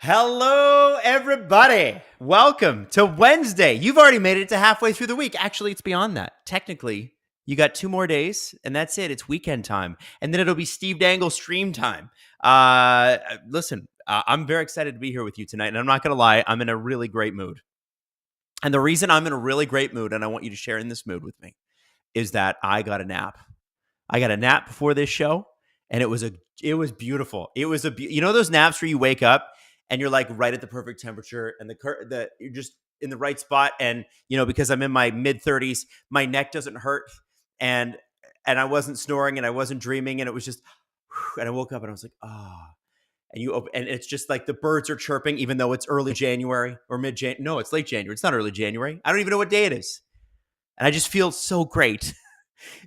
Hello, everybody. Welcome to Wednesday. You've already made it to halfway through the week. Actually, it's beyond that. Technically, you got 2 more days, and that's it. It's weekend time. And then it'll be Steve Dangle stream time. Listen, I'm very excited to be here with you tonight. And I'm not going to lie, I'm in a really great mood. And the reason I'm in a really great mood, and I want you to share in this mood with me, is that I got a nap. I got a nap before this show, and it was beautiful. It was those naps where you wake up and you're like right at the perfect temperature, and you're just in the right spot. And because I'm in my mid 30s, my neck doesn't hurt, and I wasn't snoring, and I wasn't dreaming, and it was just, and I woke up and I was like, and it's just like the birds are chirping, even though it's early January or mid-January. No, it's late January. It's not early January. I don't even know what day it is, and I just feel so great.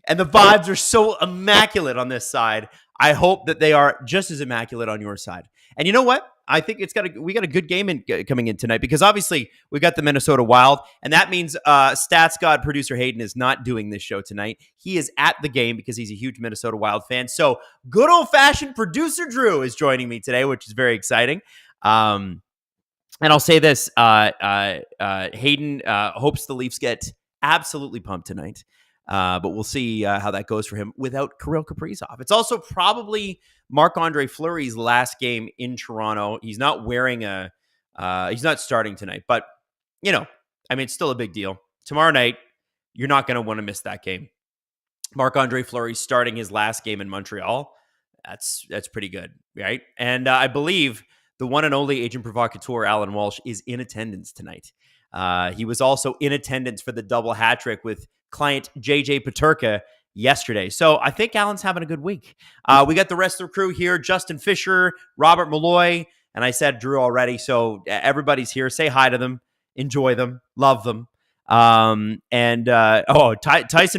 And the vibes are so immaculate on this side. I hope that they are just as immaculate on your side. And you know what? I think we got a good game coming in tonight, because obviously we got the Minnesota Wild, and that means Stats God producer Hayden is not doing this show tonight. He is at the game because he's a huge Minnesota Wild fan. So good old fashioned producer Drew is joining me today, which is very exciting. And I'll say this: Hayden hopes the Leafs get absolutely pumped tonight. But we'll see how that goes for him without Kirill Kaprizov. It's also probably Marc-Andre Fleury's last game in Toronto. He's not wearing he's not starting tonight, but it's still a big deal. Tomorrow night, you're not going to want to miss that game. Marc-Andre Fleury starting his last game in Montreal. That's pretty good, right? And I believe the one and only agent provocateur, Alan Walsh, is in attendance tonight. He was also in attendance for the double hat trick with client JJ Peterka yesterday. So I think Alan's having a good week. We got the rest of the crew here: Justin Fisher, Robert Malloy, and I said Drew already. So everybody's here. Say hi to them, enjoy them, love them. Tyson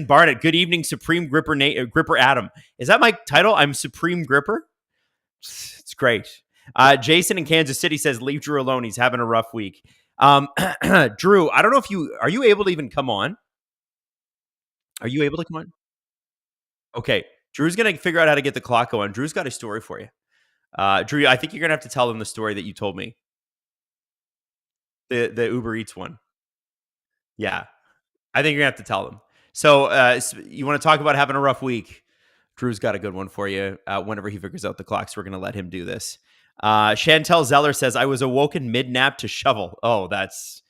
Barnett. Good evening, Supreme Gripper Adam. Is that my title? I'm Supreme Gripper. It's great. Jason in Kansas City says leave Drew alone. He's having a rough week. Drew, I don't know if are you able to even come on? Are you able to come on? Okay. Drew's going to figure out how to get the clock going. Drew's got a story for you. Drew, I think you're going to have to tell them the story that you told me. The Uber Eats one. Yeah. I think you're going to have to tell them. So you want to talk about having a rough week? Drew's got a good one for you whenever he figures out the clock, so we're going to let him do this. Chantel Zeller says, I was awoken mid-nap to shovel. Oh, that's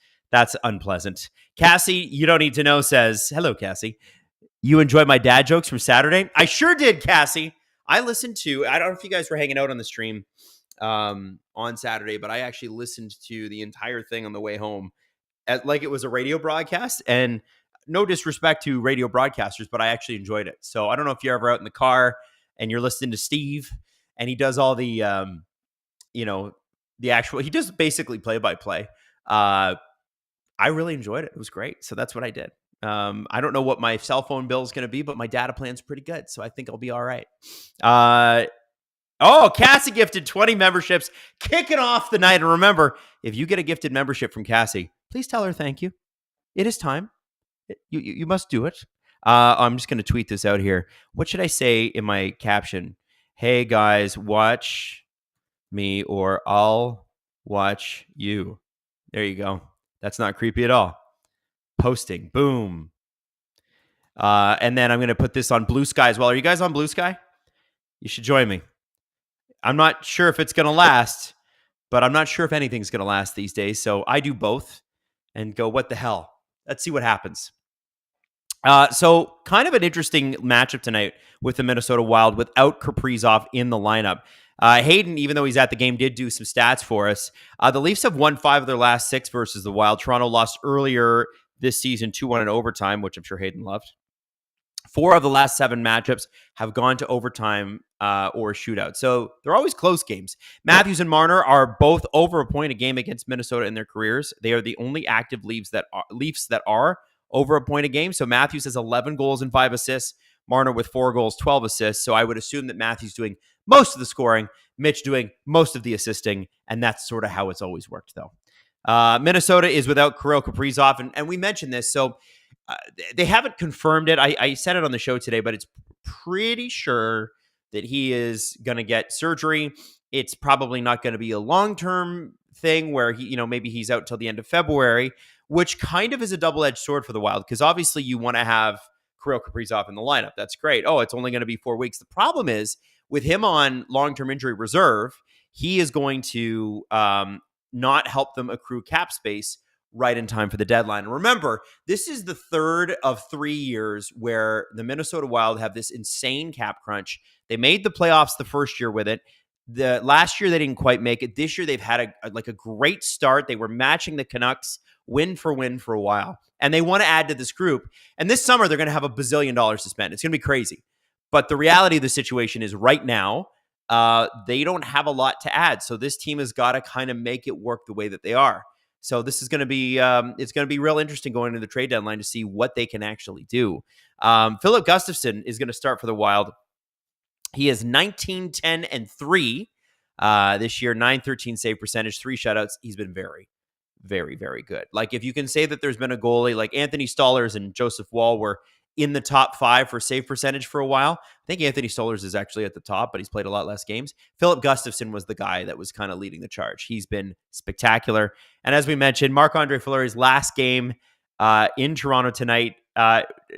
unpleasant. Cassie, you don't need to know, says, hello, Cassie. You enjoyed my dad jokes from Saturday? I sure did, Cassie. I listened to, I don't know if you guys were hanging out on the stream on Saturday, but I actually listened to the entire thing on the way home like it was a radio broadcast. And no disrespect to radio broadcasters, but I actually enjoyed it. So I don't know if you're ever out in the car and you're listening to Steve and he does all the, he does basically play-by-play. I really enjoyed it. It was great. So that's what I did. I don't know what my cell phone bill is going to be, but my data plan's pretty good. So I think I'll be all right. Cassie gifted 20 memberships, kicking off the night. And remember, if you get a gifted membership from Cassie, please tell her thank you. It is time. You must do it. I'm just going to tweet this out here. What should I say in my caption? Hey, guys, watch me or I'll watch you. There you go. That's not creepy at all. Posting. Boom. And then I'm going to put this on Blue Sky as well. Are you guys on Blue Sky? You should join me. I'm not sure if it's going to last, but I'm not sure if anything's going to last these days. So I do both and go, what the hell? Let's see what happens. So kind of an interesting matchup tonight with the Minnesota Wild without Kaprizov in the lineup. Hayden, even though he's at the game, did do some stats for us. The Leafs have won 5 of their last 6 versus the Wild. Toronto lost earlier this season 2-1 in overtime, which I'm sure Hayden loved. 4 of the last 7 matchups have gone to overtime or shootout. So they're always close games. Matthews and Marner are both over a point a game against Minnesota in their careers. They are the only active Leafs that are over a point a game. So Matthews has 11 goals and 5 assists. Marner with 4 goals, 12 assists. So I would assume that Matthews doing most of the scoring, Mitch doing most of the assisting, and that's sort of how it's always worked, though. Minnesota is without Kirill Kaprizov, and we mentioned this. So they haven't confirmed it. I said it on the show today, but it's pretty sure that he is going to get surgery. It's probably not going to be a long-term thing where maybe he's out till the end of February, which kind of is a double-edged sword for the Wild, because obviously you want to have Kirill Kaprizov in the lineup. That's great. Oh, it's only going to be 4 weeks. The problem is with him on long-term injury reserve, he is going to not help them accrue cap space right in time for the deadline. And remember, this is the third of 3 years where the Minnesota Wild have this insane cap crunch. They made the playoffs the first year with it. The last year they didn't quite make it. This year they've had a great start. They were matching the Canucks win for a while, and they want to add to this group. And this summer they're going to have $1 bazillion to spend. It's going to be crazy. But the reality of the situation is right now they don't have a lot to add. So this team has got to kind of make it work the way that they are. So this is going to be it's going to be real interesting going into the trade deadline to see what they can actually do. Philip Gustafsson is going to start for the Wild. He is 19, 10, and 3 this year, 913 save percentage, 3 shutouts. He's been very, very, very good. Like, if you can say that there's been a goalie like Anthony Stolarz and Joseph Woll were in the top 5 for save percentage for a while. I think Anthony Stolarz is actually at the top, but he's played a lot less games. Philip Gustafsson was the guy that was kind of leading the charge. He's been spectacular. And as we mentioned, Marc-Andre Fleury's last game in Toronto tonight,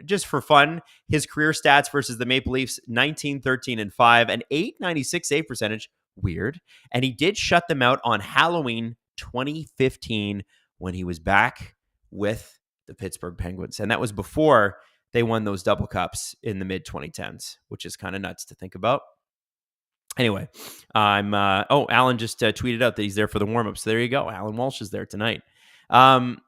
just for fun, his career stats versus the Maple Leafs, 19, 13, and 5, an .896 save percentage. Weird. And he did shut them out on Halloween 2015 when he was back with the Pittsburgh Penguins. And that was before they won those double cups in the mid-2010s, which is kind of nuts to think about. Anyway, Alan just tweeted out that he's there for the warm-up. So there you go. Alan Walsh is there tonight. Let's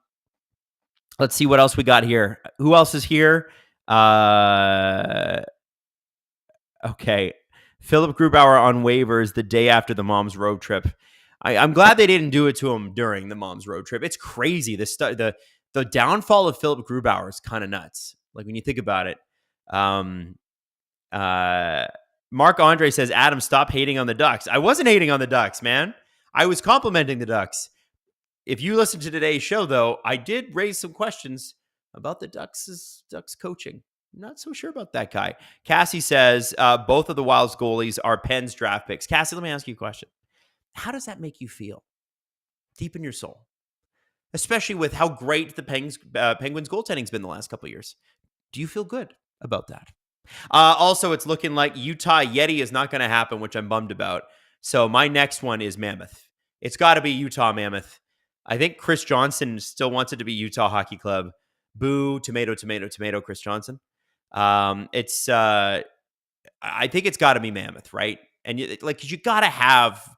see what else we got here. Who else is here? Okay. Philip Grubauer on waivers the day after the mom's road trip. I'm glad they didn't do it to him during the mom's road trip. It's crazy. The downfall of Philip Grubauer is kind of nuts. Like, when you think about it. Marc-Andre says, Adam, stop hating on the Ducks. I wasn't hating on the Ducks, man. I was complimenting the Ducks. If you listen to today's show, though, I did raise some questions about the Ducks coaching. Not so sure about that guy. Cassie says, both of the Wild's goalies are Penn's draft picks. Cassie, let me ask you a question. How does that make you feel deep in your soul? Especially with how great the Penguins goaltending's been the last couple of years. Do you feel good about that? Also, it's looking like Utah Yeti is not going to happen, which I'm bummed about. So my next one is Mammoth. It's got to be Utah Mammoth. I think Chris Johnson still wants it to be Utah Hockey Club. Boo, tomato, tomato, tomato, Chris Johnson. I think it's got to be Mammoth, right? And you got to have,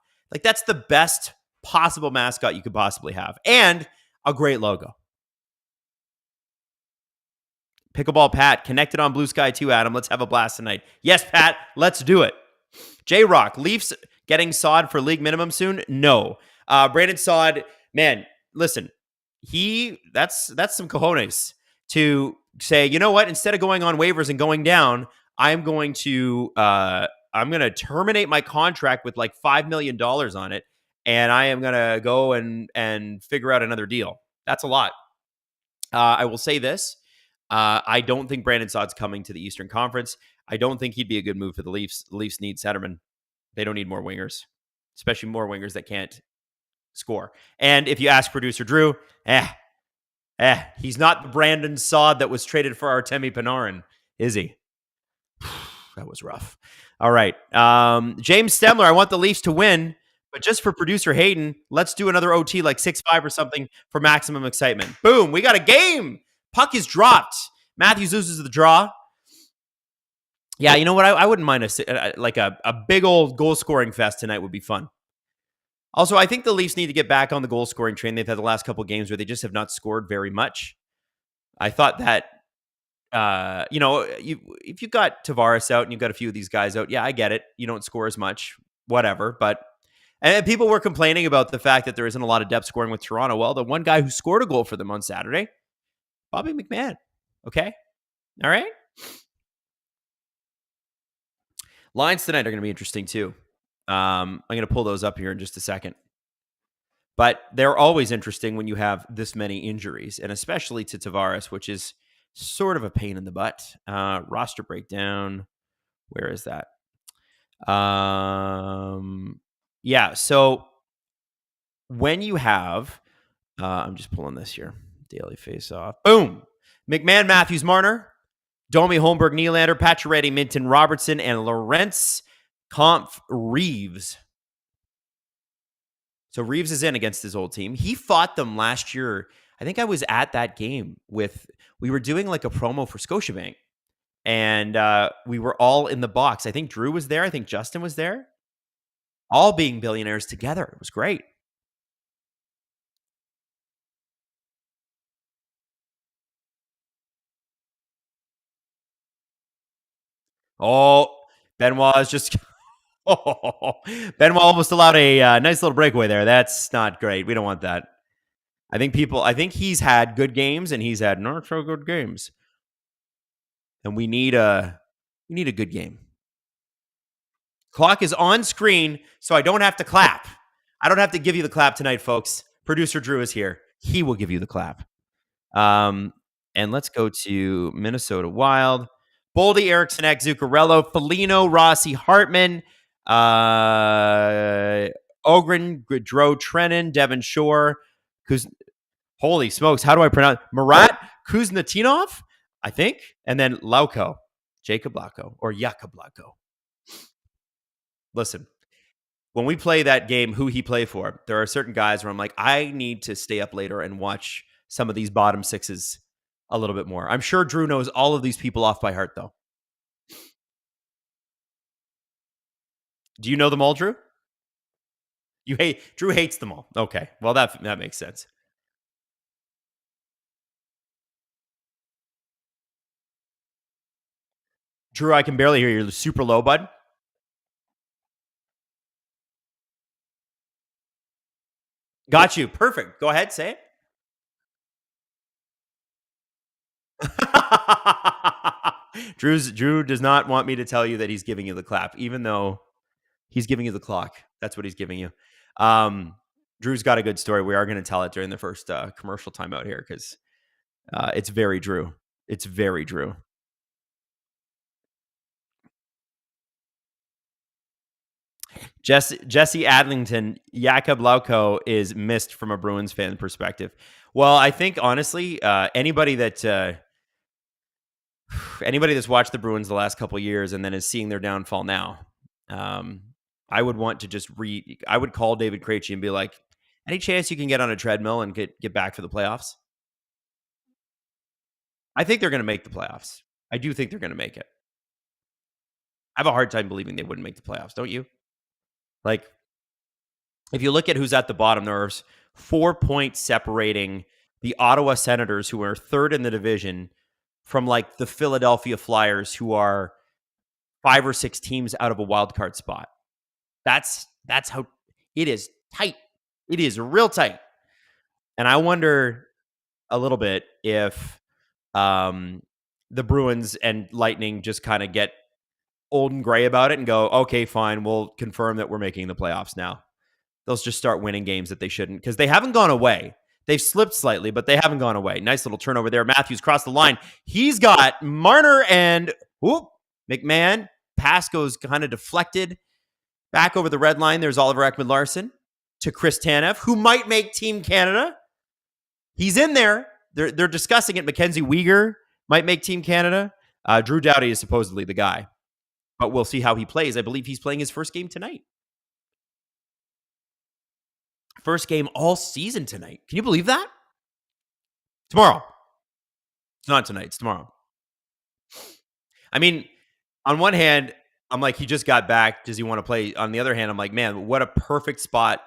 that's the best possible mascot you could possibly have. And a great logo. Pickleball Pat, connected on Blue Sky too, Adam. Let's have a blast tonight. Yes, Pat, let's do it. J-Rock, Leafs getting Saad for league minimum soon? No. Brandon Saad, man, listen, that's some cojones to say, you know what, instead of going on waivers and going down, I'm going to terminate my contract with like $5 million on it, and I am going to go and figure out another deal. That's a lot. I will say this. I don't think Brandon Saad's coming to the Eastern Conference. I don't think he'd be a good move for the Leafs. The Leafs need centermen. They don't need more wingers, especially more wingers that can't score. And if you ask producer Drew, he's not the Brandon Saad that was traded for Artemi Panarin, is he? That was rough. All right. James Stemler, I want the Leafs to win, but just for producer Hayden, let's do another OT like 6-5 or something for maximum excitement. Boom, we got a game. Puck is dropped. Matthews loses the draw. Yeah, you know what? I wouldn't mind a big old goal scoring fest tonight would be fun. Also, I think the Leafs need to get back on the goal scoring train. They've had the last couple of games where they just have not scored very much. I thought that, if you got Tavares out and you've got a few of these guys out, yeah, I get it. You don't score as much, whatever. And people were complaining about the fact that there isn't a lot of depth scoring with Toronto. Well, the one guy who scored a goal for them on Saturday, Bobby McMahon. Okay? All right? Lines tonight are going to be interesting too. I'm going to pull those up here in just a second. But they're always interesting when you have this many injuries, and especially to Tavares, which is sort of a pain in the butt. Roster breakdown. Where is that? Um, yeah. So when you have, I'm just pulling this here, daily face off. Boom. McMahon, Matthews, Marner, Domi, Holmberg, Nylander, Pacioretty, Minton, Robertson, and Lawrence Kampf Reeves. So Reeves is in against his old team. He fought them last year. I think I was at that game we were doing like a promo for Scotiabank, and we were all in the box. I think Drew was there. I think Justin was there. All being billionaires together. It was great. Oh, Benoit is just. Oh, Benoit almost allowed a nice little breakaway there. That's not great. We don't want that. I think he's had good games and he's had not so good games. And we need a good game. Clock is on screen, so I don't have to clap. I don't have to give you the clap tonight, folks. Producer Drew is here. He will give you the clap. Um, and let's go to Minnesota Wild. Boldy, Erickson, Zuccarello, Foligno, Rossi, Hartman, Ogren, Gaudreau, Trennan, Devon Shore. Holy smokes, how do I pronounce Marat Kuznatinov, I think, and then Lauko, Jacob Lauko, or Jakob Lauko. Listen, when we play that game, who he play for, there are certain guys where I'm like, I need to stay up later and watch some of these bottom sixes a little bit more. I'm sure Drew knows all of these people off by heart, though. Do you know them all, Drew? Drew hates them all. Okay, well that makes sense. Drew, I can barely hear you. You're super low, bud. Got you. Perfect. Go ahead, say it. Drew does not want me to tell you that he's giving you the clap, even though he's giving you the clock. That's what he's giving you. Drew's got a good story. We are going to tell it during the first commercial timeout here because it's very Drew. It's very Drew. Jesse Adlington, Jakob Lauko is missed from a Bruins fan perspective. Well, I think honestly, anybody that's watched the Bruins the last couple of years and then is seeing their downfall now, I would want to just I would call David Krejci and be like, any chance you can get on a treadmill and get back for the playoffs? I think they're going to make the playoffs. I do think they're going to make it. I have a hard time believing they wouldn't make the playoffs, don't you? Like, if you look at who's at the bottom, there's 4 points separating the Ottawa Senators, who are third in the division, from like the Philadelphia Flyers, who are 5 or 6 teams out of a wild card spot. That's how it is tight. It is real tight. And I wonder a little bit if the Bruins and Lightning just kind of get old and gray about it and go, okay, fine, we'll confirm that we're making the playoffs now. They'll just start winning games that they shouldn't because they haven't gone away. They've slipped slightly, but they haven't gone away. Nice little turnover there. Matthews crossed the line. He's got Marner and McMahon. Pass goes kind of deflected. Back over the red line, there's Oliver Ekman-Larsson to Chris Tanev, who might make Team Canada. He's in there. They're discussing it. Mackenzie Weegar might make Team Canada. Drew Doughty is supposedly the guy, but we'll see how he plays. I believe he's playing his first game tonight. First game all season tonight. Can you believe that? Tomorrow. It's not tonight. It's tomorrow. I mean, on one hand, I'm like, he just got back. Does he want to play? On the other hand, I'm like, man, what a perfect spot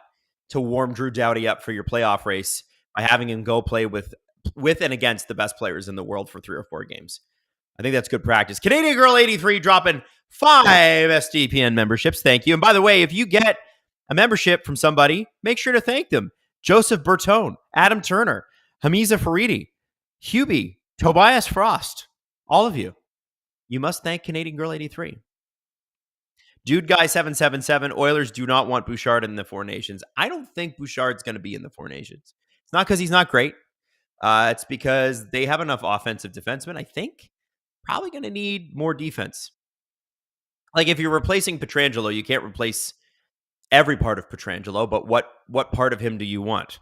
to warm Drew Doughty up for your playoff race by having him go play with and against the best players in the world for 3 or 4 games. I think that's good practice. Canadian Girl 83 dropping 5 SDPN memberships. Thank you. And by the way, if you get a membership from somebody, make sure to thank them. Joseph Bertone, Adam Turner, Hamiza Faridi, Hubie, Tobias Frost, all of you. You must thank Canadian Girl 83. Dude Guy 777, Oilers do not want Bouchard in the Four Nations. I don't think Bouchard's going to be in the Four Nations. It's not because he's not great. It's because they have enough offensive defensemen, I think. Probably going to need more defense. Like if you're replacing Petrangelo, you can't replace every part of Petrangelo, but what part of him do you want?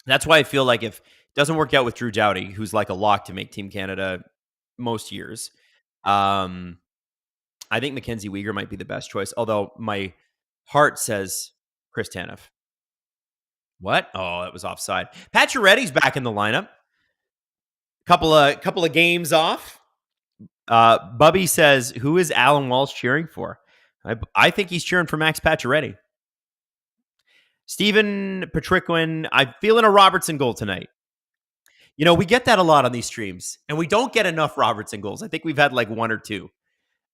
That's why I feel like if it doesn't work out with Drew Doughty, who's like a lock to make Team Canada most years, um, I think Mackenzie Weegar might be the best choice. Although my heart says Chris Tanev. What? Oh, that was offside. Pacioretty's back in the lineup. Couple of games off. Bubby says, "Who is Alan Walsh cheering for?" I think he's cheering for Max Pacioretty. Stephen Patriquin, I'm feeling a Robertson goal tonight. You know, we get that a lot on these streams, and we don't get enough Robertson goals. I think we've had like one or two.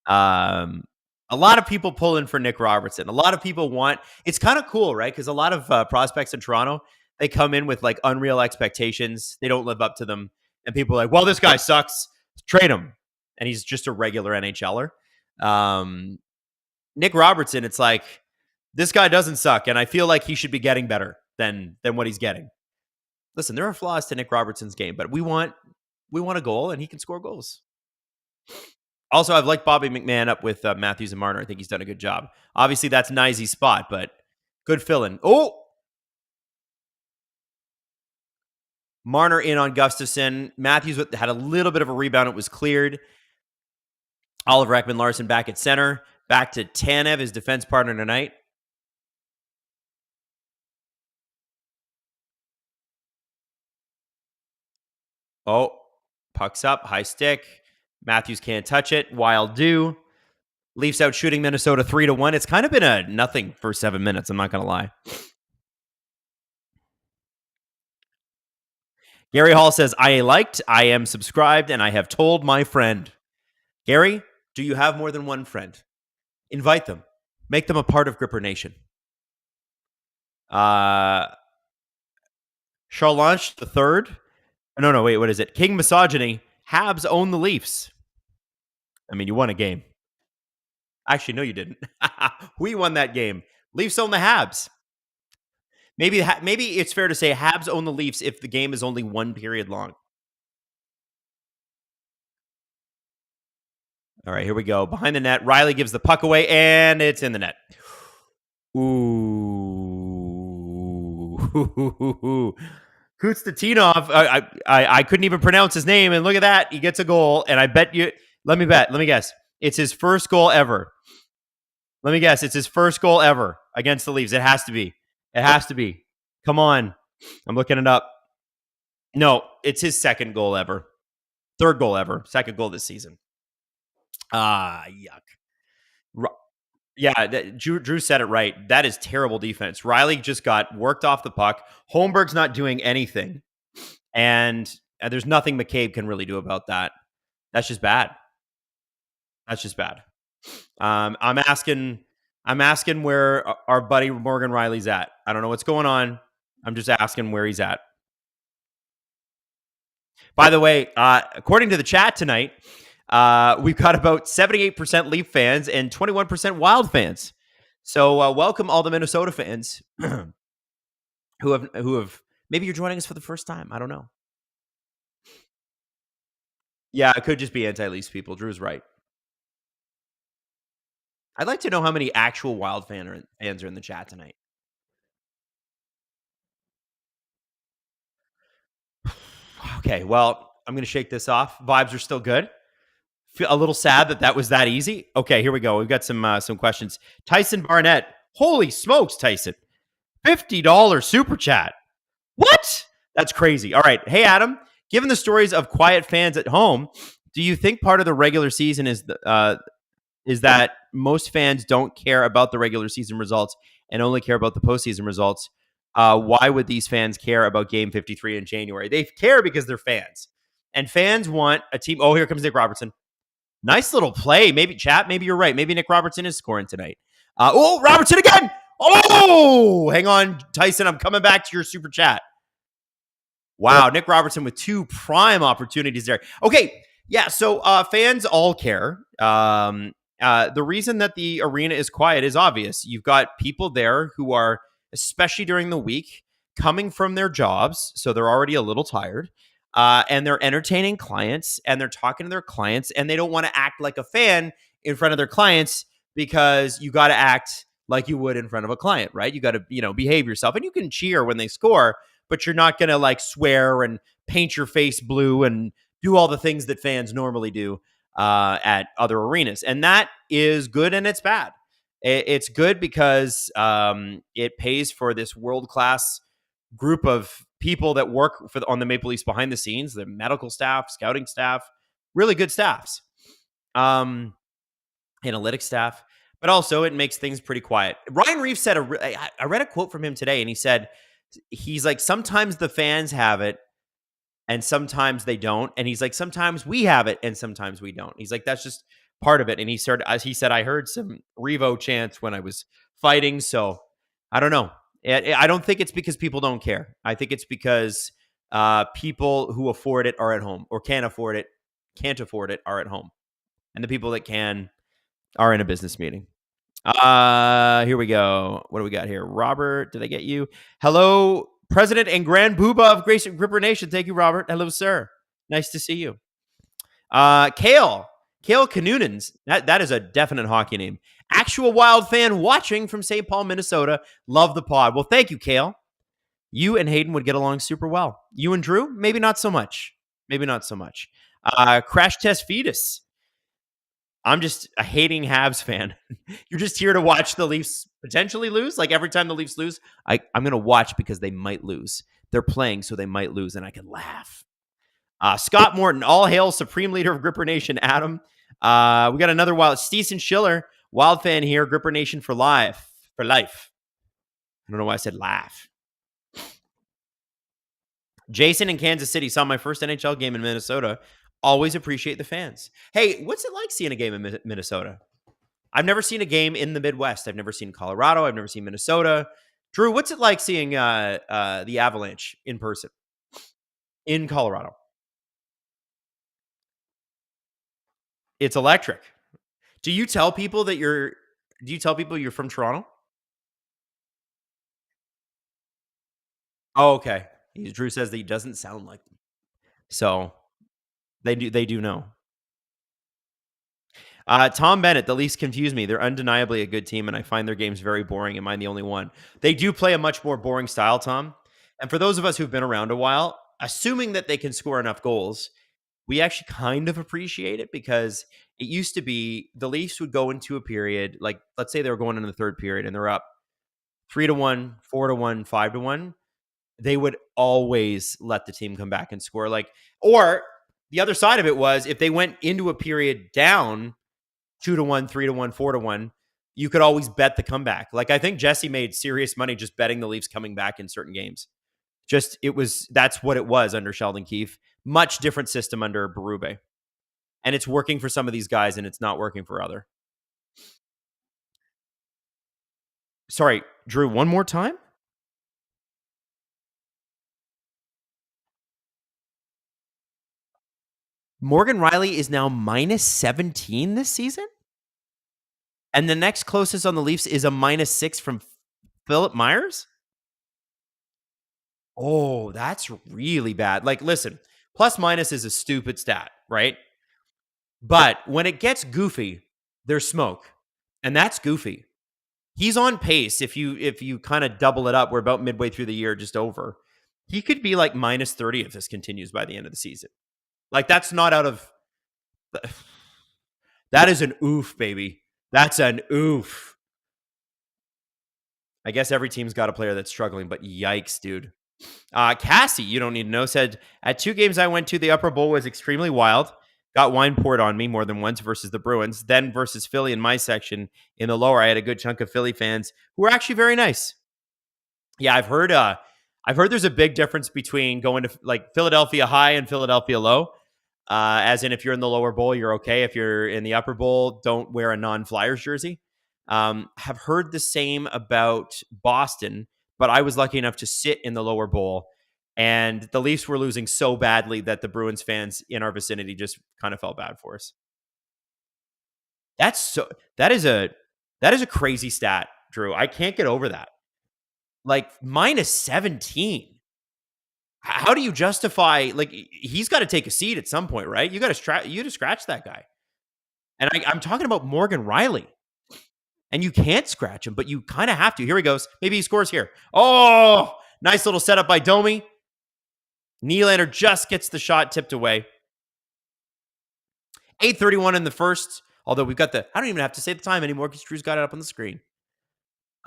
Um, a lot of people pull in for Nick Robertson. A lot of people want. It's kind of cool, right? Because a lot of prospects in Toronto, they come in with like unreal expectations. They don't live up to them, and people are like, "Well, this guy sucks. Trade him." And he's just a regular NHLer. Nick Robertson, it's like this guy doesn't suck, and I feel like he should be getting better than what he's getting. Listen, there are flaws to Nick Robertson's game, but we want a goal, and he can score goals. Also, I've liked Bobby McMahon up with Matthews and Marner. I think he's done a good job. Obviously, that's Nye's spot, but good fill-in. Oh! Marner in on Gustafsson. Matthews had a little bit of a rebound. It was cleared. Oliver Ekman-Larsson back at center. Back to Tanev, his defense partner tonight. Oh, puck's up, high stick. Matthews can't touch it. Wylde do. Leafs out shooting Minnesota 3-1. It's kind of been a nothing for 7 minutes. I'm not going to lie. Gary Hall says, I am subscribed, and I have told my friend. Gary, do you have more than one friend? Invite them. Make them a part of Gripper Nation. Charlanche the third. No, wait, what is it? King Misogyny. Habs own the Leafs. I mean, you won a game. Actually, no, you didn't. We won that game. Leafs own the Habs. Maybe it's fair to say Habs own the Leafs if the game is only one period long. All right, here we go. Behind the net, Riley gives the puck away, and it's in the net. Ooh. Kustatinov, I couldn't even pronounce his name, and look at that. He gets a goal, and I bet you, let me guess. It's his first goal ever. Let me guess. It's his first goal ever against the Leafs. It has to be. Come on. I'm looking it up. No, it's his second goal ever. Third goal ever. Second goal this season. Yuck. Yeah, Drew said it right. That is terrible defense. Riley just got worked off the puck. Holmberg's not doing anything. And there's nothing McCabe can really do about that. That's just bad. I'm asking where our buddy Morgan Riley's at. I don't know what's going on. I'm just asking where he's at. By the way, according to the chat tonight, we've got about 78% Leaf fans and 21% Wild fans. So welcome all the Minnesota fans who have maybe you're joining us for the first time. I don't know. Yeah, it could just be anti-Leafs people. Drew's right. I'd like to know how many actual Wild fans are in the chat tonight. Okay, well, I'm going to shake this off. Vibes are still good. Feel a little sad that was that easy. Okay, here we go. We've got some questions. Tyson Barnett. Holy smokes, Tyson. $50 super chat. What? That's crazy. All right. Hey, Adam, given the stories of quiet fans at home, do you think part of the regular season is that most fans don't care about the regular season results and only care about the postseason results? Why would these fans care about Game 53 in January? They care because they're fans. And fans want a team. Oh, here comes Nick Robertson. Nice little play. Maybe, chat, maybe you're right. Maybe Nick Robertson is scoring tonight. Robertson again. Oh, hang on, Tyson. I'm coming back to your super chat. Wow, Nick Robertson with two prime opportunities there. Okay, yeah, so fans all care. The reason that the arena is quiet is obvious. You've got people there who are, especially during the week, coming from their jobs, so they're already a little tired. And they're entertaining clients and they're talking to their clients and they don't want to act like a fan in front of their clients because you got to act like you would in front of a client, right? You got to, behave yourself, and you can cheer when they score, but you're not going to like swear and paint your face blue and do all the things that fans normally do at other arenas. And that is good and it's bad. It's good because it pays for this world class group of people that work on the Maple Leafs behind the scenes, the medical staff, scouting staff, really good staffs, analytics staff, but also it makes things pretty quiet. Ryan Reeves said, I read a quote from him today, and he said, he's like, sometimes the fans have it and sometimes they don't. And he's like, sometimes we have it and sometimes we don't. He's like, that's just part of it. And he said, I heard some Revo chants when I was fighting. So I don't know. I don't think it's because people don't care. I think it's because people who afford it are at home, or can't afford it are at home. And the people that can are in a business meeting. Here we go. What do we got here? Robert, did I get you? Hello, President and Grand Booba of Grace Gripper Nation. Thank you, Robert. Hello, sir. Nice to see you. Kale Kanunens. That is a definite hockey name. Actual Wild fan watching from St. Paul, Minnesota. Love the pod. Well, thank you, Kale. You and Hayden would get along super well. You and Drew, maybe not so much. Crash Test Fetus. I'm just a hating Habs fan. You're just here to watch the Leafs potentially lose. Like every time the Leafs lose, I'm going to watch because they might lose. They're playing, so they might lose, and I can laugh. Scott Morton, all hail Supreme Leader of Gripper Nation, Adam. We got another Wild. Steeson Schiller, Wild fan here, Gripper Nation for life. I don't know why I said laugh. Jason in Kansas City saw my first NHL game in Minnesota. Always appreciate the fans. Hey, what's it like seeing a game in Minnesota? I've never seen a game in the Midwest. I've never seen Colorado. I've never seen Minnesota. Drew, what's it like seeing the Avalanche in person in Colorado? It's electric. Do you tell people you're from Toronto? Oh, okay. Drew says that he doesn't sound like them. So they do know. Tom Bennett, the Leafs confuse me. They're undeniably a good team, and I find their games very boring. Am I the only one? They do play a much more boring style, Tom. And for those of us who've been around a while, assuming that they can score enough goals, we actually kind of appreciate it, because it used to be the Leafs would go into a period, like let's say they were going into the third period and they're up 3-1, 4-1, 5-1. They would always let the team come back and score. Or the other side of it was, if they went into a period down 2-1, 3-1, 4-1, you could always bet the comeback. Like, I think Jesse made serious money just betting the Leafs coming back in certain games. That's what it was under Sheldon Keefe. Much different system under Berube. And it's working for some of these guys and it's not working for other. Sorry, Drew, one more time? Morgan Rielly is now minus 17 this season? And the next closest on the Leafs is a minus 6 from Philip Myers? Oh, that's really bad. Like, listen, plus minus is a stupid stat, right? But when it gets goofy, there's smoke. And that's goofy. He's on pace. If you kind of double it up, we're about midway through the year, just over. He could be like minus 30 if this continues by the end of the season. Like, that's not out of... That is an oof, baby. That's an oof. I guess every team's got a player that's struggling, but yikes, dude. Cassie, you don't need to know, said, at 2 games I went to, the upper bowl was extremely wild. Got wine poured on me more than once versus the Bruins. Then versus Philly in my section in the lower, I had a good chunk of Philly fans who were actually very nice. Yeah, I've heard there's a big difference between going to like Philadelphia high and Philadelphia low. As in, if you're in the lower bowl, you're okay. If you're in the upper bowl, don't wear a non-Flyers jersey. Have heard the same about Boston, but I was lucky enough to sit in the lower bowl, and the Leafs were losing so badly that the Bruins fans in our vicinity just kind of felt bad for us. That is a crazy stat, Drew. I can't get over that. Like, minus 17. How do you justify, like, he's got to take a seat at some point, right? You got to scratch that guy. And I'm talking about Morgan Riley. And you can't scratch him, but you kind of have to. Here he goes. Maybe he scores here. Oh, nice little setup by Domi. Nylander just gets the shot tipped away. 8:31 in the first. Although we've got I don't even have to say the time anymore because Drew's got it up on the screen.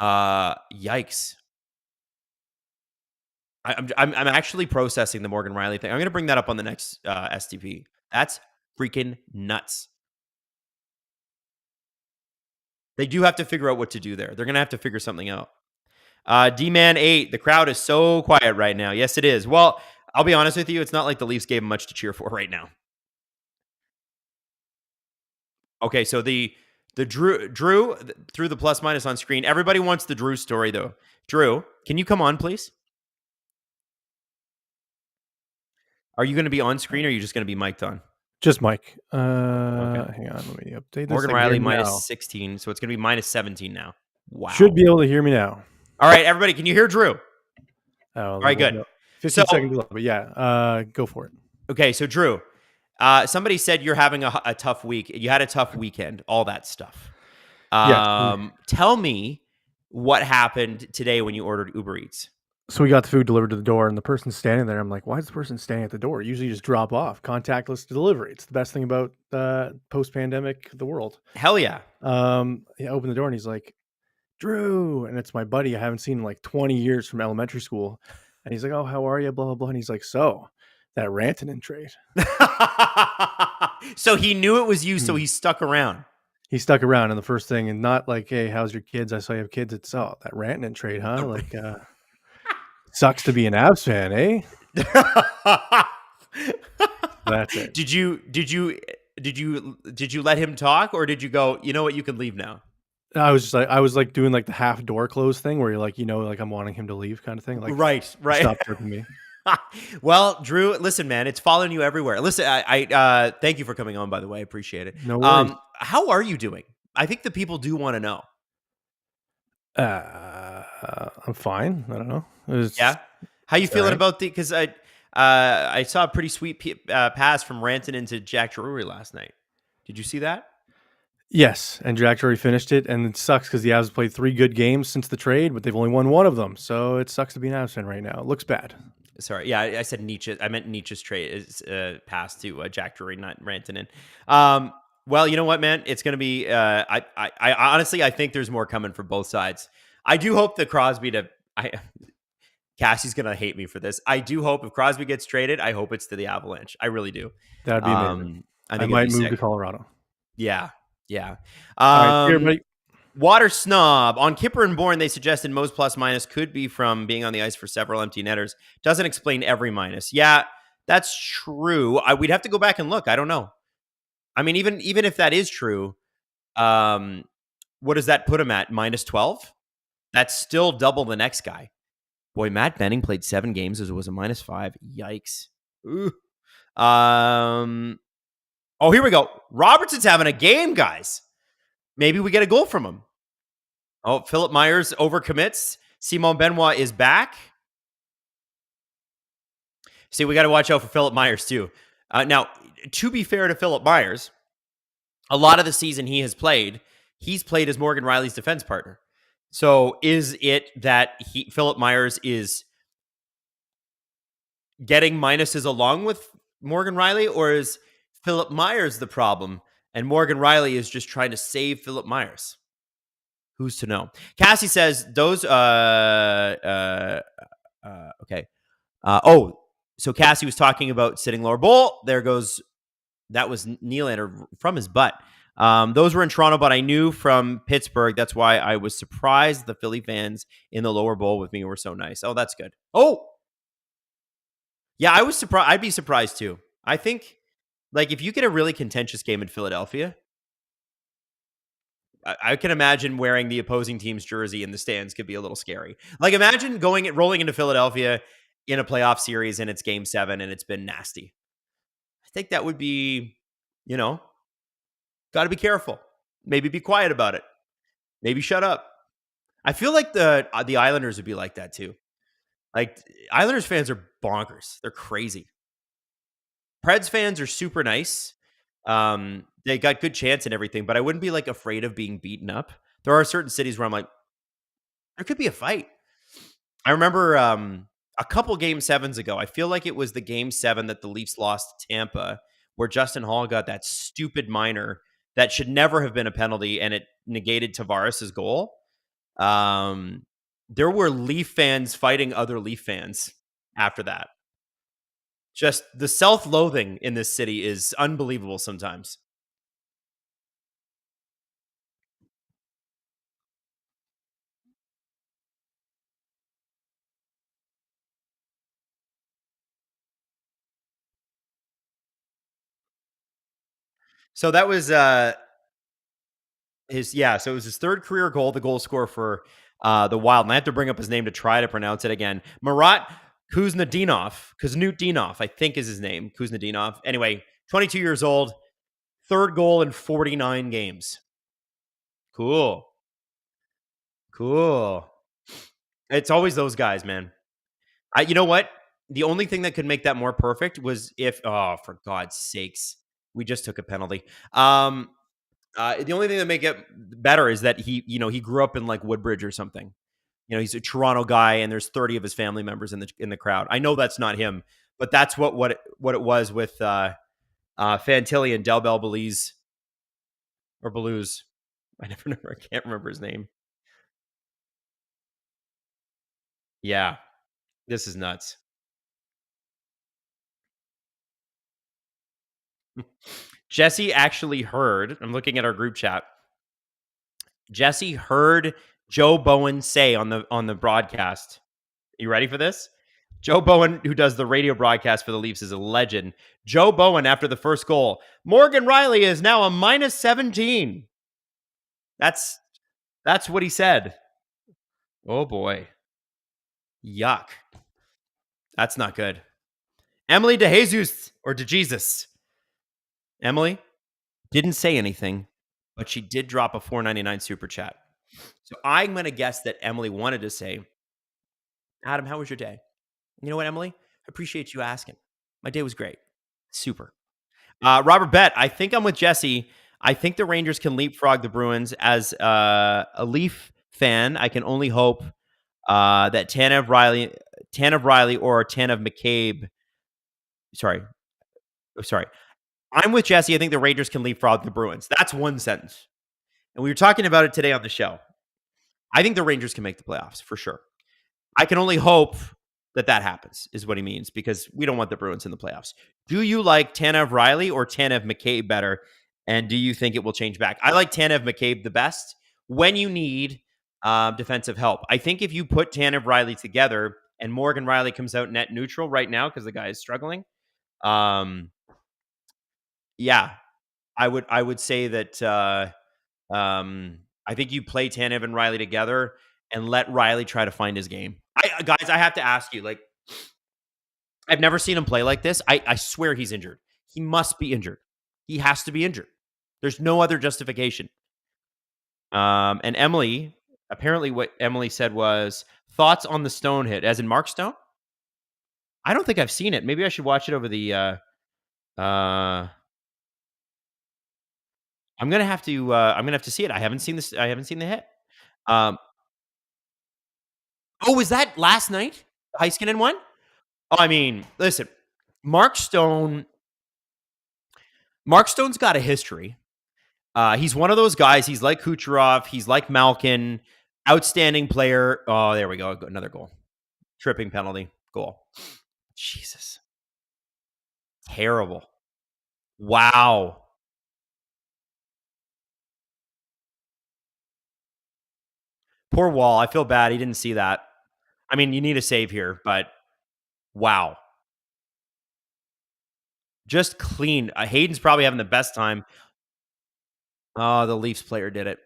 Yikes. I'm actually processing the Morgan Riley thing. I'm going to bring that up on the next STP. That's freaking nuts. They do have to figure out what to do there. They're going to have to figure something out. D-Man 8. The crowd is so quiet right now. Yes, it is. Well, I'll be honest with you. It's not like the Leafs gave them much to cheer for right now. Okay, so the Drew through the plus minus on screen. Everybody wants the Drew story though. Drew, can you come on, please? Are you going to be on screen or are you just going to be mic'd on? Just Mike. Okay. Hang on, let me update this. Morgan Riley minus 16, so it's going to be minus 17 now. Wow. Should be able to hear me now. All right, everybody, can you hear Drew? All right, good. 15 seconds left, but yeah, go for it. Okay, so Drew, somebody said you're having a tough week. You had a tough weekend, all that stuff. Tell me what happened today when you ordered Uber Eats. So we got the food delivered to the door, and the person standing there, I'm like, why is the person standing at the door? Usually just drop off. Contactless delivery. It's the best thing about post-pandemic, the world. Hell yeah. He opened the door, and he's like, Drew. And it's my buddy I haven't seen in like 20 years from elementary school. And he's like, oh, how are you? Blah, blah, blah. And he's like, so, that Rantanen trade. So he knew it was you, so he stuck around. He stuck around, and the first thing, and not like, hey, how's your kids? I saw you have kids. It's, oh, that Rantanen trade, huh? Like, sucks to be an Avs fan, eh? That's it. Did you let him talk, or did you go, you know what, you can leave now? I was like doing like the half door close thing where you're like, like I'm wanting him to leave kind of thing. Like, right. Stop tripping me. Well, Drew, listen, man, it's following you everywhere. Listen, I thank you for coming on, by the way. I appreciate it. No worries. How are you doing? I think the people do want to know. I'm fine. I don't know. Yeah. How you feeling about because I saw a pretty sweet pass from Rantanen into Jack Drury last night. Did you see that? Yes, and Jack Drury finished it, and it sucks because the Avs have played 3 good games since the trade, but they've only won 1 of them, so it sucks to be an Avs fan right now. It looks bad. Sorry, yeah, I said Nietzsche. I meant Nietzsche's trade is pass to Jack Drury, not Rantanen. Well, you know what, man? It's going to be. I honestly, I think there's more coming for both sides. I do hope that Crosby Cassie's going to hate me for this. I do hope if Crosby gets traded, I hope it's to the Avalanche. I really do. That'd be amazing. I might move to Colorado. Yeah. All right, here, buddy. Water Snob. On Kipper and Bourne, they suggested most plus minus could be from being on the ice for several empty netters. Doesn't explain every minus. Yeah, that's true. We'd have to go back and look. I don't know. I mean, even if that is true, what does that put him at? Minus 12? That's still double the next guy. Boy, Matt Benning played 7 games as it was a minus 5. Yikes. Ooh. Oh, here we go. Robertson's having a game, guys. Maybe we get a goal from him. Oh, Philip Myers overcommits. Simon Benoit is back. See, we got to watch out for Philip Myers, too. Now, to be fair to Philip Myers, a lot of the season he's played as Morgan Riley's defense partner. So is it that Philip Myers is getting minuses along with Morgan Riley, or is Philip Myers the problem and Morgan Riley is just trying to save Philip Myers? Who's to know? Cassie says those okay. So Cassie was talking about sitting lower bowl. There goes, that was Nylander from his butt. Those were in Toronto, but I knew from Pittsburgh. That's why I was surprised the Philly fans in the lower bowl with me were so nice. Oh, that's good. Oh, yeah, I was surprised. I'd be surprised too. I think, like, if you get a really contentious game in Philadelphia, I can imagine wearing the opposing team's jersey in the stands could be a little scary. Like, imagine rolling into Philadelphia in a playoff series and it's game 7 and it's been nasty. I think that would be, got to be careful. Maybe be quiet about it. Maybe shut up. I feel like the Islanders would be like that too. Like, Islanders fans are bonkers. They're crazy. Preds fans are super nice. They got good chance and everything, but I wouldn't be like afraid of being beaten up. There are certain cities where I'm like, there could be a fight. I remember a couple game sevens ago. I feel like it was the game seven that the Leafs lost to Tampa, where Justin Hall got that stupid minor that should never have been a penalty, and it negated Tavares's goal. Um, there were Leaf fans fighting other Leaf fans after that. Just the self-loathing in this city is unbelievable sometimes. So that was so it was his third career goal, the goal scorer for the Wild. And I have to bring up his name to try to pronounce it again. Marat Kuznetsov, I think is his name. Kuznetsov. Anyway, 22 years old, third goal in 49 games. Cool. Cool. It's always those guys, man. You know what? The only thing that could make that more perfect was if, oh, for God's sakes, we just took a penalty. The only thing that make it better is that he grew up in like Woodbridge or something. He's a Toronto guy, and there's 30 of his family members in the crowd. I know that's not him, but that's what it was with Fantilli and Del Bel Belize or Belouz. I can't remember his name. Yeah, this is nuts. Jesse actually heard. I'm looking at our group chat. Jesse heard Joe Bowen say on the broadcast. You ready for this? Joe Bowen, who does the radio broadcast for the Leafs, is a legend. Joe Bowen, after the first goal, Morgan Riley is now a minus 17. That's what he said. Oh boy. Yuck. That's not good. Emily DeJesus or DeJesus. Emily didn't say anything, but she did drop a $4.99 super chat. So I'm going to guess that Emily wanted to say, Adam, how was your day? You know what, Emily? I appreciate you asking. My day was great. Super. Robert Bett, I think I'm with Jesse. I think the Rangers can leapfrog the Bruins. As a Leaf fan, I can only hope that Tanev Riley or Tanev McCabe. Sorry. I'm with Jesse. I think the Rangers can leapfrog the Bruins. That's one sentence. And we were talking about it today on the show. I think the Rangers can make the playoffs for sure. I can only hope that happens, is what he means, because we don't want the Bruins in the playoffs. Do you like Tanev Riley or Tanev McCabe better? And do you think it will change back? I like Tanev McCabe the best when you need defensive help. I think if you put Tanev Riley together and Morgan Riley comes out net neutral right now because the guy is struggling, yeah, I would say that I think you play Tanev and Riley together and let Riley try to find his game. Guys, I have to ask you, like, I've never seen him play like this. I swear he's injured. He must be injured. He has to be injured. There's no other justification. And Emily, apparently what Emily said was thoughts on the Stone hit, as in Mark Stone? I don't think I've seen it. Maybe I should watch it over the I'm gonna have to see it. I haven't seen this. I haven't seen the hit. Um, was that last night? Heiskanen one? Oh, I mean, listen, Mark Stone. Mark Stone's got a history. He's one of those guys. He's like Kucherov. He's like Malkin. Outstanding player. Oh, there we go. Another goal. Tripping penalty. Goal. Jesus. Terrible. Wow. Poor Wall. I feel bad. He didn't see that. I mean, you need a save here, but wow. Just clean. Hayden's probably having the best time. Oh, the Leafs player did it.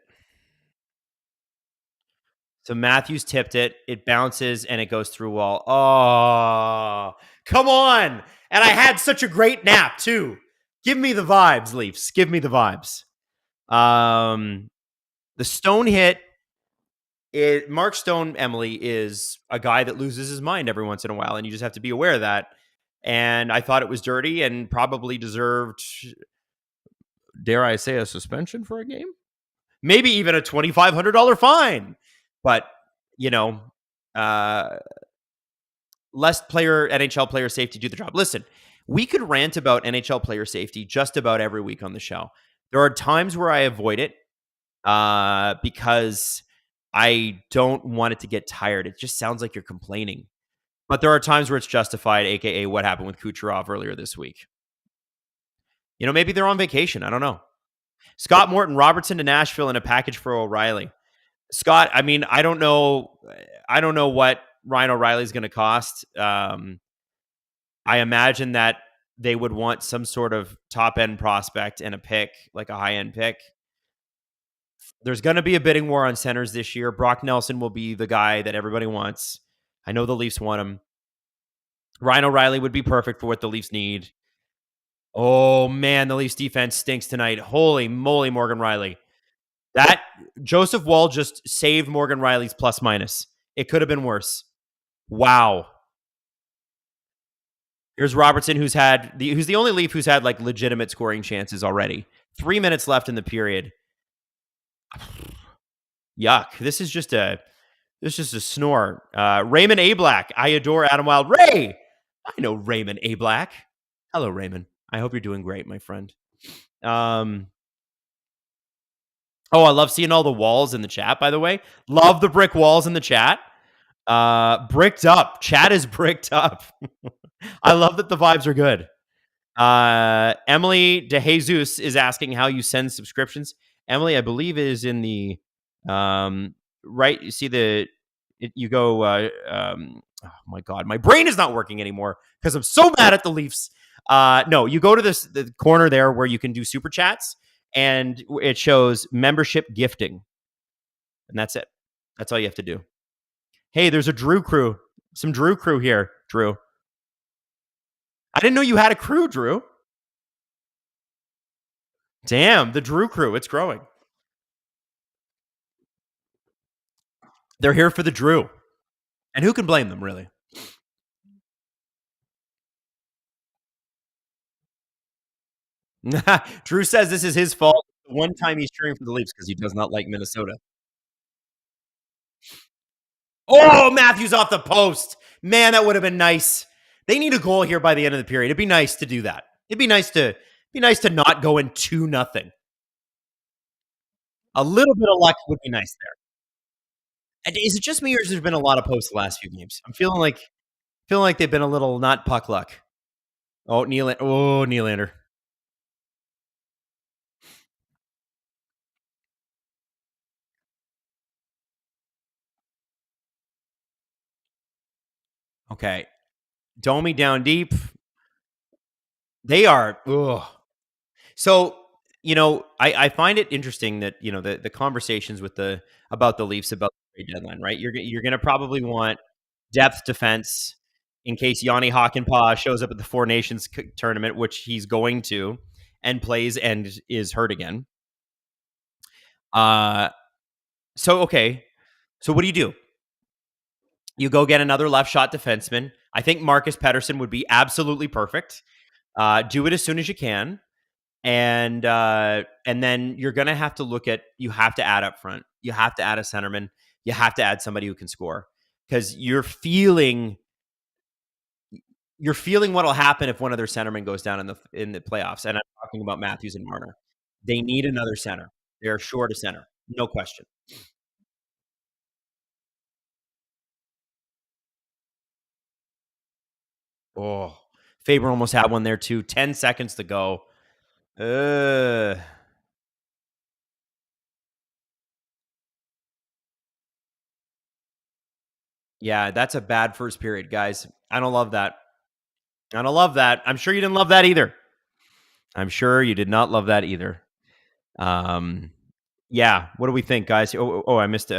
So Matthews tipped it. It bounces and it goes through Wall. Oh, come on. And I had such a great nap, too. Give me the vibes, Leafs. Give me the vibes. The Stone hit. Mark Stone, Emily, is a guy that loses his mind every once in a while, and you just have to be aware of that. And I thought it was dirty and probably deserved dare I say, a suspension for a game? Maybe even a $2,500 fine. But, you know, uh, less NHL player safety do the job. Listen, we could rant about NHL player safety just about every week on the show. There are times where I avoid it because I don't want it to get tired. It just sounds like you're complaining. But there are times where it's justified, aka what happened with Kucherov earlier this week. You know, maybe they're on vacation. I don't know. Scott Morton, Robertson to Nashville in a package for O'Reilly. Scott, I mean, I don't know what Ryan O'Reilly's going to cost. I imagine that they would want some sort of top end prospect and a pick, like a high end pick. There's going to be a bidding war on centers this year. Brock Nelson will be the guy that everybody wants. I know the Leafs want him. Ryan O'Reilly would be perfect for what the Leafs need. Oh, man, the Leafs defense stinks tonight. Holy moly, Morgan Rielly. That Joseph Wall just saved Morgan Rielly's plus minus. It could have been worse. Wow. Here's Robertson, who's the only Leaf who's had like legitimate scoring chances already. 3 minutes left in the period. Yuck. This is just a snore. Raymond A. Black. I adore Adam Wylde. Ray! I know Raymond A. Black. Hello, Raymond. I hope you're doing great, my friend. Oh, I love seeing all the walls in the chat, by the way. Love the brick walls in the chat. Bricked up. Chat is bricked up. I love that the vibes are good. Emily De Jesus is asking how you send subscriptions. Emily, I believe, is in the right. You see you go. Oh my God, my brain is not working anymore because I'm so mad at the Leafs. No, you go to the corner there where you can do super chats, and it shows membership gifting, and that's it. That's all you have to do. Hey, there's a Drew crew. Some Drew crew here, Drew. I didn't know you had a crew, Drew. Damn, the Drew crew. It's growing. They're here for the Drew. And who can blame them, really? Drew says this is his fault. One time he's cheering for the Leafs because he does not like Minnesota. Oh, Matthews off the post. Man, that would have been nice. They need a goal here by the end of the period. It'd be nice to do that. It'd be nice to not go in 2-0. A little bit of luck would be nice there. And is it just me, or has there been a lot of posts the last few games? I'm feeling like they've been a little not puck luck. Oh, Nylander. Okay. Domi down deep. They are. Ugh. So, I find it interesting that, the conversations about the Leafs about the trade deadline, right? You're going to probably want depth defense in case Yanni Hakanpää shows up at the Four Nations tournament, which he's going to, and plays and is hurt again. Okay. So what do? You go get another left shot defenseman. I think Marcus Pettersson would be absolutely perfect. Do it as soon as you can. And then you're going to have to you have to add up front. You have to add a centerman. You have to add somebody who can score because you're feeling what will happen if one of their centermen goes down in the playoffs. And I'm talking about Matthews and Marner. They need another center. They're short a center. No question. Oh, Faber almost had one there too. 10 seconds to go. Yeah, that's a bad first period, guys. I don't love that. I'm sure you didn't love that either. I'm sure you did not love that either. Yeah. What do we think, guys? I missed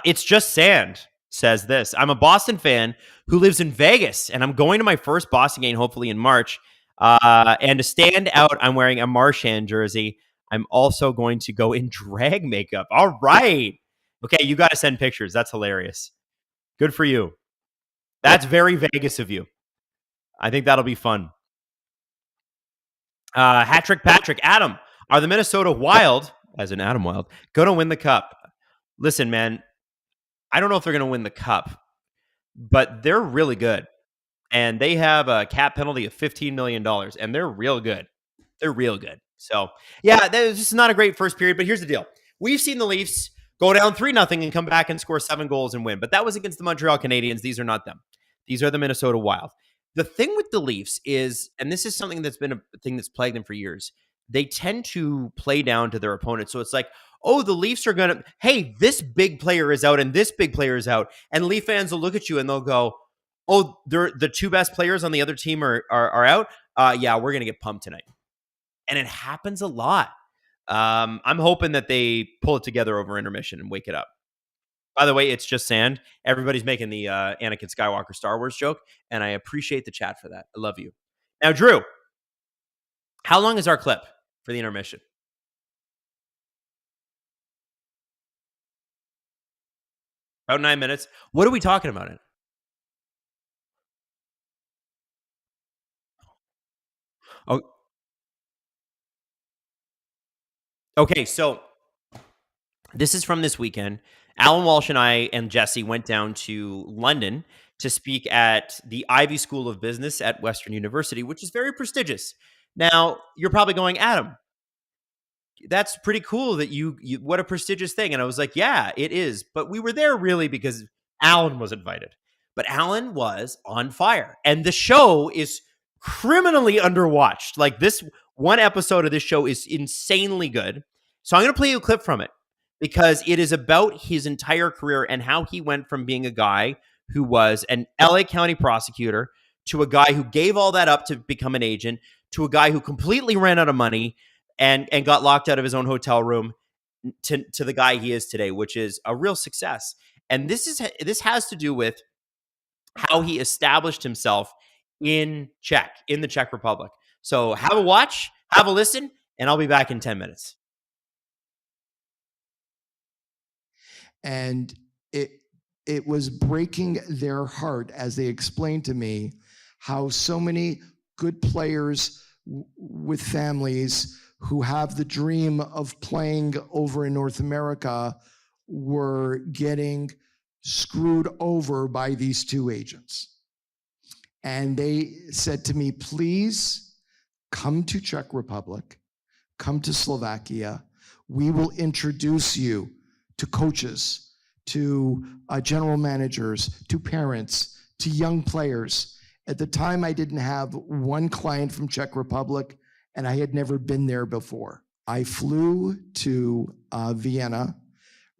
it's just sand. Says this. I'm a Boston fan who lives in Vegas, and I'm going to my first Boston game, hopefully in March. And to stand out, I'm wearing a Marchand jersey. I'm also going to go in drag makeup. All right. Okay, you got to send pictures. That's hilarious. Good for you. That's very Vegas of you. I think that'll be fun. Hat trick Patrick. Adam, are the Minnesota Wild, as in Adam Wild, going to win the cup? Listen, man, I don't know if they're going to win the cup, but they're really good. And they have a cap penalty of $15 million, and they're real good. They're real good. So, yeah, this is not a great first period, but here's the deal. We've seen the Leafs go down 3-0 and come back and score 7 goals and win, but that was against the Montreal Canadiens. These are not them. These are the Minnesota Wild. The thing with the Leafs is, and this is something that's been a thing that's plagued them for years, they tend to play down to their opponents. So it's like, oh, the Leafs are going to, hey, this big player is out and this big player is out. And Leaf fans will look at you and they'll go, oh, they're the two best players on the other team are out. Yeah, we're going to get pumped tonight. And it happens a lot. I'm hoping that they pull it together over intermission and wake it up. By the way, it's just sand. Everybody's making the Anakin Skywalker Star Wars joke, and I appreciate the chat for that. I love you. Now, Drew, how long is our clip for the intermission? About 9 minutes. What are we talking about in? Oh, okay, so this is from this weekend. Alan Walsh and I and Jesse went down to London to speak at the Ivy School of Business at Western University, which is very prestigious. Now, you're probably going, Adam, that's pretty cool that you what a prestigious thing. And I was like, yeah, it is. But we were there really because Alan was invited. But Alan was on fire. And the show is criminally underwatched. Like this one episode of this show is insanely good. So I'm going to play you a clip from it because it is about his entire career and how he went from being a guy who was an LA County prosecutor to a guy who gave all that up to become an agent to a guy who completely ran out of money and got locked out of his own hotel room to the guy he is today, which is a real success. And this has to do with how he established himself in the Czech Republic. So have a watch, have a listen, and I'll be back in 10 minutes. And it was breaking their heart as they explained to me how so many good players with families who have the dream of playing over in North America were getting screwed over by these two agents. And they said to me, please come to Czech Republic, come to Slovakia. We will introduce you to coaches, to general managers, to parents, to young players. At the time, I didn't have one client from Czech Republic, and I had never been there before. I flew to Vienna,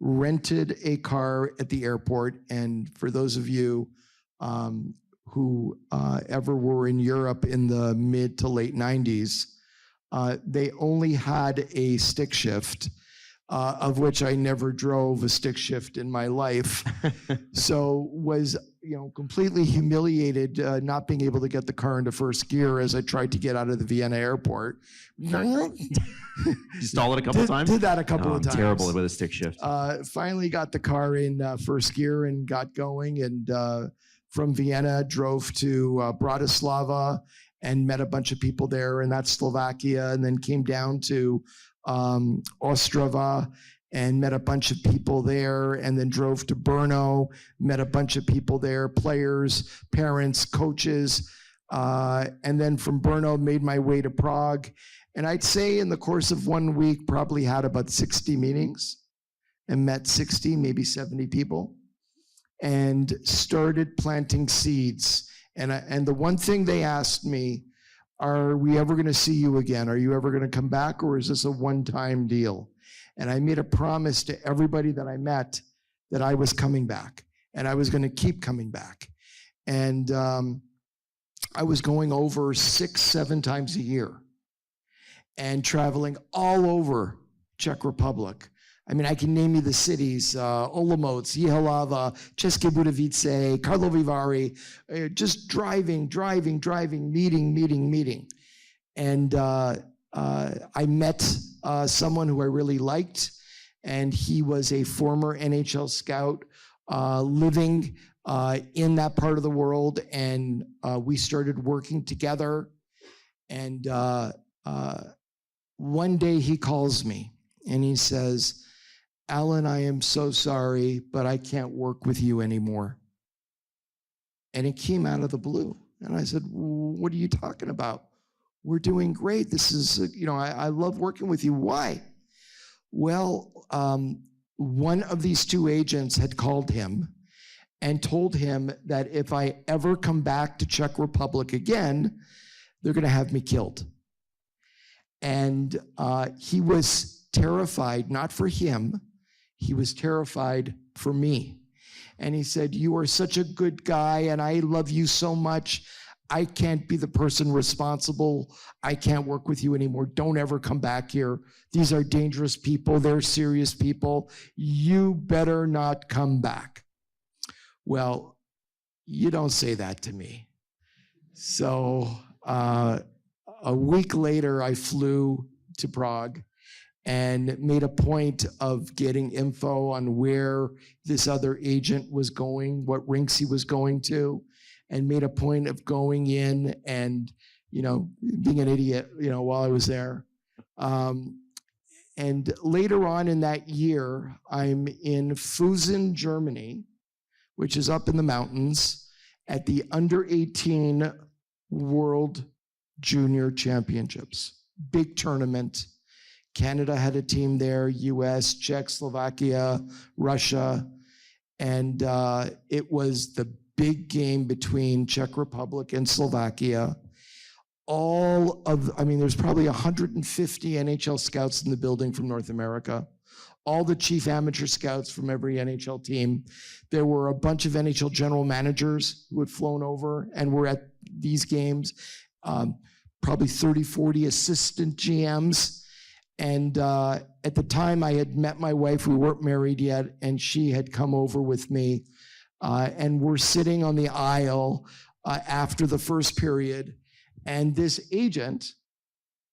rented a car at the airport, and for those of you who ever were in Europe in the mid to late 90s, they only had a stick shift, of which I never drove a stick shift in my life. So was completely humiliated not being able to get the car into first gear as I tried to get out of the Vienna airport. You stalled it a couple times? Did that a couple of times. I'm terrible with a stick shift. Finally got the car in first gear and got going, and from Vienna drove to Bratislava and met a bunch of people there, and that's Slovakia, and then came down to Ostrava and met a bunch of people there, and then drove to Brno, met a bunch of people there, players, parents, coaches, and then from Brno made my way to Prague. And I'd say in the course of 1 week, probably had about 60 meetings and met 60, maybe 70 people, and started planting seeds. And the one thing they asked me, are we ever going to see you again? Are you ever going to come back, or is this a one-time deal? And I made a promise to everybody that I met that I was coming back, and I was going to keep coming back. And I was going over 6-7 times a year and traveling all over Czech Republic. I mean, I can name you the cities, Olomouc, Jihlava, České Budějovice, Karlovy Vary, just driving, meeting. And I met someone who I really liked, and he was a former NHL scout living in that part of the world, and we started working together. And one day he calls me and he says, Alan, I am so sorry, but I can't work with you anymore. And it came out of the blue. And I said, what are you talking about? We're doing great. This is, I love working with you. Why? Well, one of these two agents had called him and told him that if I ever come back to Czech Republic again, they're going to have me killed. And he was terrified, not for him, he was terrified for me. And he said, you are such a good guy and I love you so much. I can't be the person responsible. I can't work with you anymore. Don't ever come back here. These are dangerous people. They're serious people. You better not come back. Well, you don't say that to me. So a week later, I flew to Prague and made a point of getting info on where this other agent was going, what rinks he was going to, and made a point of going in and, being an idiot, while I was there. And later on in that year, I'm in Fusen, Germany, which is up in the mountains, at the under 18 World Junior Championships. Big tournament. Canada had a team there, US, Czechoslovakia, Russia, and it was the big game between Czech Republic and Slovakia. There's probably 150 NHL scouts in the building from North America. All the chief amateur scouts from every NHL team. There were a bunch of NHL general managers who had flown over and were at these games. Probably 30, 40 assistant GMs. And at the time I had met my wife, we weren't married yet, and she had come over with me. And we're sitting on the aisle after the first period. And this agent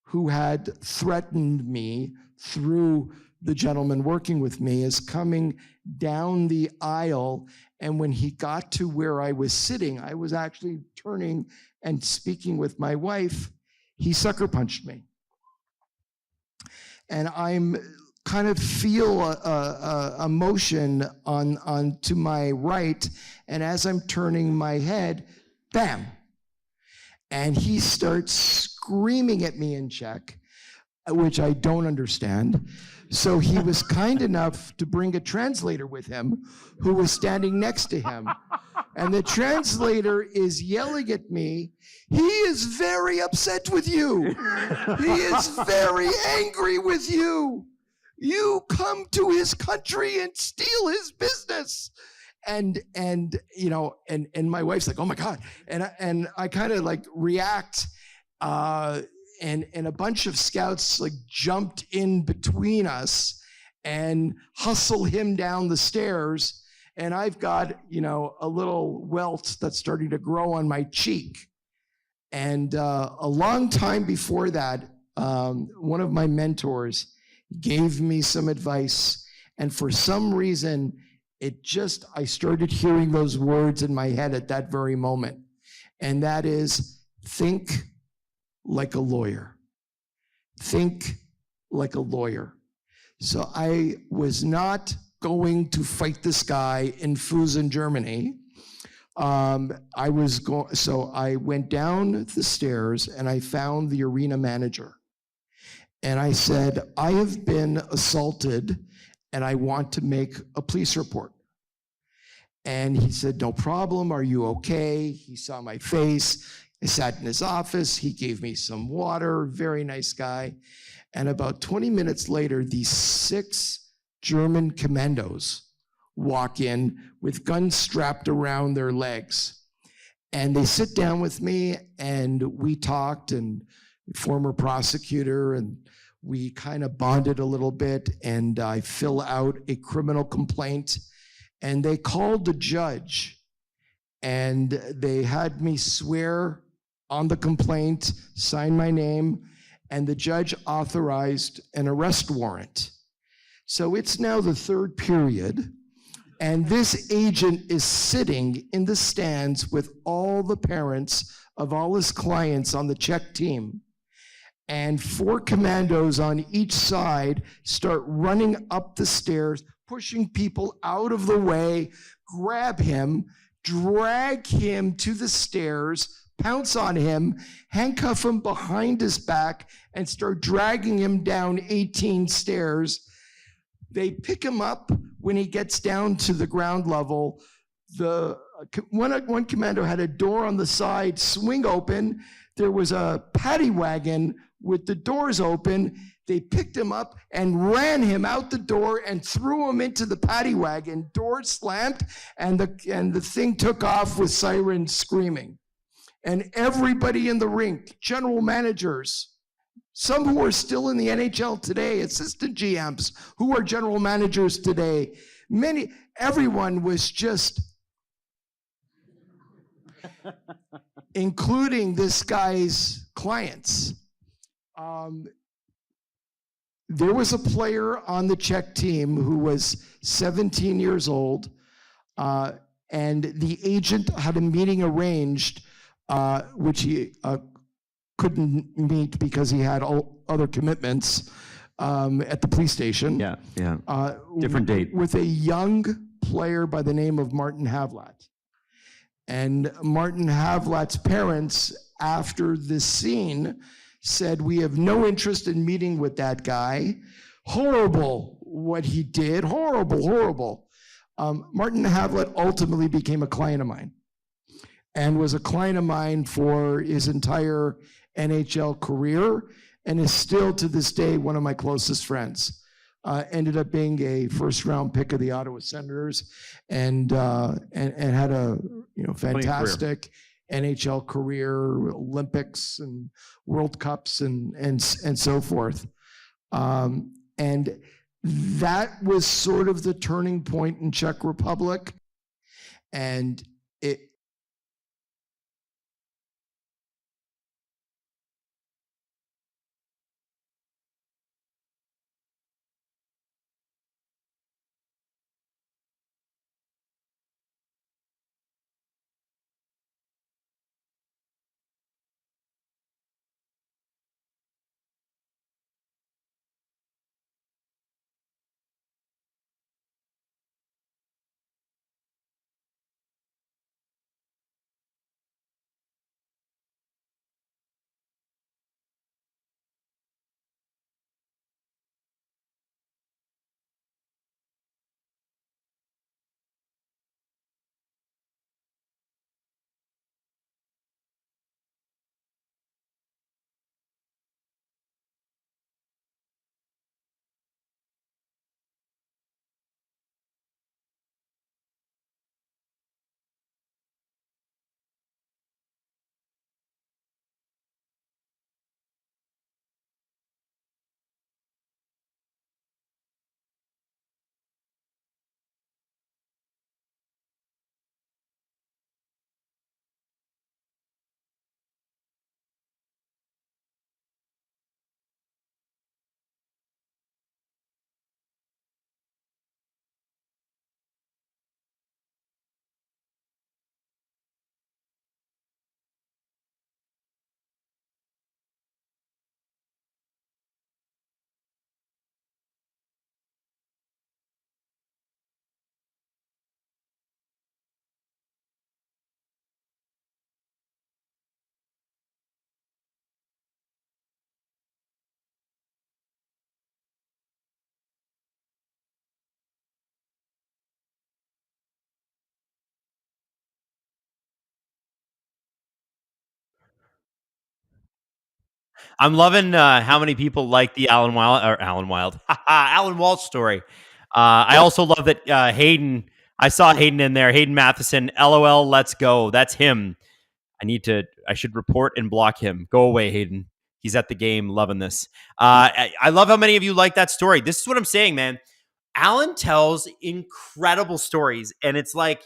who had threatened me through the gentleman working with me is coming down the aisle. And when he got to where I was sitting, I was actually turning and speaking with my wife. He sucker punched me. And I'm kind of feel a motion on to my right. And as I'm turning my head, bam. And he starts screaming at me in Czech, which I don't understand. So he was kind enough to bring a translator with him who was standing next to him. And the translator is yelling at me, he is very upset with you. He is very angry with you. You come to his country and steal his business. And my wife's like, oh my God. And I kind of like react, and a bunch of scouts like jumped in between us and hustle him down the stairs. And I've got, a little welt that's starting to grow on my cheek. And a long time before that, one of my mentors gave me some advice. And for some reason, I started hearing those words in my head at that very moment. And that is, think like a lawyer. Think like a lawyer. So I was not going to fight this guy in Fusen, Germany. So I went down the stairs and I found the arena manager. And I said, I have been assaulted and I want to make a police report. And he said, no problem, are you okay? He saw my face. I sat in his office. He gave me some water, very nice guy. And about 20 minutes later, these 6 German commandos walk in with guns strapped around their legs. And they sit down with me and we talked, and former prosecutor, and we kind of bonded a little bit, and I fill out a criminal complaint. And they called the judge and they had me swear on the complaint, sign my name, and the judge authorized an arrest warrant. So it's now the third period, and this agent is sitting in the stands with all the parents of all his clients on the Czech team. and 4 commandos on each side start running up the stairs, pushing people out of the way, grab him, drag him to the stairs, pounce on him, handcuff him behind his back, and start dragging him down 18 stairs. They pick him up when he gets down to the ground level. One commando had a door on the side swing open. There was a paddy wagon with the doors open. They picked him up and ran him out the door and threw him into the paddy wagon. Door slammed, and the thing took off with sirens screaming. And everybody in the rink, general managers, some who are still in the NHL today, assistant GMs who are general managers today, everyone was just, including this guy's clients. There was a player on the Czech team who was 17 years old, and the agent had a meeting arranged, which he couldn't meet because he had other commitments at the police station. Yeah. Different date. With a young player by the name of Martin Havlat. And Martin Havlat's parents, after this scene, said, "We have no interest in meeting with that guy. Horrible what he did. Horrible, horrible." Martin Havlat ultimately became a client of mine and was a client of mine for his entire NHL career and is still to this day one of my closest friends. Ended up being a first-round pick of the Ottawa Senators and had a fantastic NHL career, Olympics and World Cups and so forth. And that was sort of the turning point in Czech Republic. And I'm loving how many people like the Alan Walsh story. I also love that Hayden. I saw Hayden in there. Hayden Matheson. LOL. Let's go. That's him. I should report and block him. Go away, Hayden. He's at the game, loving this. I love how many of you like that story. This is what I'm saying, man. Alan tells incredible stories, and it's like,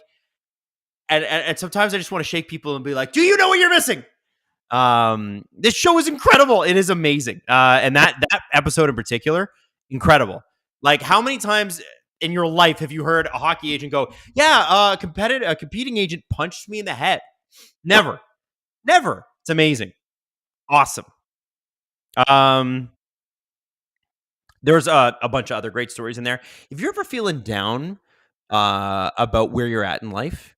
and sometimes I just want to shake people and be like, "Do you know what you're missing?" This show is incredible. It is amazing. And that episode in particular, incredible. Like, how many times in your life have you heard a hockey agent go, "Yeah, a competing agent punched me in the head"? Never. It's amazing. Awesome. There's a bunch of other great stories in there. If you're ever feeling down about where you're at in life,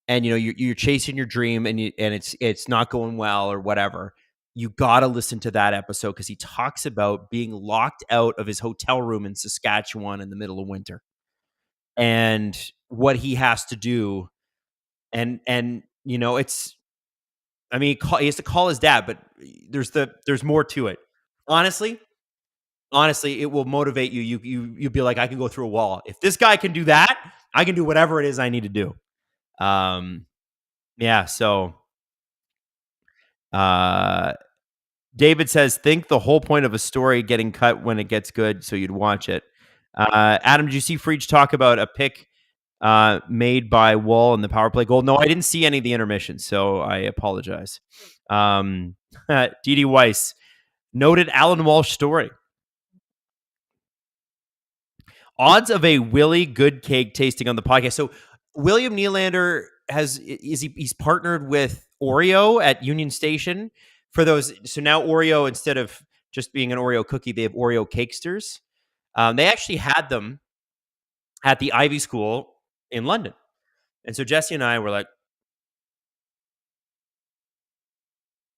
and you're chasing your dream, and it's not going well or whatever, you got to listen to that episode, because he talks about being locked out of his hotel room in Saskatchewan in the middle of winter, and what he has to do. And it's, I mean, he has to call his dad, but there's more to it. Honestly, it will motivate you. You'll be like, I can go through a wall. If this guy can do that, I can do whatever it is I need to do. Yeah. So, David says, think the whole point of a story getting cut when it gets good, so you'd watch it. Adam, did you see Freach talk about a pick made by Wall in the power play goal? No, I didn't see any of the intermissions, so I apologize. D.D. Weiss, noted Alan Walsh story. Odds of a Willie good cake tasting on the podcast. So William Nylander he's partnered with Oreo at Union Station for those. So now Oreo, instead of just being an Oreo cookie, they have Oreo Cakesters. They actually had them at the Ivy School in London. And so Jesse and I were like,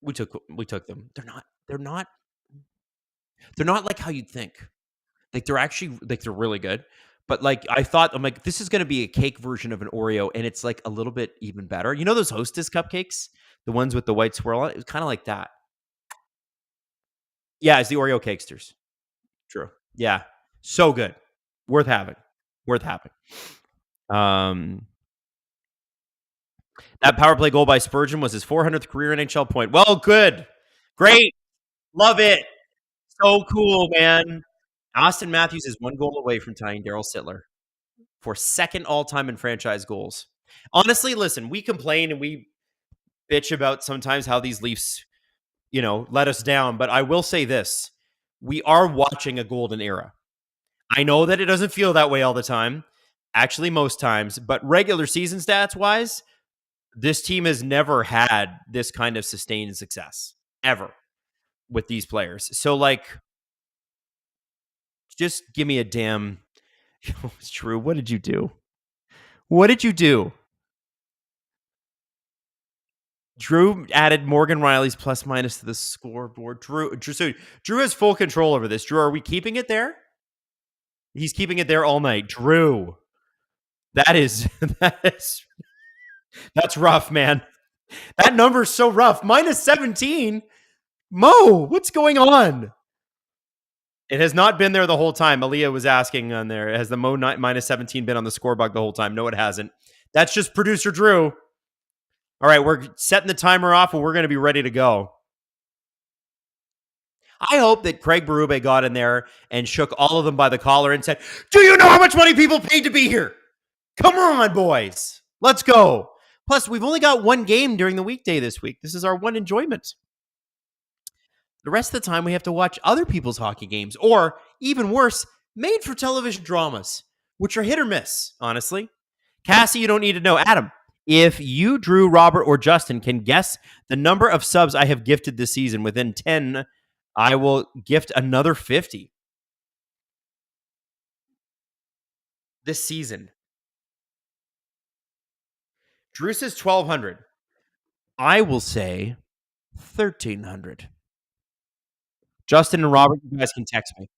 we took them. They're not like how you'd think. Like, they're actually, like, they're really good. But like, I'm like, this is going to be a cake version of an Oreo, and it's like a little bit even better. You know those Hostess cupcakes, the ones with the white swirl on it? It was kind of like that. Yeah, it's the Oreo Cakesters. True. Yeah, so good, worth having. That power play goal by Spurgeon was his 400th career NHL point. Well, good, great, love it, so cool, man. Austin Matthews is one goal away from tying Darryl Sittler for second all-time in franchise goals. Honestly, listen, we complain and we bitch about sometimes how these Leafs, let us down. But I will say this. We are watching a golden era. I know that it doesn't feel that way all the time. Actually, most times. But regular season stats-wise, this team has never had this kind of sustained success, ever, with these players. So, like, just give me a damn... It's true. What did you do? Drew added Morgan Riley's plus minus to the scoreboard. Drew has full control over this. Drew, are we keeping it there? He's keeping it there all night. Drew, that's rough, man. That number's so rough. Minus 17. Mo, what's going on? It has not been there the whole time. Aaliyah was asking on there, has the Mo minus 17 been on the scoreboard the whole time? No, it hasn't. That's just producer Drew. All right, we're setting the timer off and we're going to be ready to go. I hope that Craig Berube got in there and shook all of them by the collar and said, do you know how much money people paid to be here? Come on, boys. Let's go. Plus, we've only got one game during the weekday this week. This is our one enjoyment. The rest of the time, we have to watch other people's hockey games, or even worse, made-for-television dramas, which are hit or miss, honestly. Cassie, you don't need to know. Adam, if you, Drew, Robert, or Justin can guess the number of subs I have gifted this season within 10, I will gift another 50. This season. Drew says 1,200. I will say 1,300. Justin and Robert, you guys can text me.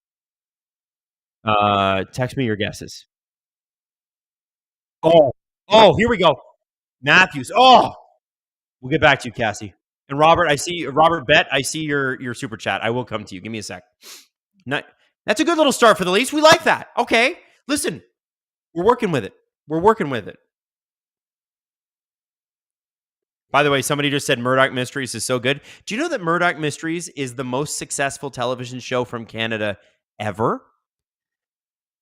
Text me your guesses. Oh, here we go. Matthews. Oh, we'll get back to you, Cassie. And Robert, I see Robert Bet. I see your super chat. I will come to you. Give me a sec. That's a good little start for the Leafs. We like that. Okay, listen, we're working with it. By the way, somebody just said Murdoch Mysteries is so good. Do you know that Murdoch Mysteries is the most successful television show from Canada ever?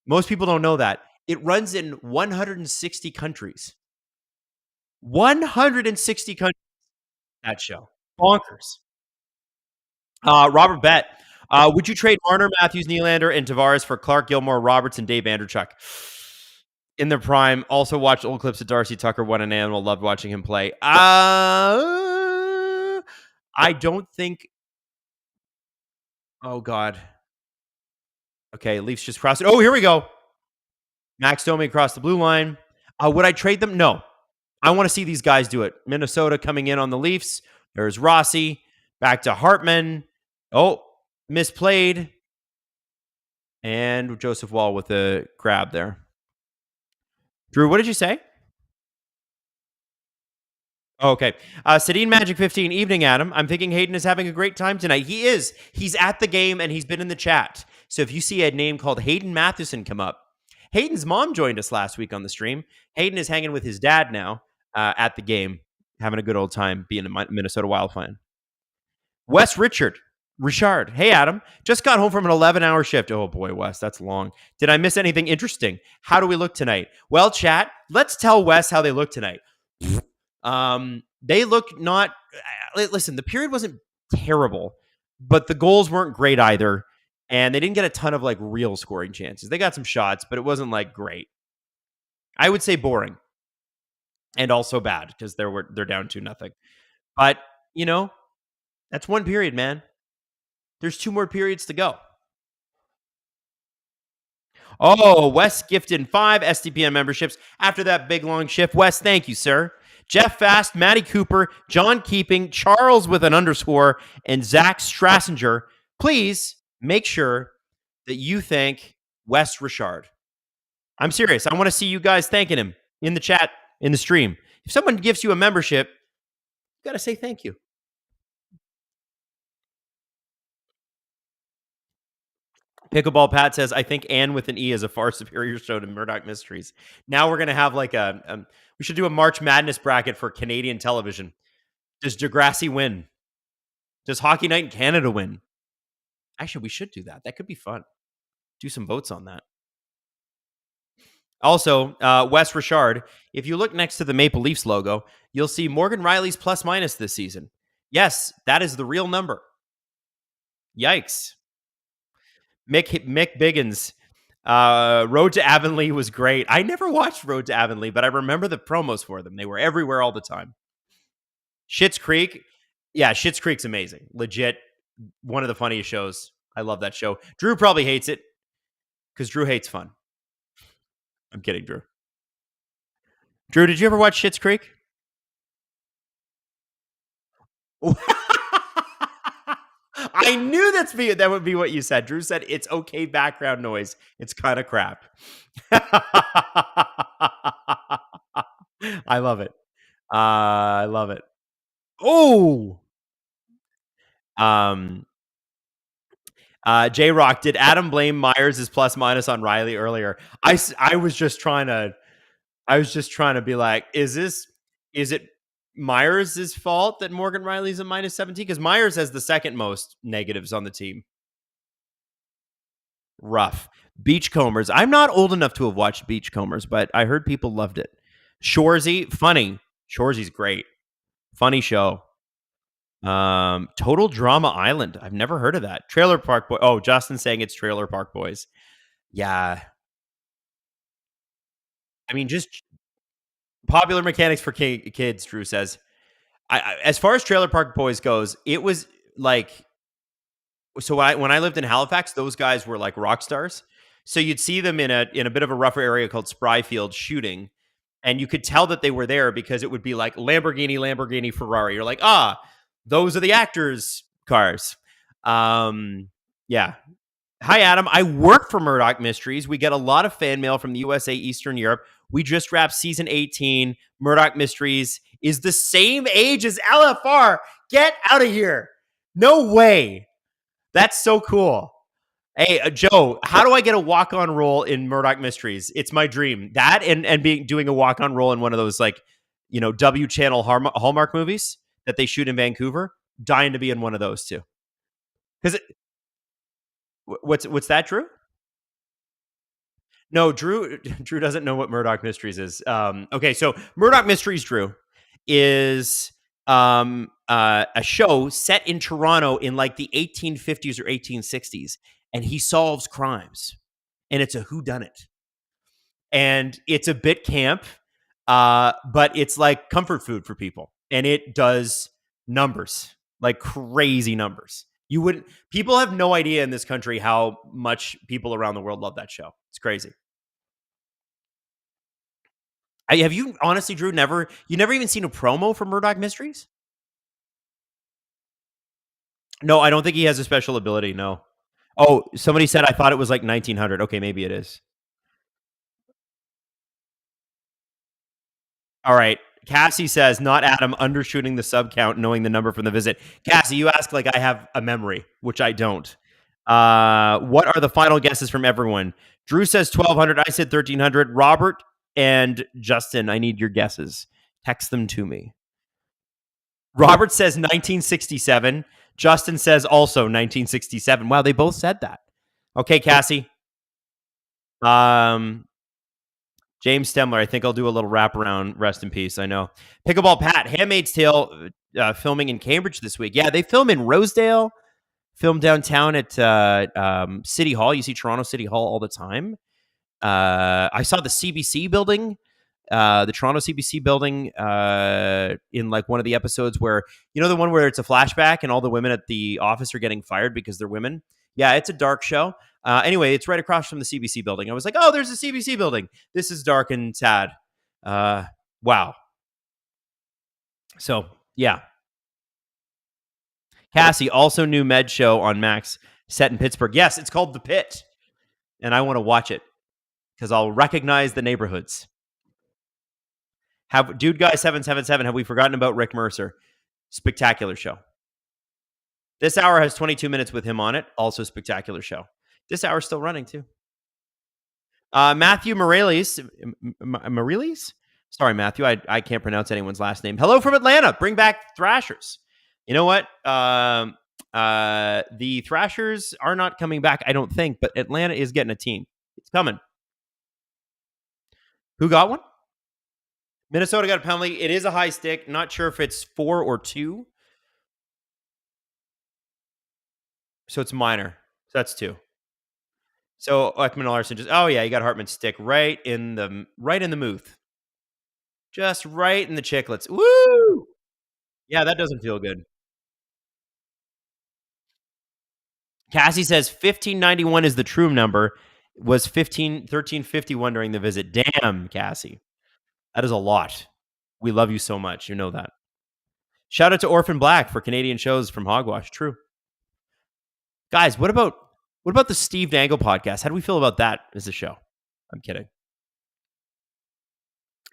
Most people don't know that. It runs in 160 countries. 160 countries, that show. Bonkers. Robert Bet. Would you trade Marner, Matthews, Nylander, and Tavares for Clark, Gilmore, Roberts, and Dave Vanderchuk? In their prime. Also watched old clips of Darcy Tucker. What an animal. Loved watching him play. I don't think Oh, God. Okay, Leafs just crossed it. Oh, here we go. Max Domi across the blue line. Would I trade them? No. I want to see these guys do it. Minnesota coming in on the Leafs. There's Rossi. Back to Hartman. Oh, misplayed. And Joseph Wall with a grab there. Drew, what did you say? Oh, okay. Sedin Magic 15. Evening, Adam. I'm thinking Hayden is having a great time tonight. He is. He's at the game and he's been in the chat. So if you see a name called Hayden Matheson come up, Hayden's mom joined us last week on the stream. Hayden is hanging with his dad now at the game, having a good old time being a Minnesota Wild fan. Wes Richard. Hey, Adam. Just got home from an 11-hour shift. Oh, boy, Wes, that's long. Did I miss anything interesting? How do we look tonight? Well, chat, let's tell Wes how they look tonight. They look not... Listen, the period wasn't terrible, but the goals weren't great either. And they didn't get a ton of real scoring chances. They got some shots, but it wasn't great. I would say boring. And also bad because they're down 2-0. But, that's one period, man. There's 2 more periods to go. Oh, Wes gifted 5 SDPN memberships after that big long shift. Wes, thank you, sir. Jeff Fast, Matty Cooper, John Keeping, Charles with an underscore, and Zach Strassinger. Please make sure that you thank Wes Richard. I'm serious. I want to see you guys thanking him in the chat, in the stream. If someone gives you a membership, you got to say thank you. Pickleball Pat says, I think Anne with an E is a far superior show to Murdoch Mysteries. Now we're going to have we should do a March Madness bracket for Canadian television. Does Degrassi win? Does Hockey Night in Canada win? Actually, we should do that. That could be fun. Do some votes on that. Also, Wes Richard, if you look next to the Maple Leafs logo, you'll see Morgan Rielly's plus minus this season. Yes, that is the real number. Yikes. Mick Biggins. Road to Avonlea was great. I never watched Road to Avonlea, but I remember the promos for them. They were everywhere all the time. Schitt's Creek. Yeah, Schitt's Creek's amazing. Legit. One of the funniest shows. I love that show. Drew probably hates it because Drew hates fun. I'm kidding, Drew. Drew, did you ever watch Schitt's Creek? I knew that would be what you said. Drew said it's okay background noise. It's kind of crap. I love it. I love it. Oh. J-Rock, did Adam blame Myers' plus minus on Rielly earlier? I was just trying to be like, is it Myers' fault that Morgan Rielly's a minus 17? Because Myers has the second most negatives on the team. Rough. Beachcombers. I'm not old enough to have watched Beachcombers, but I heard people loved it. Shoresy, funny. Shoresy's great. Funny show. Total Drama Island. I've never heard of that. Trailer Park Boy. Oh, Justin's saying it's Trailer Park Boys. Yeah. I mean, just popular mechanics for kids, Drew says. As far as Trailer Park Boys goes, it was so when I lived in Halifax, those guys were like rock stars. So you'd see them in a bit of a rougher area called Spryfield shooting, and you could tell that they were there because it would be like Lamborghini, Ferrari. You're like, those are the actors' cars. Yeah. Hi, Adam. I work for Murdoch Mysteries. We get a lot of fan mail from the USA, Eastern Europe. We just wrapped season 18. Murdoch Mysteries is the same age as LFR. Get out of here. No way. That's so cool. Hey, Joe, how do I get a walk-on role in Murdoch Mysteries? It's my dream. That and doing a walk-on role in one of those W Channel Hallmark movies that they shoot in Vancouver. Dying to be in one of those too. Because what's that, Drew? No, Drew doesn't know what Murdoch Mysteries is. Okay, so Murdoch Mysteries, Drew, is a show set in Toronto in the 1850s or 1860s, and he solves crimes, and it's a whodunit, and it's a bit camp, but it's like comfort food for people, and it does numbers, like crazy numbers. You wouldn't. People have no idea in this country how much people around the world love that show. It's crazy. Have you honestly, Drew? You never even seen a promo for Murdoch Mysteries? No, I don't think he has a special ability. No. Oh, somebody said I thought it was like 1900. Okay, maybe it is. All right. Cassie says, not Adam, undershooting the sub count, knowing the number from the visit. Cassie, you ask like I have a memory, which I don't. What are the final guesses from everyone? Drew says 1,200. I said 1,300. Robert and Justin, I need your guesses. Text them to me. Robert says 1967. Justin says also 1967. Wow, they both said that. Okay, Cassie. James Stemler, I think I'll do a little wraparound. Rest in peace. I know. Pickleball Pat, Handmaid's Tale filming in Cambridge this week. Yeah, they film in Rosedale, film downtown at City Hall. You see Toronto City Hall all the time. I saw the CBC building, the Toronto CBC building in like one of the episodes where, you know, the one where it's a flashback and all the women at the office are getting fired because they're women. Yeah, it's a dark show. Anyway, it's right across from the CBC building. I was like, oh, there's a CBC building. This is dark and sad. Wow. So, yeah. Cassie, also new med show on Max, set in Pittsburgh. Yes, it's called The Pit. And I want to watch it because I'll recognize the neighborhoods. Dude Guy 777, have we forgotten about Rick Mercer? Spectacular show. This hour has 22 minutes with him on it. Also spectacular show. This hour's still running, too. Matthew Morales. Sorry, Matthew. I can't pronounce anyone's last name. Hello from Atlanta. Bring back Thrashers. You know what? The Thrashers are not coming back, I don't think, but Atlanta is getting a team. It's coming. Who got one? Minnesota got a penalty. It is a high stick. Not sure if it's 4 or 2. So it's minor. So that's 2. So Ekman Larson just, oh yeah, you got Hartman's stick right in the mooth. Just right in the chiclets. Woo! Yeah, that doesn't feel good. Cassie says 1591 is the true number. Was 1351 during the visit. Damn, Cassie. That is a lot. We love you so much. You know that. Shout out to Orphan Black for Canadian shows from Hogwash. True. Guys, what about the Steve Dangle podcast? How do we feel about that as a show? I'm kidding.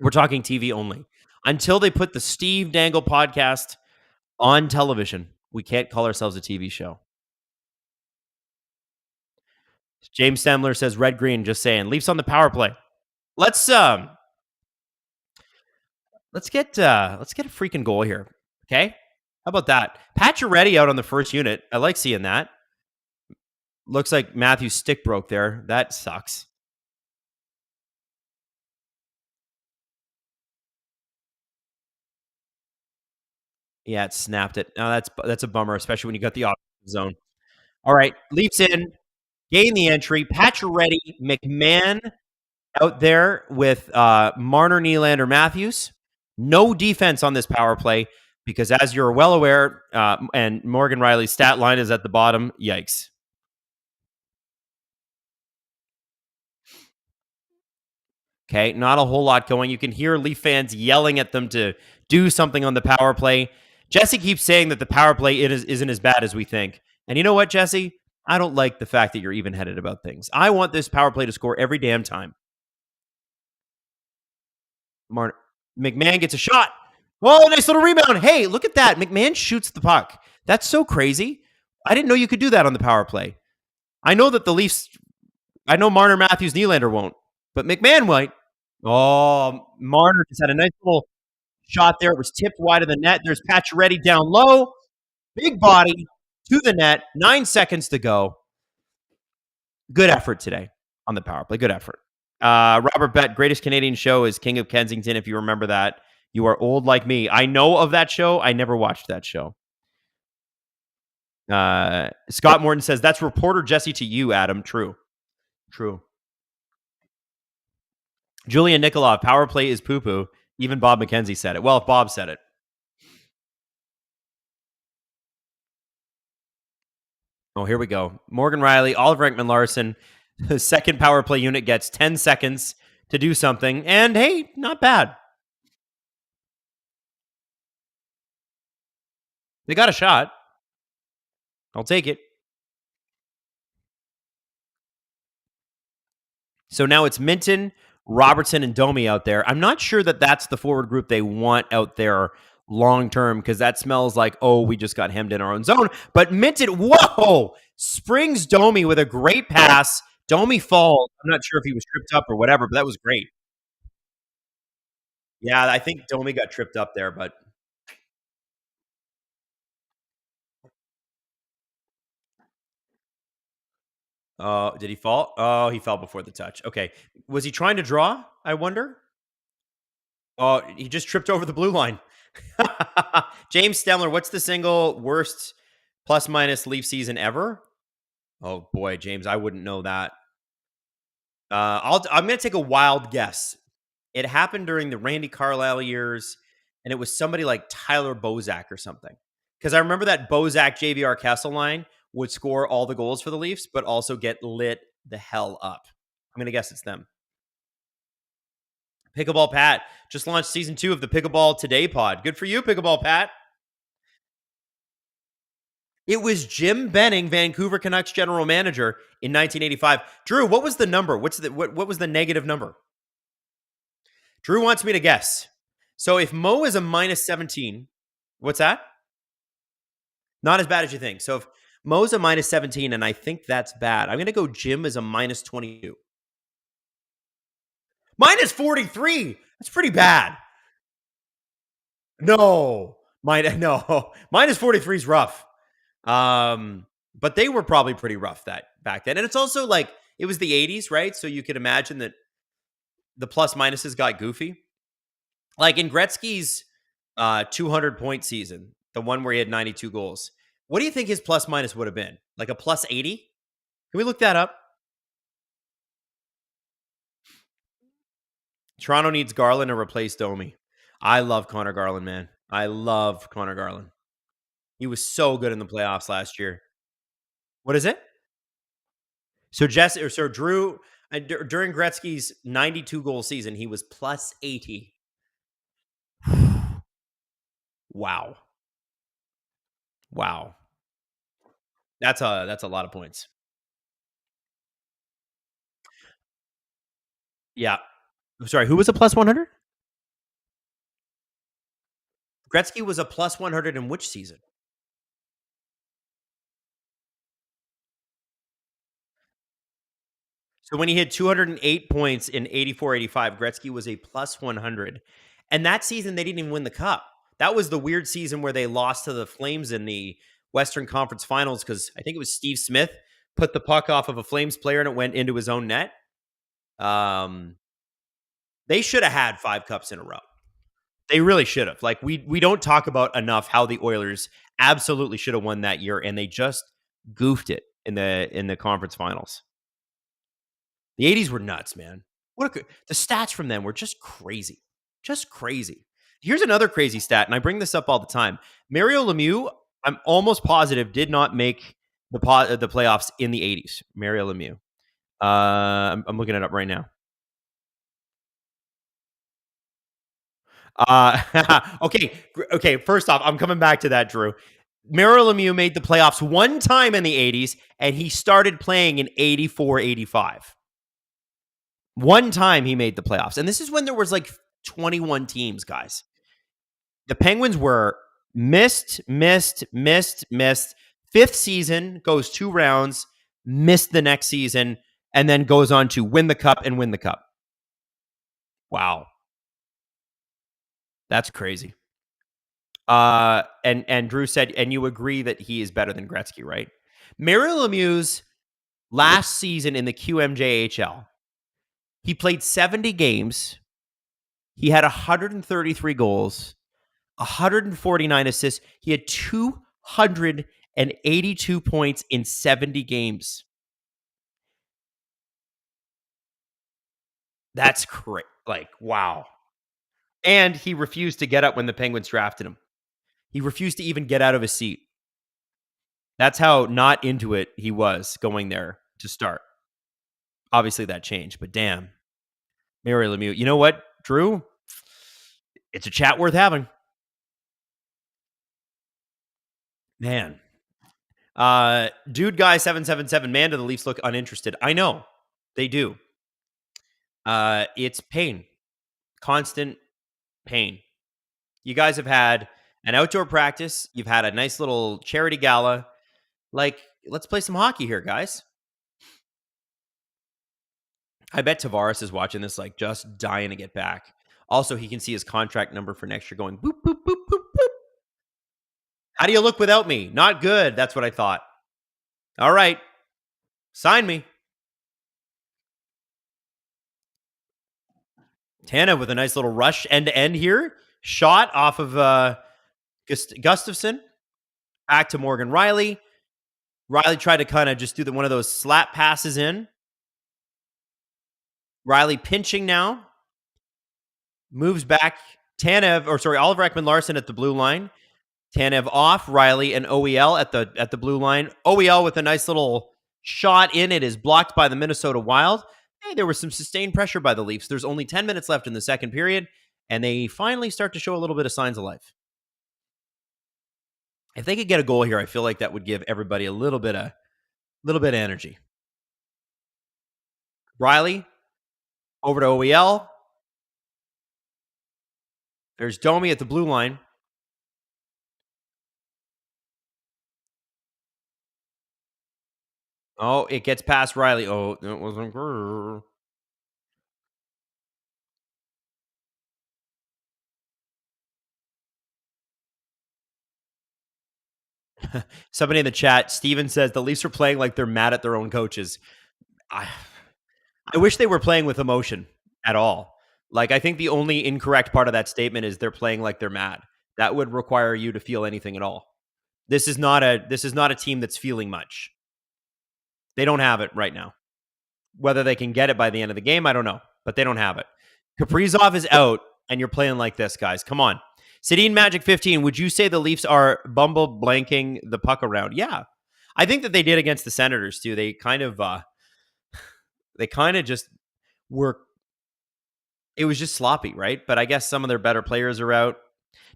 We're talking TV only. Until they put the Steve Dangle podcast on television, we can't call ourselves a TV show. James Stemler says red green, just saying. Leafs on the power play. Let's get a freaking goal here. Okay? How about that? Pacioretty out on the first unit. I like seeing that. Looks like Matthew's stick broke there. That sucks. Yeah, it snapped it. No, that's a bummer, especially when you got the offensive zone. All right, Leafs in, gain the entry. Pacioretty, McMahon out there with Marner, Nylander, Matthews. No defense on this power play because, as you're well aware, and Morgan Riley's stat line is at the bottom. Yikes. Okay, not a whole lot going. You can hear Leaf fans yelling at them to do something on the power play. Jesse keeps saying that the power play isn't as bad as we think. And you know what, Jesse? I don't like the fact that you're even-headed about things. I want this power play to score every damn time. McMahon gets a shot. Whoa, nice little rebound. Hey, look at that. McMahon shoots the puck. That's so crazy. I didn't know you could do that on the power play. I know that the Leafs, I know Marner, Matthews, Nylander won't, but McMahon might. Oh, Marner just had a nice little shot there. It was tipped wide of the net. There's Pacioretty down low. Big body to the net. 9 seconds to go. Good effort today on the power play. Good effort. Robert Bett, greatest Canadian show is King of Kensington, if you remember that. You are old like me. I know of that show. I never watched that show. Scott Morton says, that's reporter Jesse to you, Adam. True. Julian Nikolov, power play is poo-poo. Even Bob McKenzie said it. Well, if Bob said it. Oh, here we go. Morgan Riley, Oliver Ekman-Larsson. The second power play unit gets 10 seconds to do something. And hey, not bad. They got a shot. I'll take it. So now it's Minton, Robertson, and Domi out there. I'm not sure that that's the forward group they want out there long term because that smells like, oh, we just got hemmed in our own zone. But Minton, whoa, springs Domi with a great pass. Domi falls. I'm not sure if he was tripped up or whatever, but that was great. Yeah, I think Domi got tripped up there, but did he fall? Oh, he fell before the touch. Okay. Was he trying to draw? I wonder. Oh, he just tripped over the blue line. James Stemler, what's the single worst plus minus Leaf season ever? Oh boy, James, I wouldn't know that. I'm going to take a wild guess. It happened during the Randy Carlyle years, and it was somebody like Tyler Bozak or something. Because I remember that Bozak JVR Kessel line would score all the goals for the Leafs, but also get lit the hell up. I'm going to guess it's them. Pickleball Pat just launched season 2 of the Pickleball Today pod. Good for you, Pickleball Pat. It was Jim Benning, Vancouver Canucks general manager in 1985. Drew, what was the number? What was the negative number? Drew wants me to guess. So if Mo is a minus 17, what's that? Not as bad as you think. So if Mo's a minus 17, and I think that's bad, I'm going to go Jim is a minus 22. Minus 43. That's pretty bad. No. Minus 43 is rough. But they were probably pretty rough back then. And it's also like it was the 80s, right? So you could imagine that the plus minuses got goofy. Like in Gretzky's 200 point season, the one where he had 92 goals. What do you think his plus minus would have been? Like a plus 80? Can we look that up? Toronto needs Garland to replace Domi. I love Connor Garland, man. I love Connor Garland. He was so good in the playoffs last year. What is it? So Drew, during Gretzky's 92 goal season, he was plus 80. Wow. That's a lot of points. Yeah. Sorry, who was a plus 100? Gretzky was a plus 100 in which season? So when he hit 208 points in 84-85, Gretzky was a plus 100. And that season, they didn't even win the cup. That was the weird season where they lost to the Flames in the Western Conference Finals because I think it was Steve Smith put the puck off of a Flames player and it went into his own net. They should have had 5 cups in a row. They really should have. Like we don't talk about enough how the Oilers absolutely should have won that year, and they just goofed it in the conference finals. The 80s were nuts, man. The stats from them were just crazy. Just crazy. Here's another crazy stat, and I bring this up all the time. Mario Lemieux, I'm almost positive, did not make the playoffs in the 80s. Mario Lemieux. I'm looking it up right now. Okay. First off, I'm coming back to that, Drew. Mario Lemieux made the playoffs one time in the 80s, and he started playing in 84-85. One time he made the playoffs. And this is when there was like 21 teams, guys. The Penguins were missed. Fifth season, goes 2 rounds, missed the next season, and then goes on to win the cup and win the cup. Wow. That's crazy. And Drew said, and you agree that he is better than Gretzky, right? Mario Lemieux's last season in the QMJHL, he played 70 games. He had 133 goals, 149 assists. He had 282 points in 70 games. That's crazy. Like, wow. And he refused to get up when the Penguins drafted him. He refused to even get out of his seat. That's how not into it he was going there to start. Obviously that changed, but damn. Mary Lemieux. You know what, Drew? It's a chat worth having. Man. Dude guy 777, man, do the Leafs look uninterested? I know. They do. It's pain. Constant pain. You guys have had an outdoor practice. You've had a nice little charity gala. Like, let's play some hockey here, guys. I bet Tavares is watching this, like, just dying to get back. Also, he can see his contract number for next year going boop, boop, boop, boop, boop. How do you look without me? Not good. That's what I thought. All right. Sign me. Tanev with a nice little rush end to end here. Shot off of Gustafsson. Back to Morgan Riley. Riley tried to kind of just do one of those slap passes in. Riley pinching now. Moves back. Oliver Ekman-Larsson at the blue line. Tanev off. Riley and OEL at the blue line. OEL with a nice little shot in. It is blocked by the Minnesota Wild. Hey, there was some sustained pressure by the Leafs. There's only 10 minutes left in the second period, and they finally start to show a little bit of signs of life. If they could get a goal here, I feel like that would give everybody a little bit of energy. Riley over to OEL. There's Domi at the blue line. Oh, it gets past Riley. Oh, it wasn't. Somebody in the chat, Steven says the Leafs are playing like they're mad at their own coaches. I wish they were playing with emotion at all. Like, I think the only incorrect part of that statement is they're playing like they're mad. That would require you to feel anything at all. This is not a team that's feeling much. They don't have it right now. Whether they can get it by the end of the game, I don't know, but they don't have it. Kaprizov is out, and you're playing like this, guys. Come on. Sedin Magic 15, would you say the Leafs are bumble blanking the puck around? Yeah. I think that they did against the Senators, too. They kind of just were, it was just sloppy, right? But I guess some of their better players are out.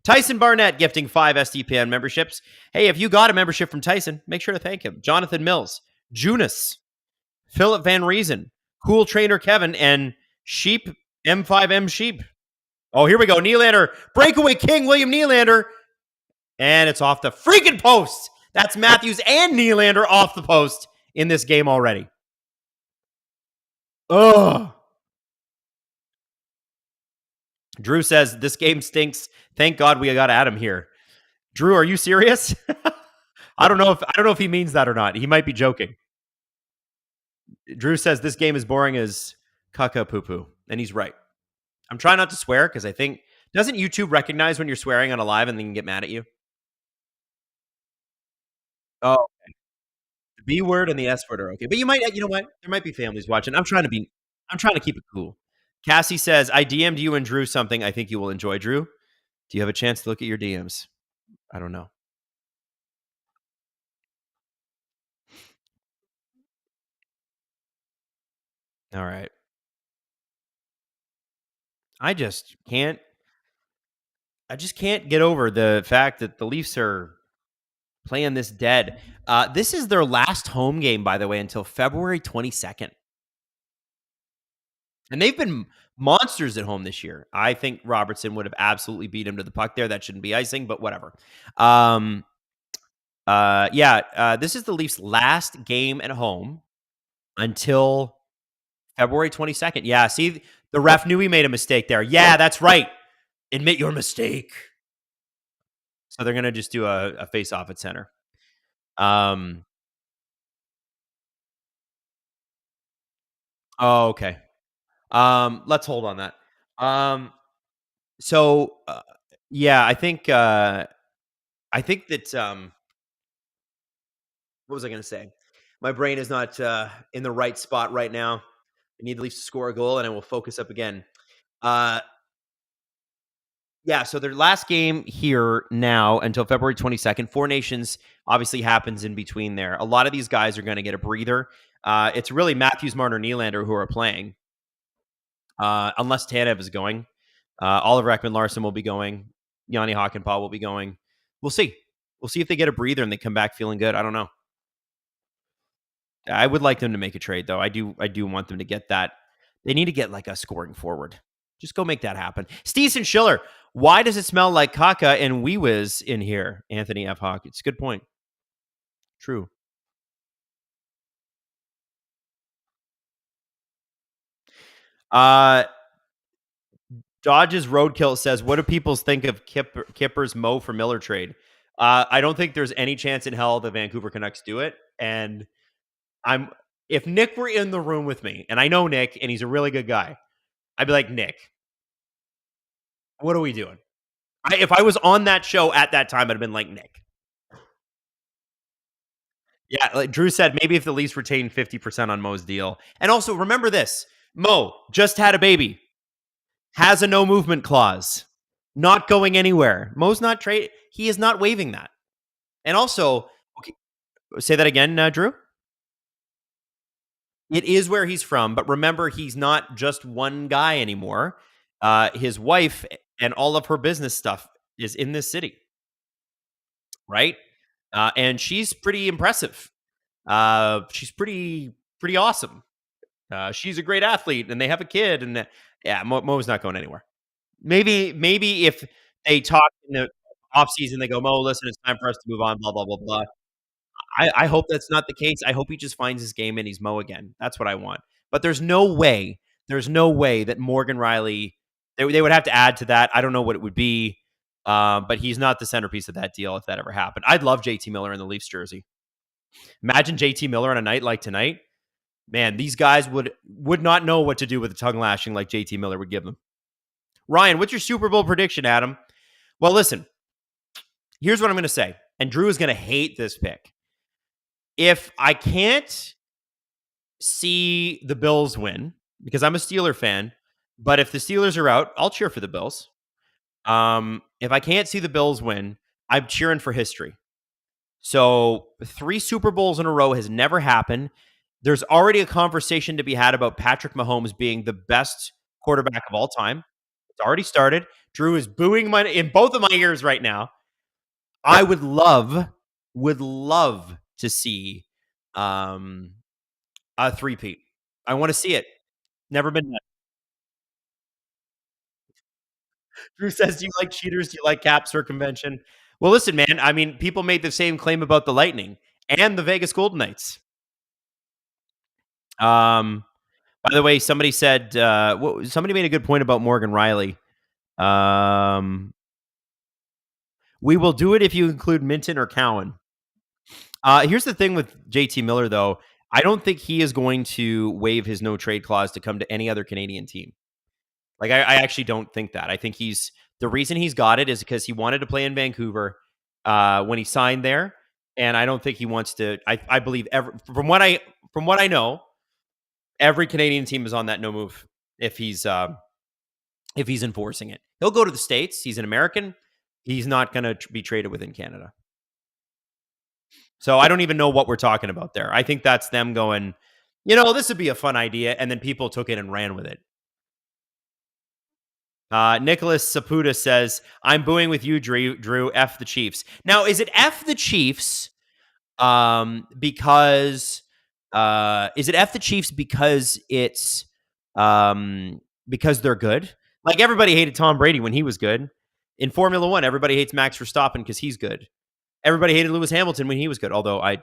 Tyson Barnett gifting 5 SDPN memberships. Hey, if you got a membership from Tyson, make sure to thank him. Jonathan Mills, Junis, Philip Van Riesen, Cool Trainer Kevin, and Sheep M5M Sheep. Oh, here we go. Nylander, breakaway king, William Nylander. And it's off the freaking post. That's Matthews and Nylander off the post in this game already. Ugh. Drew says, this game stinks. Thank God we got Adam here. Drew, are you serious? I don't know if he means that or not. He might be joking. Drew says this game is boring as caca poo poo. And he's right. I'm trying not to swear because I think, doesn't YouTube recognize when you're swearing on a live and then get mad at you? Oh, okay. The B word and the S word are okay. But you know what? There might be families watching. I'm trying to keep it cool. Cassie says, I DM'd you and Drew something I think you will enjoy. Drew, do you have a chance to look at your DMs? I don't know. All right. I just can't get over the fact that the Leafs are playing this dead. This is their last home game, by the way, until February 22nd. And they've been monsters at home this year. I think Robertson would have absolutely beat him to the puck there. That shouldn't be icing, but whatever. This is the Leafs' last game at home until February 22nd. Yeah, see, the ref knew he made a mistake there. Yeah, that's right. Admit your mistake. So they're going to just do a face-off at center. Oh, okay. Let's hold on that. Yeah, I think that what was I going to say? My brain is not in the right spot right now. I need the Leafs to score a goal, and I will focus up again. Yeah, so their last game here now until February 22nd. Four Nations obviously happens in between there. A lot of these guys are going to get a breather. It's really Matthews, Marner, Nylander who are playing, unless Tanev is going. Oliver Ekman Larson will be going. Yanni Hakanpää will be going. We'll see. We'll see if they get a breather and they come back feeling good. I don't know. I would like them to make a trade, though. I do want them to get that. They need to get like a scoring forward. Just go make that happen. Steeson Schiller, why does it smell like caca and wee whiz in here? Anthony F. Hawk. It's a good point. True. Dodge's Roadkill says, what do people think of Kipper's Mo for Miller trade? I don't think there's any chance in hell the Vancouver Canucks do it. And if Nick were in the room with me, and I know Nick, and he's a really good guy, I'd be like, Nick, what are we doing? If I was on that show at that time, I'd have been like, Nick. Yeah, like Drew said, maybe if the Leafs retain 50% on Mo's deal. And also, remember this. Mo just had a baby. Has a no movement clause. Not going anywhere. Mo's not trade. He is not waiving that. And also, okay, say that again, Drew. It is where he's from, but remember, he's not just one guy anymore. His wife and all of her business stuff is in this city, right? And she's pretty impressive. She's pretty awesome. She's a great athlete, and they have a kid. And yeah, Mo's not going anywhere. Maybe if they talk in the offseason, they go, Mo, listen, it's time for us to move on. Blah blah blah blah. I hope that's not the case. I hope he just finds his game and he's Mo again. That's what I want. But there's no way that Morgan Riley, they would have to add to that. I don't know what it would be, but he's not the centerpiece of that deal if that ever happened. I'd love JT Miller in the Leafs jersey. Imagine JT Miller on a night like tonight. Man, these guys would not know what to do with a tongue lashing like JT Miller would give them. Ryan, what's your Super Bowl prediction, Adam? Well, listen, here's what I'm going to say. And Drew is going to hate this pick. If I can't see the Bills win, because I'm a Steeler fan, but if the Steelers are out, I'll cheer for the Bills. If I can't see the Bills win, I'm cheering for history. So 3 Super Bowls in a row has never happened. There's already a conversation to be had about Patrick Mahomes being the best quarterback of all time. It's already started. Drew is booing in both of my ears right now. I would love to see a three-peat. I want to see it. Never been done. Drew says, do you like cheaters? Do you like cap circumvention? Well, listen, man. I mean, people made the same claim about the Lightning and the Vegas Golden Knights. By the way, somebody said somebody made a good point about Morgan Riley. We will do it if you include Minton or Cowan. Here's the thing with JT Miller, though. I don't think he is going to waive his no trade clause to come to any other Canadian team. Like, I actually don't think that. I think the reason he's got it is because he wanted to play in Vancouver when he signed there, and I don't think he wants to. I believe from what I know, every Canadian team is on that no move if he's enforcing it. He'll go to the States. He's an American. He's not going to be traded within Canada. So I don't even know what we're talking about there. I think that's them going, this would be a fun idea, and then people took it and ran with it. Nicholas Saputa says, I'm booing with you, Drew. F the Chiefs. Now, is it F the Chiefs because it's because they're good? Like, everybody hated Tom Brady when he was good. In Formula One, everybody hates Max Verstappen because he's good. Everybody hated Lewis Hamilton when he was good, although I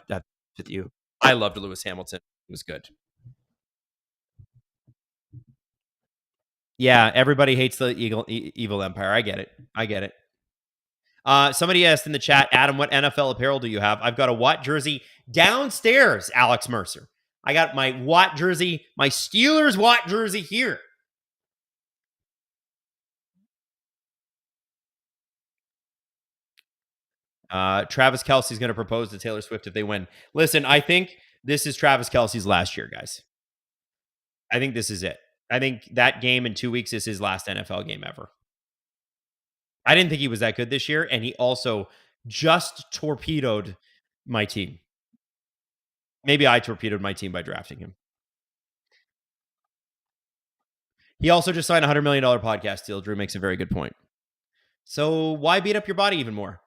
loved Lewis Hamilton. He was good. Yeah, everybody hates the evil empire. I get it. Somebody asked in the chat, Adam, what NFL apparel do you have? I've got a Watt jersey downstairs, Alex Mercer. I got my Watt jersey, my Steelers Watt jersey here. Travis Kelce's going to propose to Taylor Swift if they win. Listen, I think this is Travis Kelce's last year, guys. I think this is it. I think that game in 2 weeks is his last NFL game ever. I didn't think he was that good this year, and he also just torpedoed my team. Maybe I torpedoed my team by drafting him. He also just signed a $100 million podcast deal. Drew makes a very good point. So why beat up your body even more?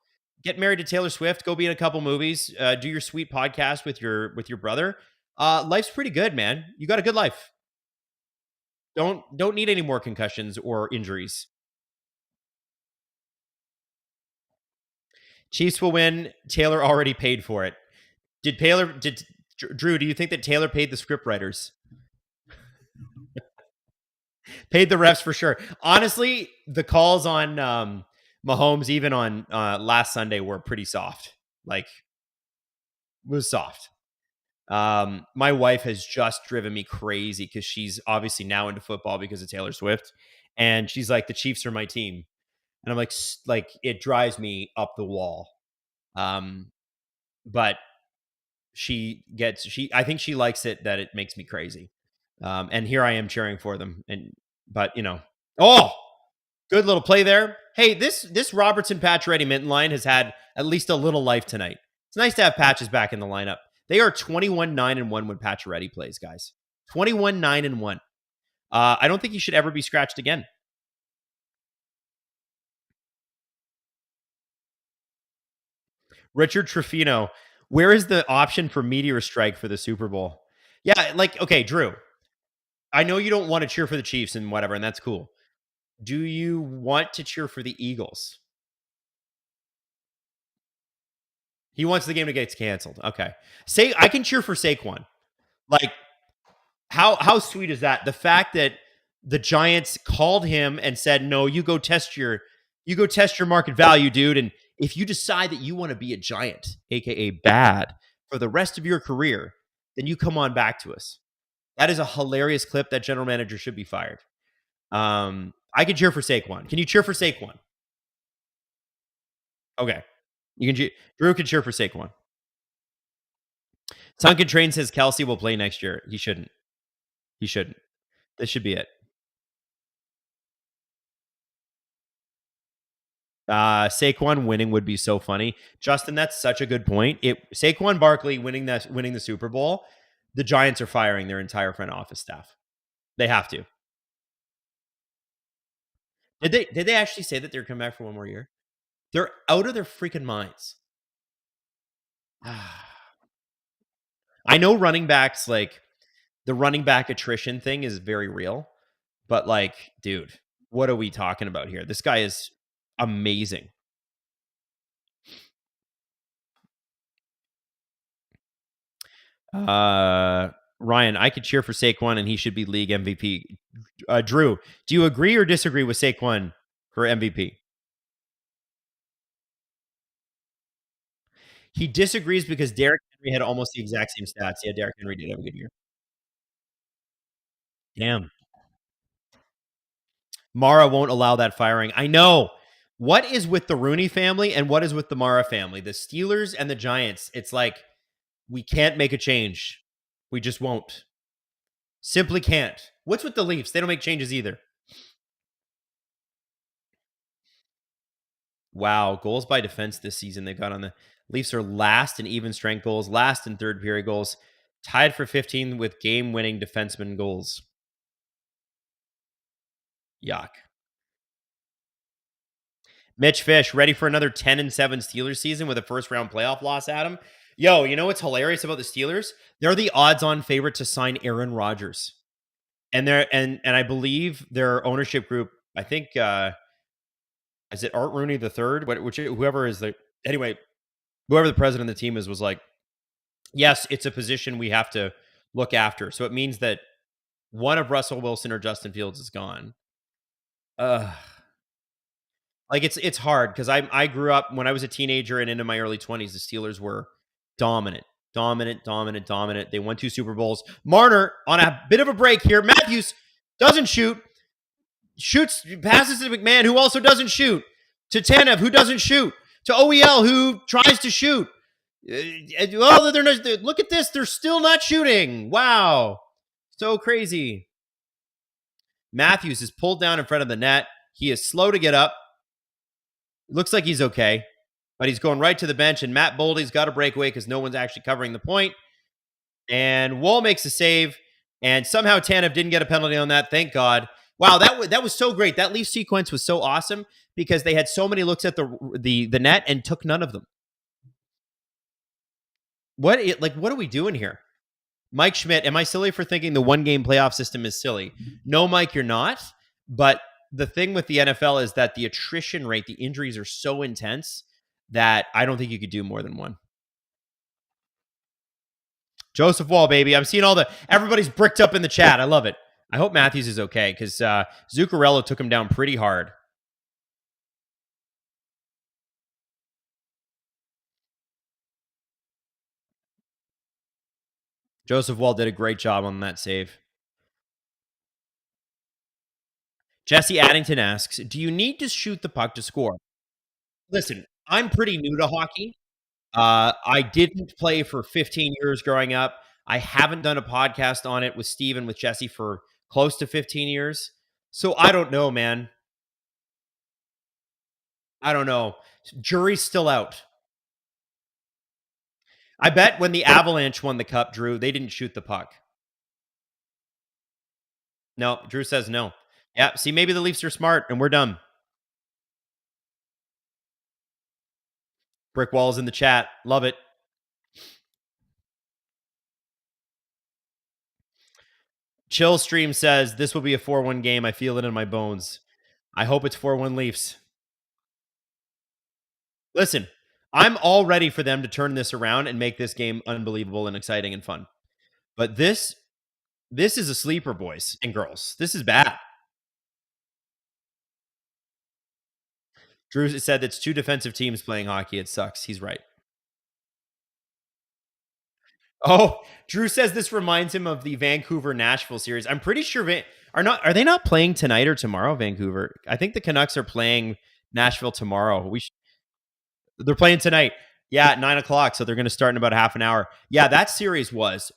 Get married to Taylor Swift. Go be in a couple movies. Do your sweet podcast with your brother. Life's pretty good, man. You got a good life. Don't need any more concussions or injuries. Chiefs will win. Taylor already paid for it. Drew, do you think that Taylor paid the script writers? Paid the refs for sure. Honestly, the calls on Mahomes, even on last Sunday, were pretty soft. Like, was soft. My wife has just driven me crazy because she's obviously now into football because of Taylor Swift. And she's like, the Chiefs are my team. And I'm like, it drives me up the wall. But I think she likes it that it makes me crazy. And here I am cheering for them. But good little play there. Hey, this Robertson Pacioretty Minton line has had at least a little life tonight. It's nice to have Patches back in the lineup. They are 21-9-1 when Pacioretty plays, guys. 21-9-1. I don't think he should ever be scratched again. Richard Trefino, where is the option for Meteor Strike for the Super Bowl? Yeah, okay, Drew. I know you don't want to cheer for the Chiefs and whatever, and that's cool. Do you want to cheer for the Eagles? He wants the game to get canceled. Okay. I can cheer for Saquon. Like, how sweet is that? The fact that the Giants called him and said, "No, you go test your market value, dude. And if you decide that you want to be a Giant, aka bad, for the rest of your career, then you come on back to us." That is a hilarious clip. That general manager should be fired. I can cheer for Saquon. Can you cheer for Saquon? Okay. Drew can cheer for Saquon. Sunken Train says Kelsey will play next year. He shouldn't. This should be it. Saquon winning would be so funny. Justin, that's such a good point. Saquon Barkley winning the Super Bowl, the Giants are firing their entire front office staff. They have to. Did they actually say that they're coming back for one more year? They're out of their freaking minds. I know running backs, like, the running back attrition thing is very real, but dude, what are we talking about here? This guy is amazing. Ryan, I could cheer for Saquon and he should be league MVP. Drew, do you agree or disagree with Saquon for MVP? He disagrees because Derrick Henry had almost the exact same stats. Yeah, Derrick Henry did have a good year. Damn. Mara won't allow that firing. I know. What is with the Rooney family and what is with the Mara family? The Steelers and the Giants. It's like, we can't make a change. We just won't. Simply can't. What's with the Leafs? They don't make changes either. Wow. Goals by defense this season they've got on the Leafs are last in even strength goals, last in third period goals, tied for 15 with game-winning defenseman goals. Yuck. Mitch Fish, ready for another 10-7 Steelers season with a first-round playoff loss, Adam? Yo, you know what's hilarious about the Steelers? They're the odds-on favorite to sign Aaron Rodgers. And I believe their ownership group, I think, is it Art Rooney III? Whoever the president of the team is, was like, yes, it's a position we have to look after. So it means that one of Russell Wilson or Justin Fields is gone. It's hard because I grew up when I was a teenager and into my early 20s. The Steelers were dominant. They won 2 Super Bowls. Marner on a bit of a break here. Matthews doesn't shoot. Passes to McMahon, who also doesn't shoot. To Tanev, who doesn't shoot. To OEL, who tries to shoot. Look at this. They're still not shooting. Wow. So crazy. Matthews is pulled down in front of the net. He is slow to get up. Looks like he's okay, but he's going right to the bench, and Matt Boldy's got a breakaway because no one's actually covering the point. And Wall makes a save, and somehow Tanev didn't get a penalty on that. Thank God. Wow, that was so great. That Leaf sequence was so awesome because they had so many looks at the net and took none of them. What are we doing here? Mike Schmidt, am I silly for thinking the one game playoff system is silly? No, Mike, you're not. But the thing with the NFL is that the attrition rate, the injuries are so intense that I don't think you could do more than one. Joseph Wall, baby. I'm seeing everybody's bricked up in the chat. I love it. I hope Matthews is okay because Zuccarello took him down pretty hard. Joseph Wall did a great job on that save. Jesse Addington asks, do you need to shoot the puck to score? Listen, I'm pretty new to hockey. I didn't play for 15 years growing up. I haven't done a podcast on it with Steve and with Jesse for close to 15 years. So I don't know, man. I don't know. Jury's still out. I bet when the Avalanche won the cup, Drew, they didn't shoot the puck. No, Drew says no. Yeah, see, maybe the Leafs are smart and we're dumb. Brick Walls in the chat. Love it. Chill Stream says, this will be a 4-1 game. I feel it in my bones. I hope it's 4-1 Leafs. Listen, I'm all ready for them to turn this around and make this game unbelievable and exciting and fun. But this is a sleeper, boys and girls. This is bad. Drew said it's two defensive teams playing hockey. It sucks. He's right. Oh, Drew says this reminds him of the Vancouver-Nashville series. I'm pretty sure are they not playing tonight or tomorrow, Vancouver? I think the Canucks are playing Nashville tomorrow. They're playing tonight. Yeah, at 9:00. So they're going to start in about half an hour. Yeah, that series was.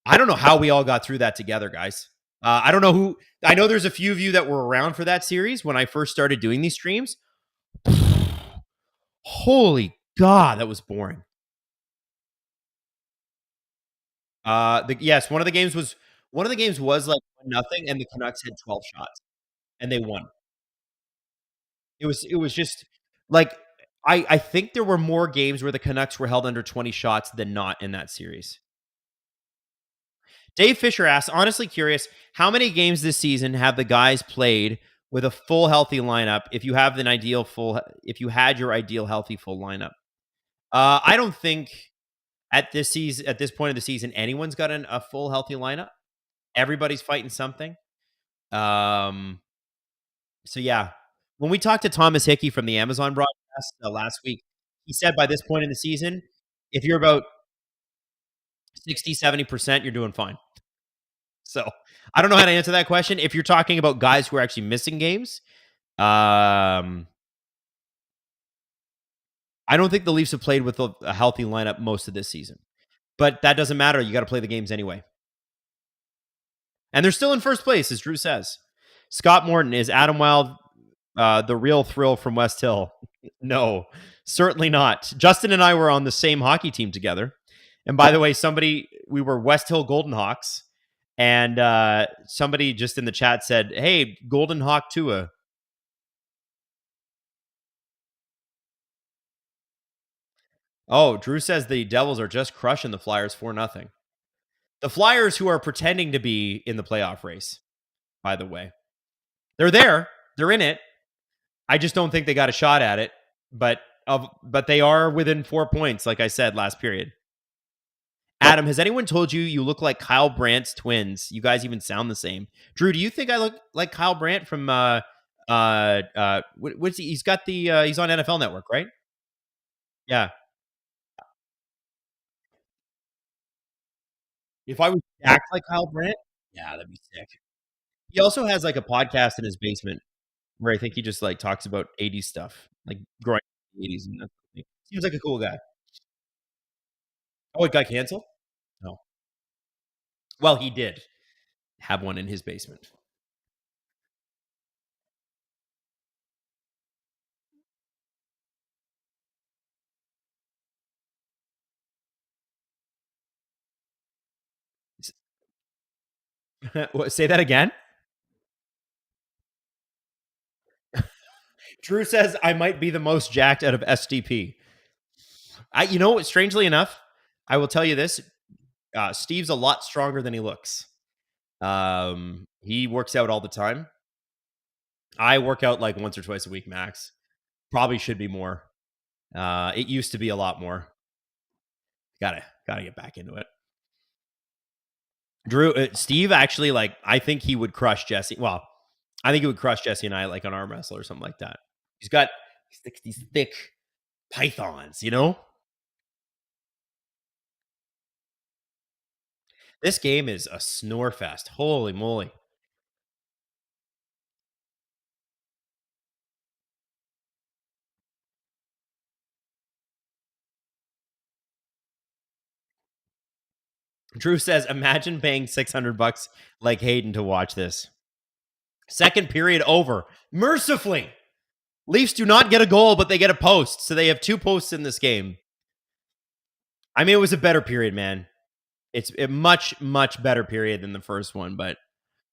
I don't know how we all got through that together, guys. I don't know who. I know there's a few of you that were around for that series when I first started doing these streams. Holy God, that was boring. Yes, one of the games was like 1-0, and the Canucks had 12 shots, and they won. It was just like I think there were more games where the Canucks were held under 20 shots than not in that series. Dave Fisher asks, honestly curious, how many games this season have the guys played with a full healthy lineup? If you had your ideal healthy full lineup, I don't think at this point of the season, anyone's got a full healthy lineup. Everybody's fighting something. So yeah, when we talked to Thomas Hickey from the Amazon broadcast last week, he said by this point in the season, if you're about 60-70%, you're doing fine. So I don't know how to answer that question. If you're talking about guys who are actually missing games, I don't think the Leafs have played with a healthy lineup most of this season. But that doesn't matter. You got to play the games anyway. And they're still in first place, as Drew says. Scott Morton, is Adam Wylde the real thrill from West Hill? No, certainly not. Justin and I were on the same hockey team together. And by the way, we were West Hill Golden Hawks. And somebody just in the chat said, hey, Golden Hawk Tua. Oh, Drew says the Devils are just crushing the Flyers 4-0. The Flyers, who are pretending to be in the playoff race, by the way. They're there. They're in it. I just don't think they got a shot at it. But they are within 4 points, like I said last period. Adam, has anyone told you look like Kyle Brandt's twins? You guys even sound the same. Drew, do you think I look like Kyle Brandt from what's he? He's got the he's on NFL Network, right? Yeah. If I would act like Kyle Brandt, yeah, that'd be sick. He also has like a podcast in his basement where I think he just like talks about 80s stuff, like growing up in the 80s, and that seems like a cool guy. Oh, it got canceled? No. Well, he did have one in his basement. What, say that again? Drew says I might be the most jacked out of SDP. You know what? Strangely enough, I will tell you this: Steve's a lot stronger than he looks. He works out all the time. I work out like once or twice a week max. Probably should be more. It used to be a lot more. Gotta get back into it. Drew, Steve actually, like, I think he would crush Jesse. Well, I think he would crush Jesse and I like on arm wrestle or something like that. He's got these thick pythons, you know? This game is a snore fest. Holy moly. Drew says, imagine paying $600 like Hayden to watch this. Second period over. Mercifully. Leafs do not get a goal, but they get a post. So they have 2 posts in this game. I mean, it was a better period, man. It's a much, much better period than the first one. But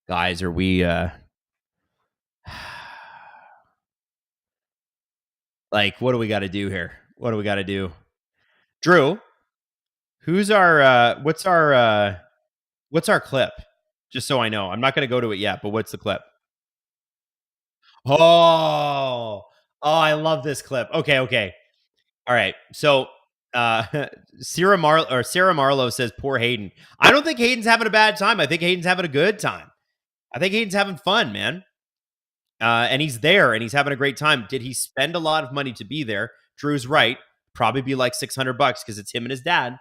guys, are we like, what do we got to do here? What do we got to do? Drew, who's our what's our clip? Just so I know. I'm not going to go to it yet, but what's the clip? Oh, I love this clip. Okay. All right. So Sarah Marlowe says, poor Hayden. I don't think Hayden's having a bad time. I think Hayden's having a good time. I think Hayden's having fun, man. And he's there and he's having a great time. Did he spend a lot of money to be there? Drew's right. Probably be like $600 because it's him and his dad.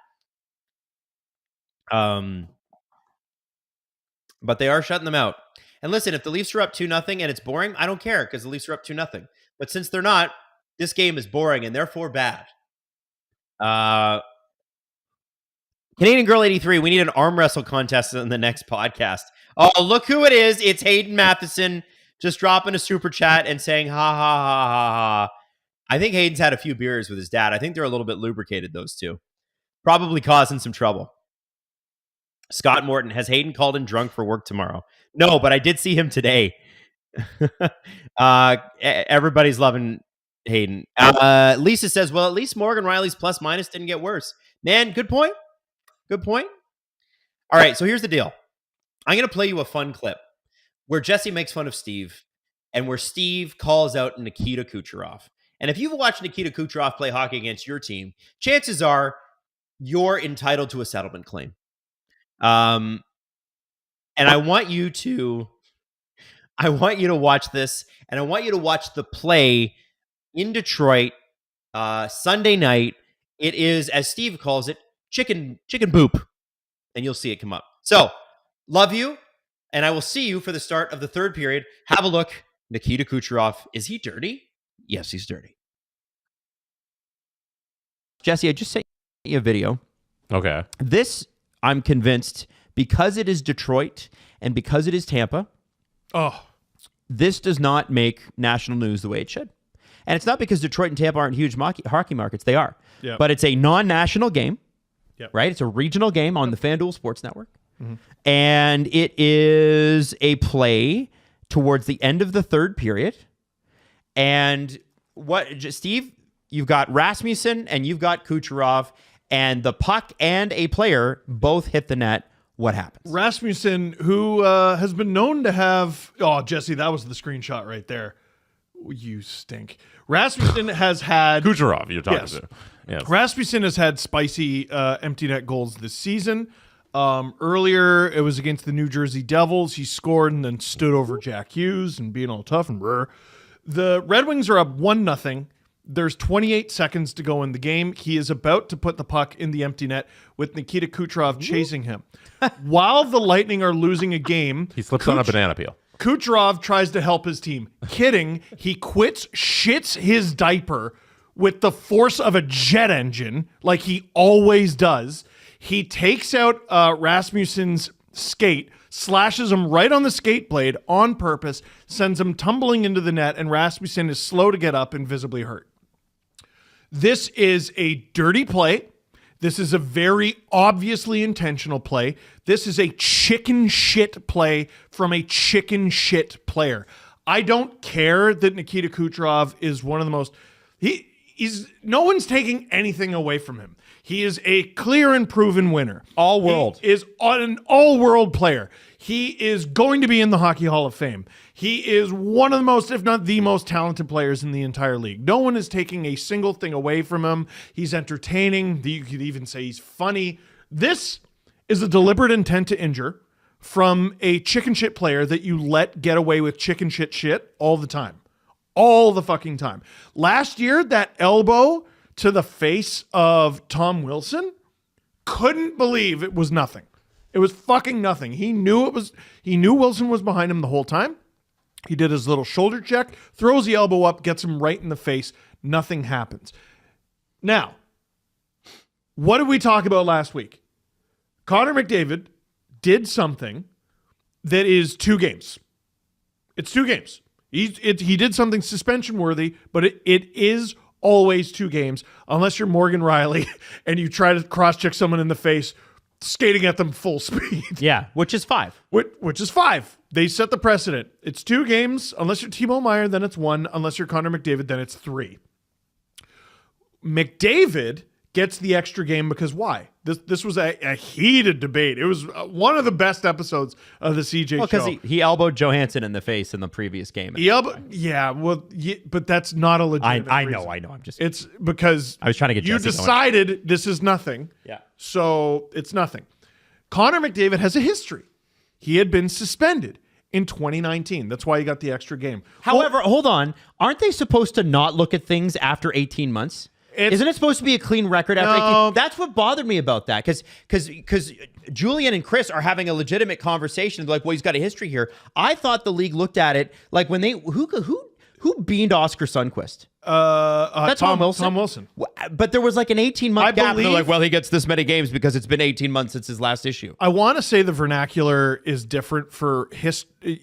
But they are shutting them out. And listen, if the Leafs are up 2-0 and it's boring, I don't care because the Leafs are up 2-0. But since they're not, this game is boring and therefore bad. Canadian Girl 83, we need an arm wrestle contest in the next podcast. Oh, look who it is. It's Hayden Matheson just dropping a super chat and saying, ha, ha, ha, ha, ha. I think Hayden's had a few beers with his dad. I think they're a little bit lubricated, those two. Probably causing some trouble. Scott Morton, has Hayden called in drunk for work tomorrow? No, but I did see him today. Everybody's loving Hayden. Lisa says, well, at least Morgan Riley's plus minus didn't get worse. Man, good point. Good point. All right, so here's the deal. I'm going to play you a fun clip where Jesse makes fun of Steve and where Steve calls out Nikita Kucherov. And if you've watched Nikita Kucherov play hockey against your team, chances are you're entitled to a settlement claim. And I want you to watch this, and I want you to watch the play in Detroit Sunday night. It is, as Steve calls it, chicken boop, and you'll see it come up. So, love you, and I will see you for the start of the third period. Have a look. Nikita Kucherov, is he dirty? Yes, he's dirty. Jesse, I just sent you a video. Okay. This, I'm convinced, because it is Detroit and because it is Tampa, this does not make national news the way it should. And it's not because Detroit and Tampa aren't huge hockey markets. They are. Yep. But it's a non-national game, right? It's a regional game on the FanDuel Sports Network. Mm-hmm. And it is a play towards the end of the third period. And Steve, you've got Rasmussen and you've got Kucherov, and the puck and a player both hit the net. What happens? Rasmussen, who has been known to have... Oh, Jesse, that was the screenshot right there. You stink. Rasmussen has had... Kucherov, you're talking to. Yes. Rasmussen has had spicy empty net goals this season. Earlier, it was against the New Jersey Devils. He scored and then stood over Jack Hughes and being all tough and brr. The Red Wings are up 1-0. There's 28 seconds to go in the game. He is about to put the puck in the empty net with Nikita Kucherov chasing him. While the Lightning are losing a game... He slips on a banana peel. Kucherov tries to help his team. Kidding. He shits his diaper with the force of a jet engine, like he always does. He takes out Rasmussen's skate, slashes him right on the skate blade on purpose, sends him tumbling into the net, and Rasmussen is slow to get up and visibly hurt. This is a dirty play. This is a very obviously intentional play. This is a chicken shit play from a chicken shit player. I don't care that Nikita Kucherov is one of the most... No one's taking anything away from him. He is a clear and proven winner. All world. He is an all-world player. He is going to be in the Hockey Hall of Fame. He is one of the most, if not the most talented players in the entire league. No one is taking a single thing away from him. He's entertaining. You could even say he's funny. This is a deliberate intent to injure from a chicken shit player that you let get away with chicken shit all the time. All the fucking time. Last year, that elbow to the face of Tom Wilson, couldn't believe it was nothing. It was fucking nothing. He knew Wilson was behind him the whole time. He did his little shoulder check, throws the elbow up, gets him right in the face. Nothing happens. Now, what did we talk about last week? Connor McDavid did something that is 2 games. It's 2 games. He did something suspension worthy, but it is always 2 games unless you're Morgan Riley and you try to cross-check someone in the face skating at them full speed. Yeah, which is 5. Which is 5. They set the precedent. It's 2 games. Unless you're Timo Meier, then it's 1. Unless you're Connor McDavid, then it's 3. McDavid gets the extra game because why? This was a heated debate. It was one of the best episodes of the CJ show. Because he elbowed Johansson in the face in the previous game. But that's not a legitimate I reason. know. I'm just... It's because I was trying to get you Jesse decided this is nothing. Yeah. So it's nothing. Connor McDavid has a history. He had been suspended in 2019. That's why he got the extra game. However, hold on. Aren't they supposed to not look at things after 18 months? Isn't it supposed to be a clean record after 18? That's what bothered me about that. Because Julian and Chris are having a legitimate conversation. They're like, well, he's got a history here. I thought the league looked at it like when they who beaned Oscar Sundquist? That's Tom Wilson. Tom Wilson. But there was like an 18-month gap. And they're like, believe- well, he gets this many games because it's been 18 months since his last issue. I want to say the vernacular is different for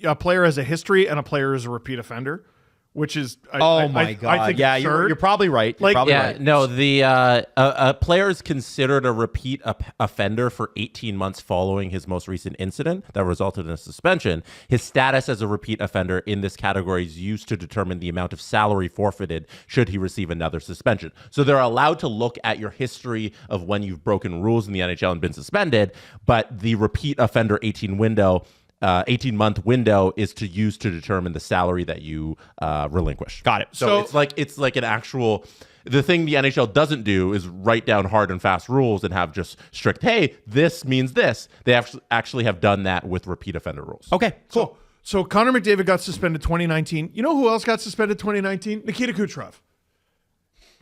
a player as a history and a player as a repeat offender. Which is, Oh my God! I think Yeah, absurd. you're probably right. You're Like- probably Yeah, right. no, the a player is considered a repeat offender for 18 months following his most recent incident that resulted in a suspension. His status as a repeat offender in this category is used to determine the amount of salary forfeited should he receive another suspension. So they're allowed to look at your history of when you've broken rules in the NHL and been suspended, but the repeat offender 18-month window is to use to determine the salary that you relinquish. Got it. So it's like an actual. The thing the NHL doesn't do is write down hard and fast rules and have just strict. Hey, this means this. They actually have done that with repeat offender rules. Okay, cool. So Connor McDavid got suspended 2019. You know who else got suspended 2019? Nikita Kucherov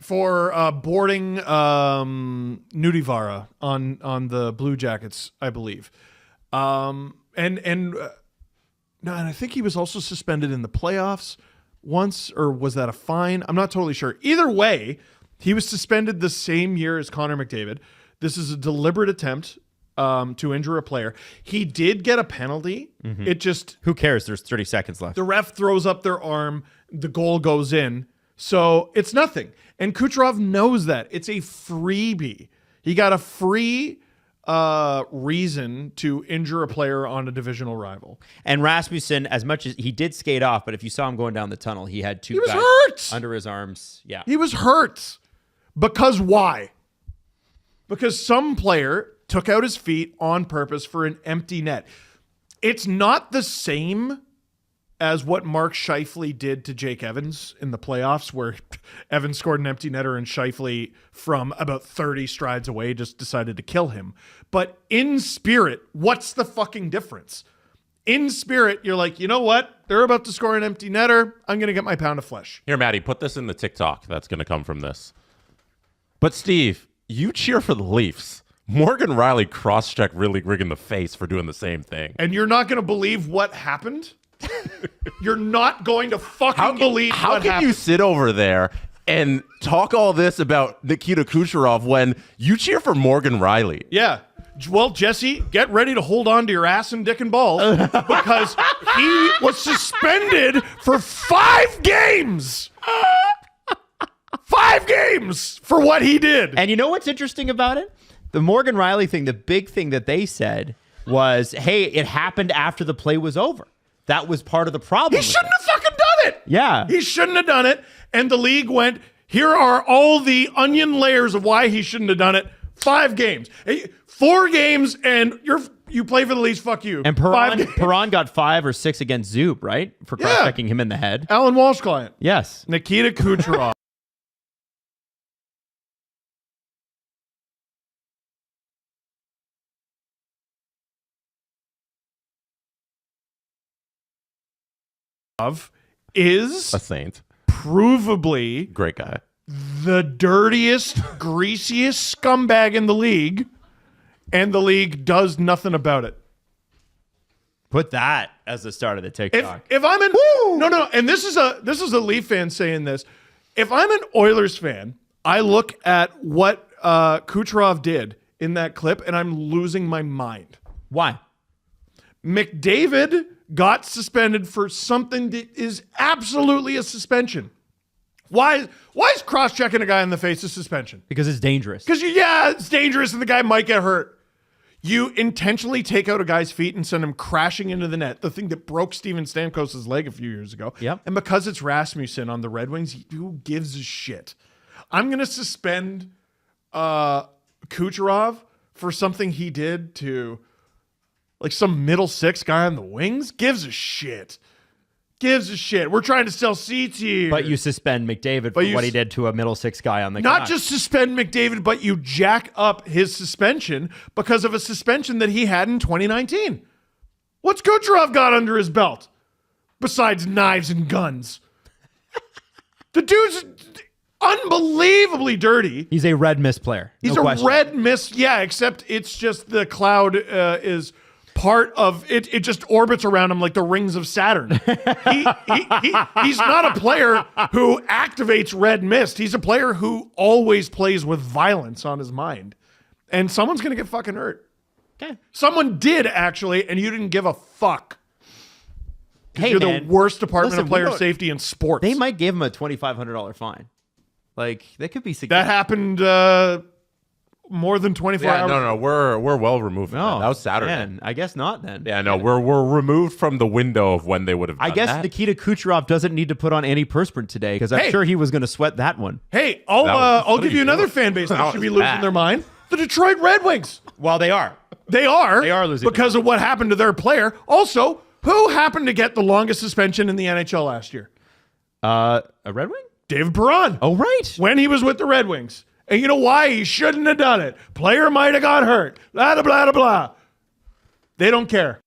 for boarding Nudivara on the Blue Jackets, I believe. And I think he was also suspended in the playoffs once, or was that a fine? I'm not totally sure. Either way, he was suspended the same year as Connor McDavid. This is a deliberate attempt to injure a player. He did get a penalty. It just, Who cares? There's 30 seconds left. the ref throws up their arm, the goal goes in. So it's nothing. And Kucherov knows that. It's a freebie. He got a free reason to injure a player on a divisional rival. And Rasmussen, as much as he did skate off, but if you saw him going down the tunnel, he had 2 He was guys hurt. under his arms. Yeah. He was hurt. Because why? Because some player took out his feet on purpose for an empty net. It's not the same as what Mark Scheifele did to Jake Evans in the playoffs, where Evans scored an empty netter and Scheifele from about 30 strides away just decided to kill him. But in spirit, what's the fucking difference? In spirit, you're like, you know what? They're about to score an empty netter. I'm going to get my pound of flesh. Here, Maddie, put this in the TikTok that's going to come from this. But Steve, you cheer for the Leafs. Morgan Riley cross-checked Riley Grigg in the face for doing the same thing. And you're not going to believe what happened? You're not going to fucking believe How what can happened. you sit over there and talk all this about Nikita Kucherov when you cheer for Morgan Riley? Yeah. Well, Jesse, get ready to hold on to your ass and dick and balls because he was suspended for 5 games. 5 games for what he did. And you know what's interesting about it? The Morgan Riley thing, the big thing that they said was, hey, it happened after the play was over. That was part of the problem. He shouldn't have fucking done it. Yeah. He shouldn't have done it. And the league went, here are all the onion layers of why he shouldn't have done it. 5 games. 4 games, and you play for the Leafs, fuck you. And Perron got 5 or 6 against Zub, right? For cross-checking him in the head. Alan Walsh client. Yes. Nikita Kucherov. is A saint. provably Great guy. the dirtiest, greasiest scumbag in the league, and the league does nothing about it. Put that as the start of the TikTok. If I'm in no, and this is a Leaf fan saying this. If I'm an Oilers fan, I look at what Kucherov did in that clip, and I'm losing my mind. Why? McDavid got suspended for something that is absolutely a suspension. Why is cross-checking a guy in the face a suspension? Because it's dangerous. Because it's dangerous and the guy might get hurt. You intentionally take out a guy's feet and send him crashing into the net, the thing that broke Steven Stamkos' leg a few years ago. Yep. And because it's Rasmussen on the Red Wings, who gives a shit? I'm going to suspend Kucherov for something he did to like some middle six guy on the Wings? Gives a shit. Gives a shit. We're trying to sell seats here. But you suspend McDavid for what he did to a middle six guy on the Not Canucks. just suspend McDavid, but you jack up his suspension because of a suspension that he had in 2019. What's Kucherov got under his belt besides knives and guns? The dude's unbelievably dirty. He's a red mist player. He's No a question. red mist. Yeah, except it's just the cloud is part of it. It just orbits around him like the rings of Saturn. He's not a player who activates red mist. He's a player who always plays with violence on his mind. And someone's going to get fucking hurt. Okay. Someone did, actually, and you didn't give a fuck. Hey, You're man, the worst department listen, of player we don't- safety in sports. They might give him a $2,500 fine. Like, that could be That significant. happened more than 24 Yeah, hours. no, we're well removed from that. That was Saturday. Man, I guess not then. Yeah, no, we're removed from the window of when they would have done I guess that. Nikita Kucherov doesn't need to put on antiperspirant today because I'm Hey. sure he was going to sweat that one. Hey, That was- I'll what give are you you another doing? fan base that That should be was losing bad. their mind. The Detroit Red Wings. Well, they are. They are losing because of what happened to their player. Also, who happened to get the longest suspension in the NHL last year? A Red Wing? David Perron. Oh, right. When he was with the Red Wings. And you know why? He shouldn't have done it. Player might have got hurt. Blah, blah, blah, blah. They don't care.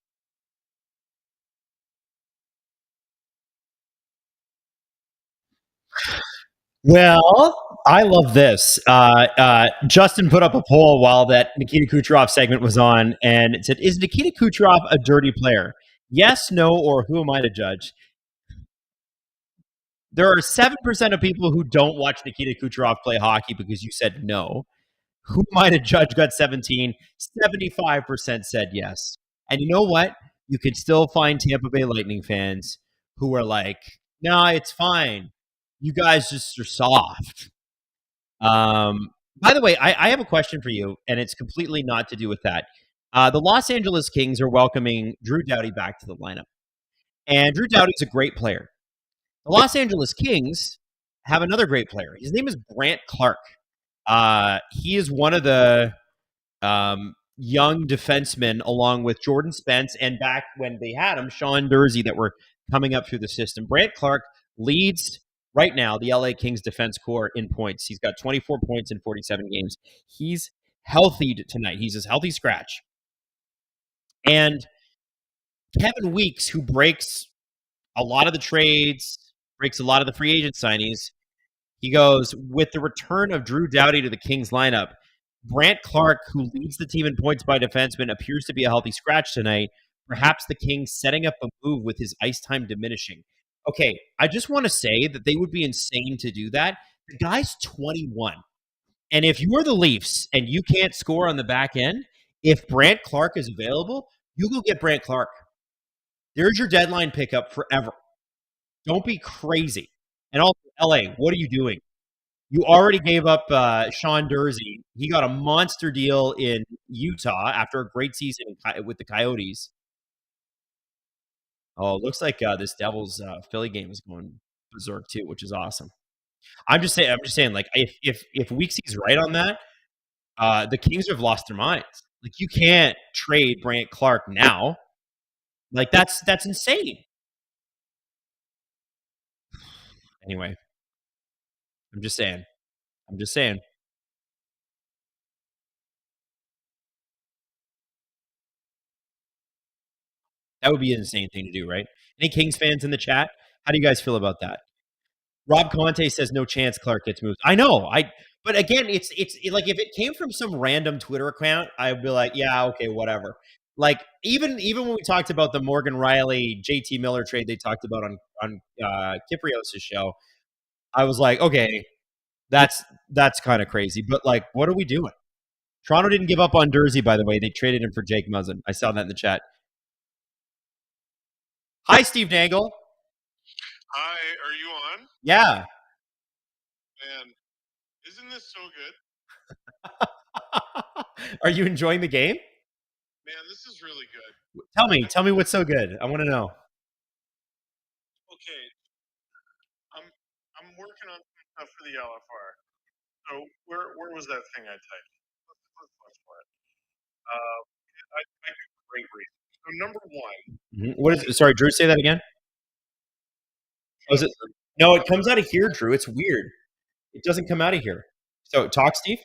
Well, I love this. Justin put up a poll while that Nikita Kucherov segment was on, and it said, "Is Nikita Kucherov a dirty player? Yes, no, or who am I to judge?" There are 7% of people who don't watch Nikita Kucherov play hockey because you said no. Who am I to judge got 17. 75% said yes. And you know what? You can still find Tampa Bay Lightning fans who are like, "No, it's fine. You guys just are soft." By the way, I have a question for you, and it's completely not to do with that. The Los Angeles Kings are welcoming Drew Doughty back to the lineup. And Drew Doughty is a great player. The Los Angeles Kings have another great player. His name is Brandt Clark. He is one of the young defensemen, along with Jordan Spence, and back when they had him, Sean Dursey, that were coming up through the system. Brandt Clark leads right now the LA Kings defense corps in points. He's got 24 points in 47 games. He's healthy tonight. He's a healthy scratch. And Kevin Weeks, who breaks a lot of the trades, breaks a lot of the free agent signings, he goes, with the return of Drew Doughty to the Kings lineup, Brandt Clark, who leads the team in points by defenseman, appears to be a healthy scratch tonight. Perhaps the Kings setting up a move with his ice time diminishing. Okay, I just want to say that they would be insane to do that. The guy's 21. And if you are the Leafs and you can't score on the back end, if Brandt Clark is available, you go get Brandt Clark. There's your deadline pickup forever. Don't be crazy. And also, LA, what are you doing? You already gave up Sean Dursey. He got a monster deal in Utah after a great season with the Coyotes. Oh, it looks like this Devils Philly game is going berserk too, which is awesome. I'm just saying, like if Weeksy's right on that, the Kings have lost their minds. Like you can't trade Brant Clark now. Like that's insane. Anyway, I'm just saying. That would be an insane thing to do, right? Any Kings fans in the chat? How do you guys feel about that? Rob Conte says no chance Clark gets moved. I know. But again, it's like if it came from some random Twitter account, I'd be like, yeah, okay, whatever. Like even when we talked about the Morgan Riley JT Miller trade they talked about on Kiprios' show, I was like, okay, that's kind of crazy. But like, what are we doing? Toronto didn't give up on Dursey, by the way. They traded him for Jake Muzzin. I saw that in the chat. Hi, Steve Dangle. Hi, are you on? Yeah. Man, isn't this so good? Are you enjoying the game? Man, this is really good. Tell me what's so good. I want to know. Okay, I'm working on some stuff for the LFR. So where was that thing I typed? Let's look for it. I do great research. So number one. What is it? Sorry, Drew, say that again. Was it? No, it comes out of here, Drew. It's weird. It doesn't come out of here. So talk, Steve.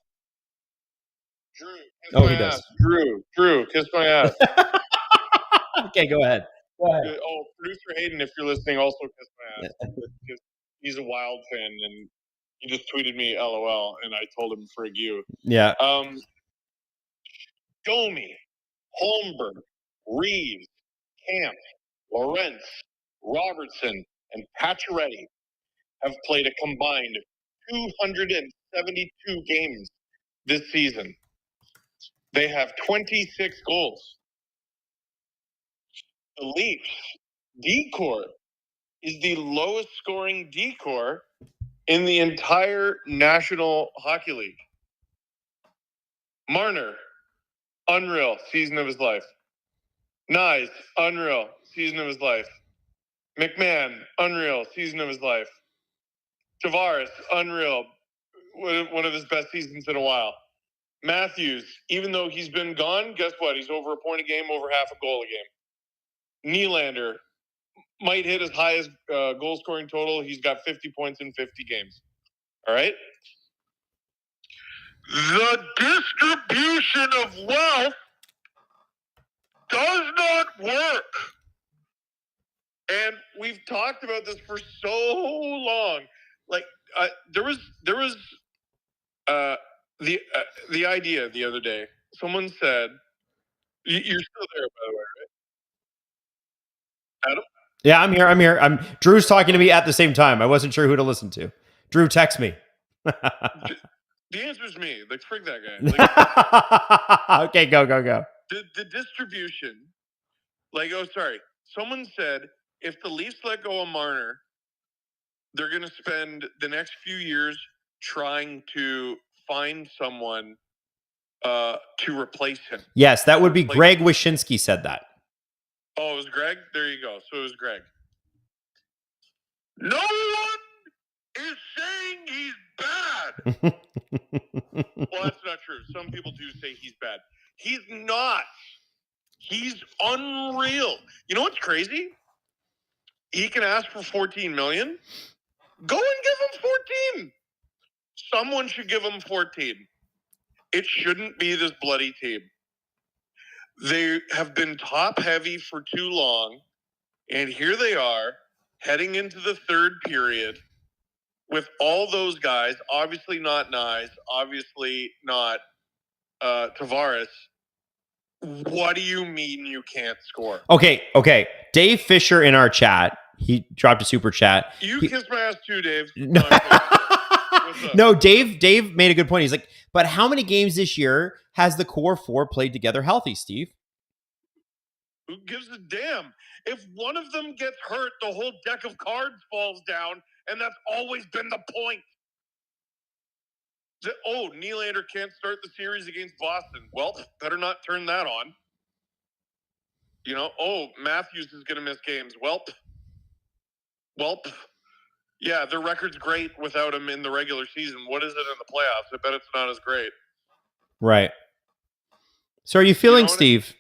Drew, kiss Oh, my he does. ass. Drew, kiss my ass. Okay, go ahead. Oh, producer Hayden, if you're listening, also kiss my ass. Because he's a Wild fan, and he just tweeted me LOL, and I told him frig you. Yeah. Domi, Holmberg, Reeves, Camp, Lawrence, Robertson, and Pacioretty have played a combined 272 games this season. They have 26 goals. The Leafs D-core is the lowest scoring D-core in the entire National Hockey League. Marner, unreal, season of his life. Nyes, unreal, season of his life. McMahon, unreal, season of his life. Tavares, unreal, one of his best seasons in a while. Matthews, even though he's been gone, guess what? He's over a point a game, over half a goal a game. Nylander might hit his highest goal scoring total. He's got 50 points in 50 games. All right? The distribution of wealth does not work. And we've talked about this for so long. Like there was the idea the other day. Someone said, "You're still there, by the way, right?" Adam? Yeah, I'm here. Drew's talking to me at the same time. I wasn't sure who to listen to. Drew, text me. The answer is me. Like, frig that guy. Like, okay, go. The distribution. Someone said if the Leafs let go of Marner, they're going to spend the next few years trying to find someone to replace him. Yes, that would be Greg Wyshynski said that. Oh, it was Greg? There you go. So it was Greg. No one is saying he's bad. Well, that's not true. Some people do say he's bad. He's not. He's unreal. You know what's crazy? He can ask for $14 million. Go and give him 14. Someone should give him 14. It shouldn't be this bloody team. They have been top heavy for too long, and here they are heading into the third period with all those guys. Obviously not Nyes, obviously not Tavares. What do you mean you can't score? Okay. Dave Fisher in our chat, he dropped a super chat. You kiss my ass too, Dave. No, no, Dave made a good point. He's like, but how many games this year has the core four played together healthy, Steve? Who gives a damn? If one of them gets hurt, the whole deck of cards falls down, and that's always been the point. Nylander can't start the series against Boston. Well, better not turn that on. Matthews is going to miss games. Well, yeah, their record's great without him in the regular season. What is it in the playoffs? I bet it's not as great. Right. So are you feeling, Steve?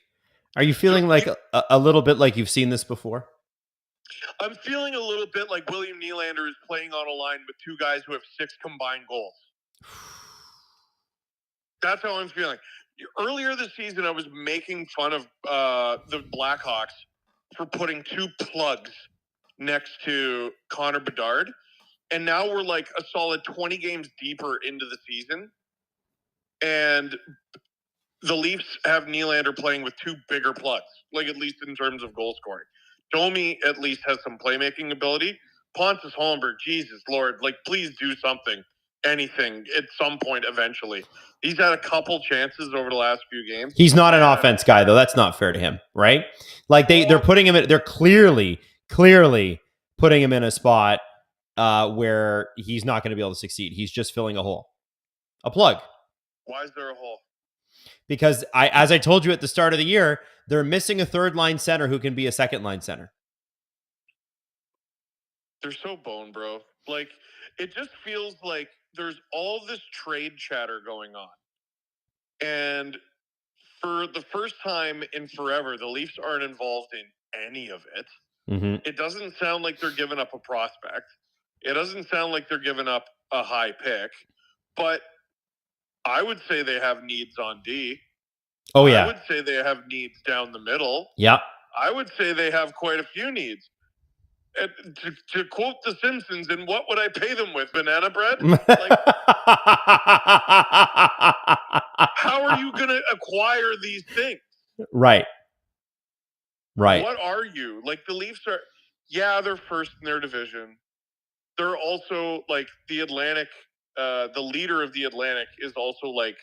Are you feeling like Just a little bit like you've seen this before? I'm feeling a little bit like William Nylander is playing on a line with two guys who have 6 combined goals. That's how I'm feeling. Earlier this season, I was making fun of the Blackhawks for putting 2 plugs next to Connor Bedard. And now we're like a solid 20 games deeper into the season. And the Leafs have Nylander playing with 2 bigger plugs, like at least in terms of goal scoring. Domi at least has some playmaking ability. Pontus Holmberg, Jesus Lord, like please do something, anything at some point eventually. He's had a couple chances over the last few games. He's not an offense guy, though. That's not fair to him, right? Like they're putting him in. They're clearly putting him in a spot where he's not going to be able to succeed. He's just filling a hole, a plug. Why is there a hole? Because as I told you at the start of the year, they're missing a third line center who can be a second line center. They're so bone, bro. Like, it just feels like there's all this trade chatter going on. And for the first time in forever, the Leafs aren't involved in any of it. Mm-hmm. It doesn't sound like they're giving up a prospect. It doesn't sound like they're giving up a high pick. But I would say they have needs on D. Oh, yeah. I would say they have needs down the middle. Yeah. I would say they have quite a few needs. And to quote The Simpsons, and what would I pay them with? Banana bread? Like, how are you going to acquire these things? Right. What are you? Like, the Leafs are, they're first in their division. They're also, like, the Atlantic, the leader of the Atlantic is also, like,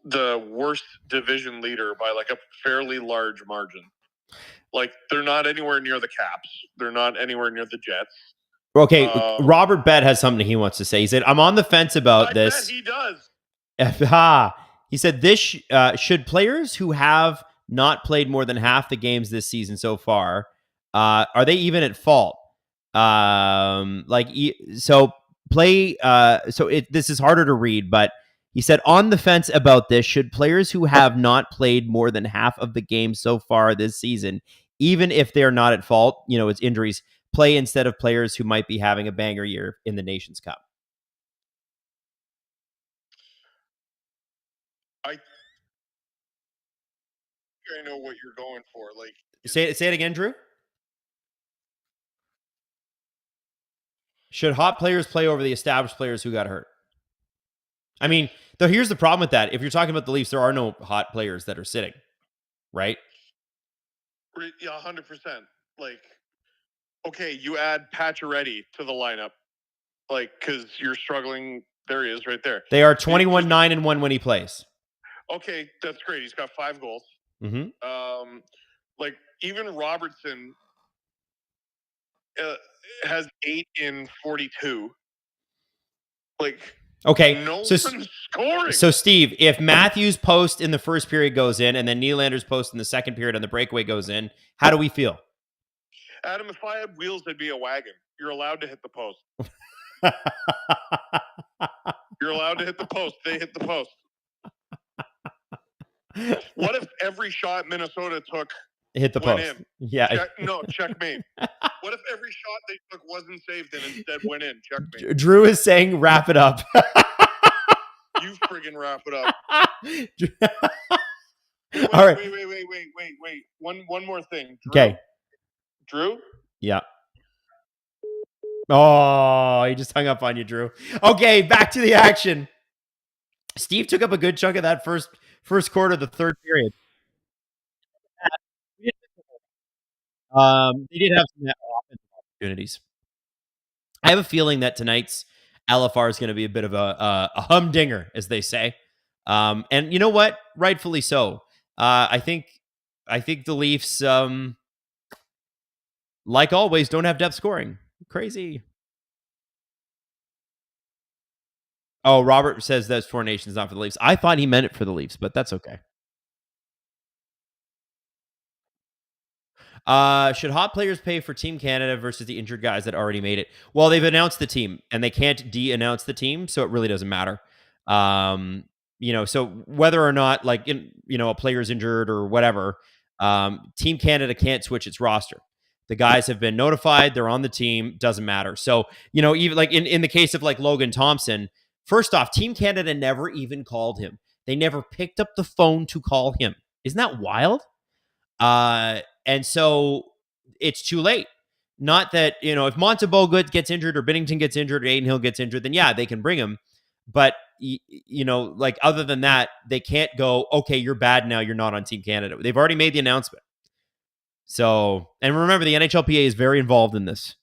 the worst division leader by, like, a fairly large margin. Like, they're not anywhere near the Caps. They're not anywhere near the Jets. Okay, Robert Bett has something he wants to say. He said, I'm on the fence about this. I bet he does. He said, this should players who have not played more than half the games this season so far, are they even at fault? This is harder to read, but he said, on the fence about this, should players who have not played more than half of the games so far this season, even if they're not at fault, it's injuries, play instead of players who might be having a banger year in the Nations Cup? I know what you're going for. Like, say it again, Drew. Should hot players play over the established players who got hurt? I mean, though, here's the problem with that. If you're talking about the Leafs, there are no hot players that are sitting, right? Yeah, 100%. Like, okay, you add Pacioretty to the lineup, like, because you're struggling. There he is right there. They are 21-9-1 when he plays. Okay, that's great. He's got 5 goals. Mm-hmm. Like, even Robertson has 8 in 42. Like, okay, no one's scoring. So, Steve, if Matthews' post in the first period goes in and then Nylander's post in the second period on the breakaway goes in, how do we feel? Adam, if I had wheels, I'd be a wagon. You're allowed to hit the post. You're allowed to hit the post. They hit the post. What if every shot Minnesota took hit the post? In? Yeah. Checkmate. What if every shot they took wasn't saved and instead went in? Checkmate. Drew is saying, wrap it up. You friggin' wrap it up. All right. Wait. One more thing. Drew? Okay. Drew? Yeah. Oh, he just hung up on you, Drew. Okay, back to the action. Steve took up a good chunk of that first quarter of the third period. They did have some offensive opportunities. I have a feeling that tonight's LFR is going to be a bit of a humdinger, as they say. And you know what? Rightfully so. I think the Leafs, like always, don't have depth scoring. Crazy. Oh, Robert says that's Four Nations, not for the Leafs. I thought he meant it for the Leafs, but that's okay. Should hot players pay for Team Canada versus the injured guys that already made it? Well, they've announced the team, and they can't de-announce the team, so it really doesn't matter. So whether or not a player's injured or whatever, Team Canada can't switch its roster. The guys have been notified; they're on the team. Doesn't matter. So even like in the case of like Logan Thompson, first off, Team Canada never even called him. They never picked up the phone to call him. Isn't that wild? And so it's too late. Not that, if Montabogo gets injured or Binnington gets injured or Aiden Hill gets injured, then yeah, they can bring him. But, other than that, they can't go, okay, you're bad now. You're not on Team Canada. They've already made the announcement. So, and remember, the NHLPA is very involved in this.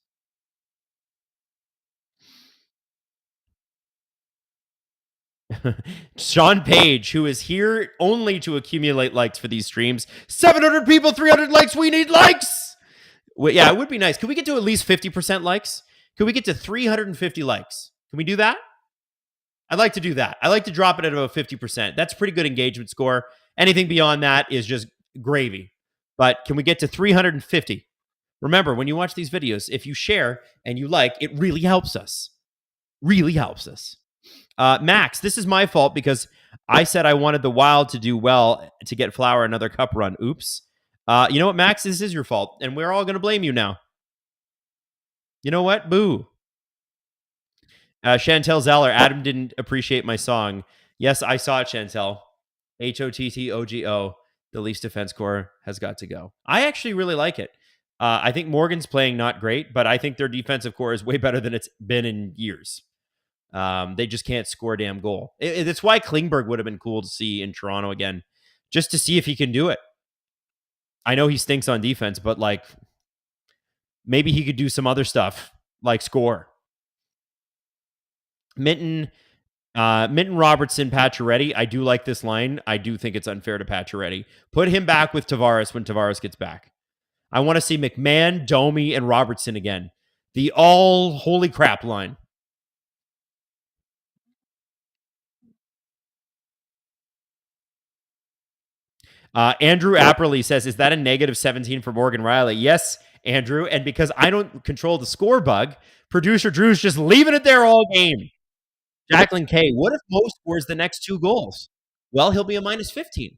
Sean Page, who is here only to accumulate likes for these streams. 700 people, 300 likes. We need likes. Well, yeah, it would be nice. Could we get to at least 50% likes? Could we get to 350 likes? Can we do that? I'd like to do that. I like to drop it at about 50%. That's a pretty good engagement score. Anything beyond that is just gravy. But can we get to 350? Remember, when you watch these videos, if you share and you like, it really helps us. Really helps us. Max, this is my fault because I said I wanted the Wylde to do well to get Flower another cup run. Oops. You know what, Max? This is your fault, and we're all going to blame you now. You know what? Boo. Chantel Zeller, Adam didn't appreciate my song. Yes, I saw it, Chantel. HOTTOGO. The Leafs defense core has got to go. I actually really like it. I think Morgan's playing not great, but I think their defensive core is way better than it's been in years. They just can't score a damn goal. That's why Klingberg would have been cool to see in Toronto again, just to see if he can do it. I know he stinks on defense, but maybe he could do some other stuff, like score. Minton Robertson, Pacioretty. I do like this line. I do think it's unfair to Pacioretty. Put him back with Tavares when Tavares gets back. I want to see McMahon, Domi, and Robertson again. The all holy crap line. Andrew Apperly says, is that a negative 17 for Morgan Rielly? Yes, Andrew. And because I don't control the score bug, producer Drew's just leaving it there all game. Jacqueline K, what if Mo scores the next 2 goals? Well, he'll be a minus 15.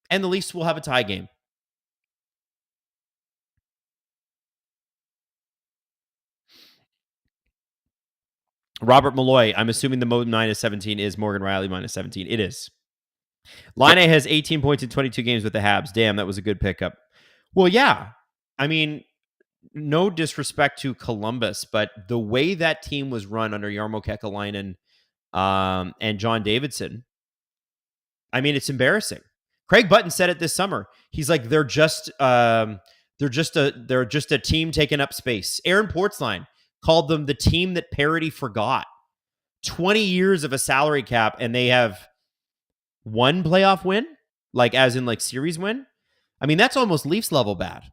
And the Leafs will have a tie game. Robert Malloy, I'm assuming the Mo minus 17 is Morgan Rielly minus 17. It is. Line A has 18 points in 22 games with the Habs. Damn, that was a good pickup. Well, yeah. I mean, no disrespect to Columbus, but the way that team was run under Jarmo Kekalainen and John Davidson, I mean, it's embarrassing. Craig Button said it this summer. He's like, they're just a team taking up space. Aaron Portzline called them the team that parity forgot. 20 years of a salary cap, and they have one playoff win, as in series win. I mean, that's almost Leafs level bad.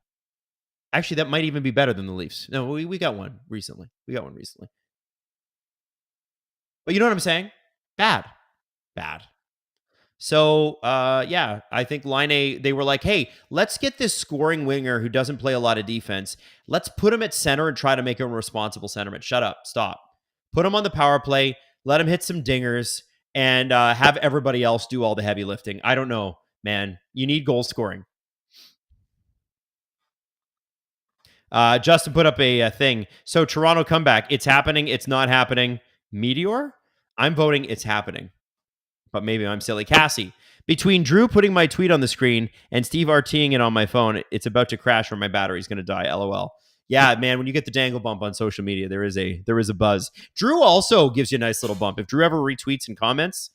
Actually, that might even be better than the Leafs. No, we got one recently. But you know what I'm saying? Bad. So, yeah, I think Line A, they were like, hey, let's get this scoring winger who doesn't play a lot of defense. Let's put him at center and try to make him a responsible centerman. Shut up. Stop. Put him on the power play. Let him hit some dingers and have everybody else do all the heavy lifting. I don't know, man. You need goal scoring. Justin put up a thing. So Toronto comeback. It's happening. It's not happening. Meteor? I'm voting it's happening. But maybe I'm silly. Cassie, between Drew putting my tweet on the screen and Steve RTing it on my phone, it's about to crash or my battery's going to die. LOL. Yeah, man, when you get the dangle bump on social media, there is a buzz. Drew also gives you a nice little bump. If Drew ever retweets and comments,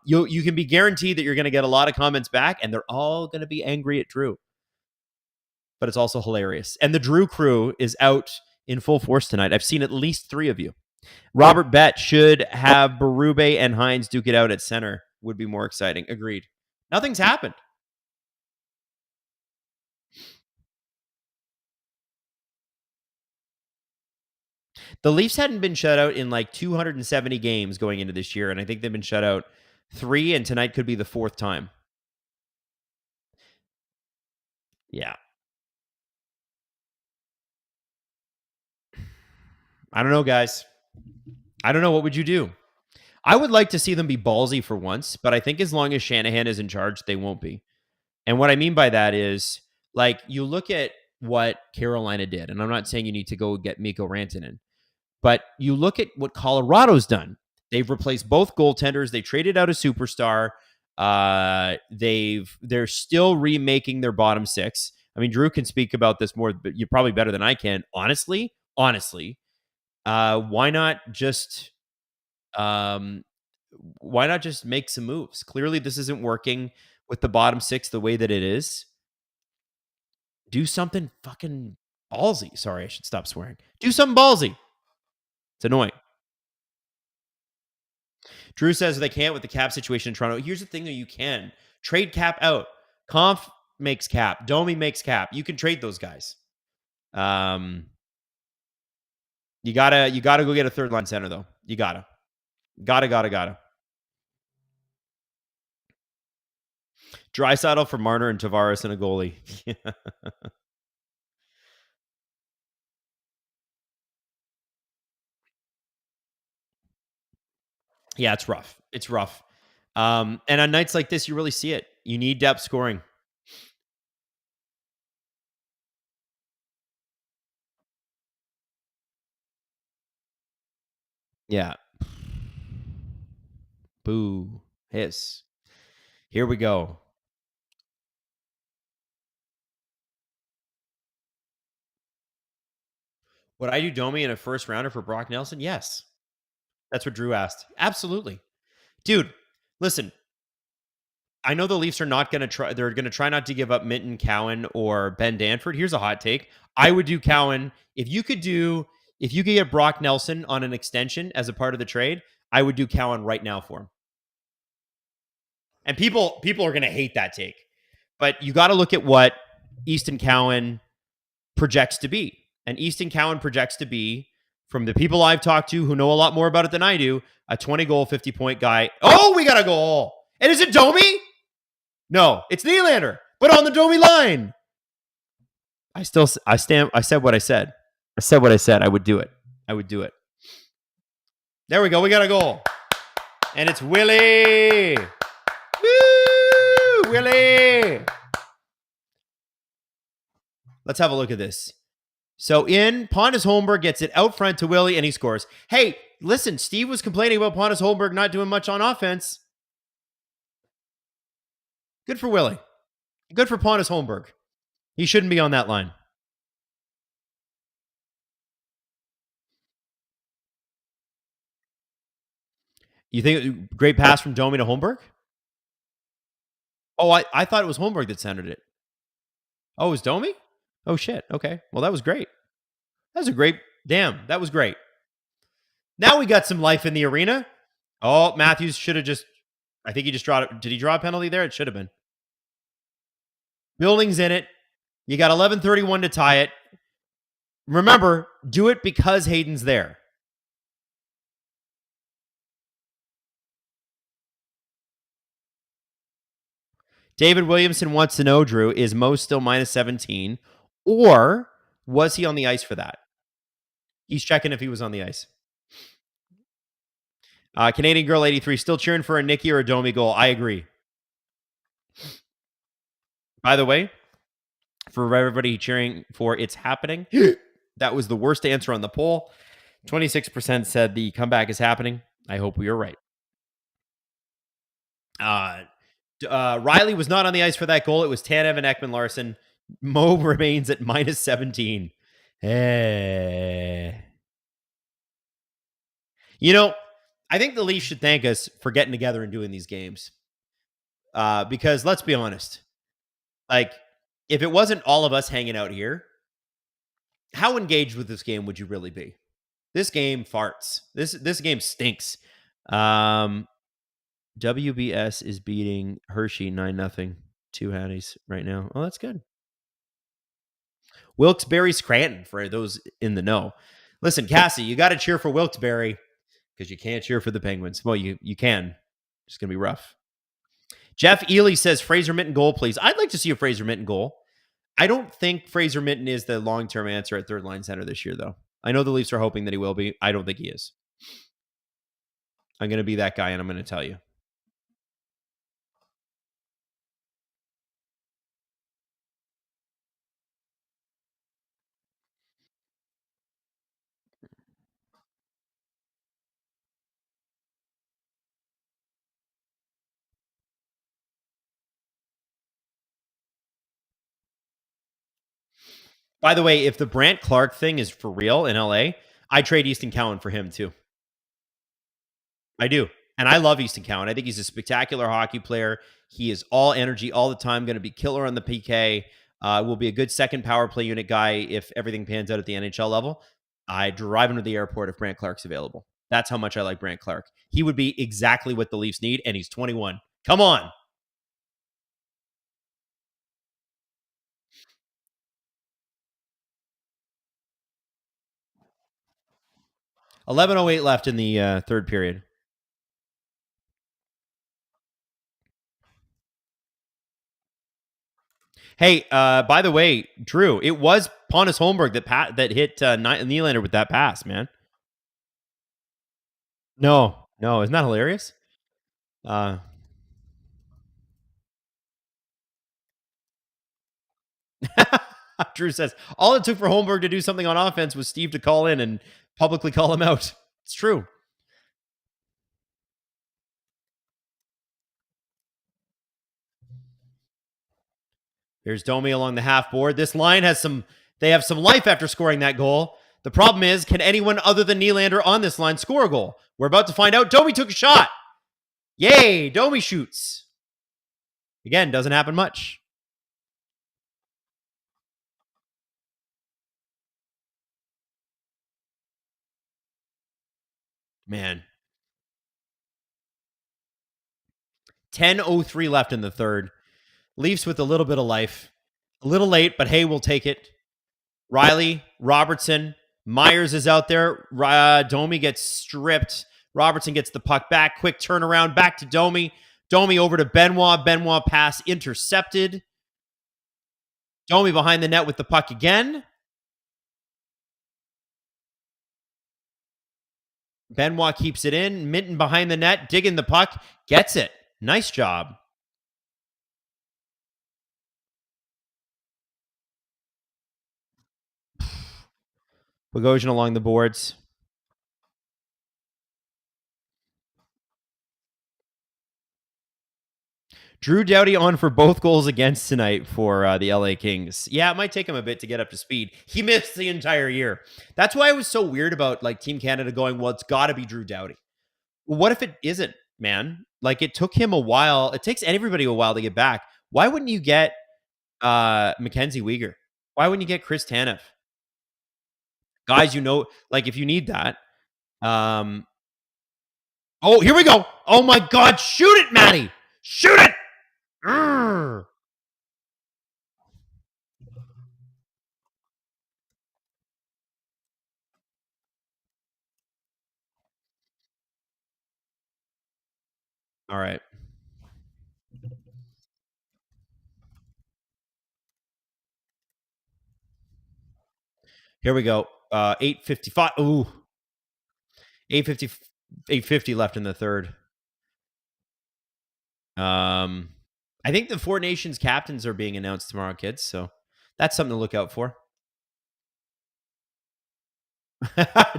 you can be guaranteed that you're going to get a lot of comments back, and they're all going to be angry at Drew. But it's also hilarious. And the Drew crew is out in full force tonight. I've seen at least 3 of you. Robert Bett should have Berube and Hines duke it out at center. Would be more exciting. Agreed. Nothing's happened. The Leafs hadn't been shut out in like 270 games going into this year, and I think they've been shut out 3, and tonight could be the 4th time. Yeah. I don't know, guys. I don't know. What would you do? I would like to see them be ballsy for once, but I think as long as Shanahan is in charge, they won't be. And what I mean by that is, like, you look at what Carolina did, and I'm not saying you need to go get Mikko Rantanen, but you look at what Colorado's done. They've replaced both goaltenders. They traded out a superstar. They're still remaking their bottom 6. I mean, Drew can speak about this more, but you're probably better than I can. Honestly, why not just make some moves? Clearly, this isn't working with the bottom 6 the way that it is. Do something fucking ballsy. Sorry, I should stop swearing. Do something ballsy. It's annoying. Drew says they can't with the cap situation in Toronto. Here's the thing that you can. Trade Cap out. Conf makes cap. Domi makes cap. You can trade those guys. You gotta go get a third line center, though. You gotta. Draisaitl for Marner and Tavares and a goalie. Yeah, it's rough. It's rough. And on nights like this, you really see it. You need depth scoring. Yeah. Boo. Hiss. Here we go. Would I do Domi in a first rounder for Brock Nelson? Yes. That's what Drew asked. Absolutely. Dude, listen. I know the Leafs are not going to try. They're going to try not to give up Minton, Cowan, or Ben Danford. Here's a hot take. I would do Cowan. If you could get Brock Nelson on an extension as a part of the trade, I would do Cowan right now for him. And people are going to hate that take. But you got to look at what Easton Cowan projects to be. And Easton Cowan projects to be, from the people I've talked to who know a lot more about it than I do, a 20-goal, 50-point guy. Oh, we got a goal. And is it Domi? No, it's Nylander, but on the Domi line. I said what I said. I would do it. There we go. We got a goal. And it's Willie. Woo! Willie. Let's have a look at this. So Pontus Holmberg gets it out front to Willie, and he scores. Hey, listen, Steve was complaining about Pontus Holmberg not doing much on offense. Good for Willie. Good for Pontus Holmberg. He shouldn't be on that line. You think great pass from Domi to Holmberg? Oh, I thought it was Holmberg that centered it. Oh, it was Domi? Oh, shit. Okay. Well, that was great. That was great. Now we got some life in the arena. Oh, Matthews should have I think he just did he draw a penalty there? It should have been. Building's in it. You got 11:31 to tie it. Remember, do it because Hayden's there. David Williamson wants to know, Drew, is Mo still minus 17? Or was he on the ice for that? He's checking if he was on the ice. Canadian Girl 83, still cheering for a Nicky or a Domi goal. I agree. By the way, for everybody cheering for it's happening, that was the worst answer on the poll. 26% said the comeback is happening. I hope we are right. Riley was not on the ice for that goal. It was Tanev and Ekman-Larsson. Mo remains at minus 17. You know, I think the Leafs should thank us for getting together and doing these games. Because let's be honest, like, if it wasn't all of us hanging out here, how engaged with this game would you really be? This game farts. This game stinks. WBS is beating Hershey 9-0. 2 Hatties right now. Oh, that's good. Wilkes-Barre Scranton, for those in the know. Listen, Cassie, you got to cheer for Wilkes-Barre because you can't cheer for the Penguins. Well, you can. It's going to be rough. Jeff Ely says Fraser Minton goal, please. I'd like to see a Fraser Minton goal. I don't think Fraser Minton is the long-term answer at third line center this year, though. I know the Leafs are hoping that he will be. I don't think he is. I'm going to be that guy, and I'm going to tell you. By the way, if the Brant Clark thing is for real in LA, I trade Easton Cowan for him too. I do. And I love Easton Cowan. I think he's a spectacular hockey player. He is all energy all the time, going to be killer on the PK. Will be a good second power play unit guy if everything pans out at the NHL level. I drive him to the airport if Brant Clark's available. That's how much I like Brant Clark. He would be exactly what the Leafs need, and he's 21. Come on. $11:08 left in the third period. Hey, by the way, Drew, it was Pontus Holmberg that hit Nylander with that pass, man. No, isn't that hilarious? Drew says, all it took for Holmberg to do something on offense was Steve to call in and publicly call him out. It's true. Here's Domi along the half board. This line they have some life after scoring that goal. The problem is, can anyone other than Nylander on this line score a goal? We're about to find out. Domi took a shot. Yay, Domi shoots. Again, doesn't happen much. Man. 10:03 left in the third. Leafs with a little bit of life. A little late, but hey, we'll take it. Riley, Robertson, Myers is out there. Domi gets stripped. Robertson gets the puck back. Quick turnaround. Back to Domi. Domi over to Benoit. Benoit pass intercepted. Domi behind the net with the puck again. Benoit keeps it in. Minton behind the net. Digging the puck. Gets it. Nice job. Bogosian along the boards. Drew Doughty on for both goals against tonight for the LA Kings. Yeah, it might take him a bit to get up to speed. He missed the entire year. That's why I was so weird about like Team Canada going, well, it's got to be Drew Doughty. Well, what if it isn't, man? Like it took him a while. It takes everybody a while to get back. Why wouldn't you get Mackenzie Weegar? Why wouldn't you get Chris Tanev? Guys, like if you need that. Oh, here we go. Oh my God. Shoot it, Matty. Shoot it. Urgh. All right. Here we go. 8:55. Ooh. 8:50 left in the third. I think the Four Nations captains are being announced tomorrow, kids. So that's something to look out for.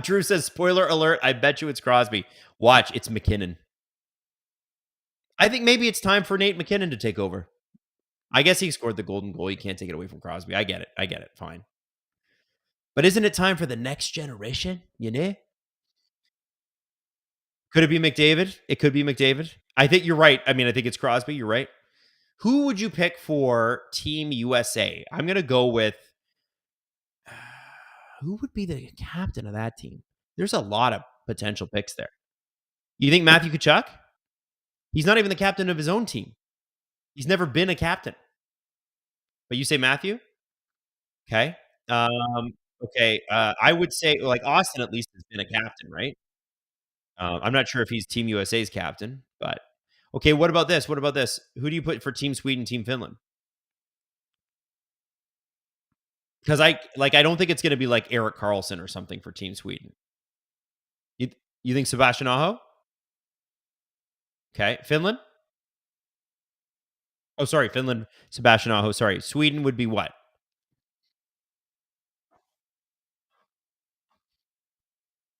Drew says, spoiler alert, I bet you it's Crosby. Watch, it's McKinnon. I think maybe it's time for Nate McKinnon to take over. I guess he scored the golden goal. You can't take it away from Crosby. I get it. Fine. But isn't it time for the next generation? You know? Could it be McDavid? It could be McDavid. I think you're right. I mean, I think it's Crosby. You're right. Who would you pick for Team USA? I'm going to go with who would be the captain of that team? There's a lot of potential picks there. You think Matthew Tkachuk? He's not even the captain of his own team. He's never been a captain. But you say Matthew? Okay. Okay, I would say like Austin at least has been a captain, right? I'm not sure if he's Team USA's captain, but okay. What about this? What about this? Who do you put for Team Sweden, Team Finland? Because I don't think it's going to be like Eric Carlson or something for Team Sweden. You you think Sebastian Aho? Okay, Finland. Oh, sorry, Finland. Sebastian Aho. Sorry, Sweden would be what?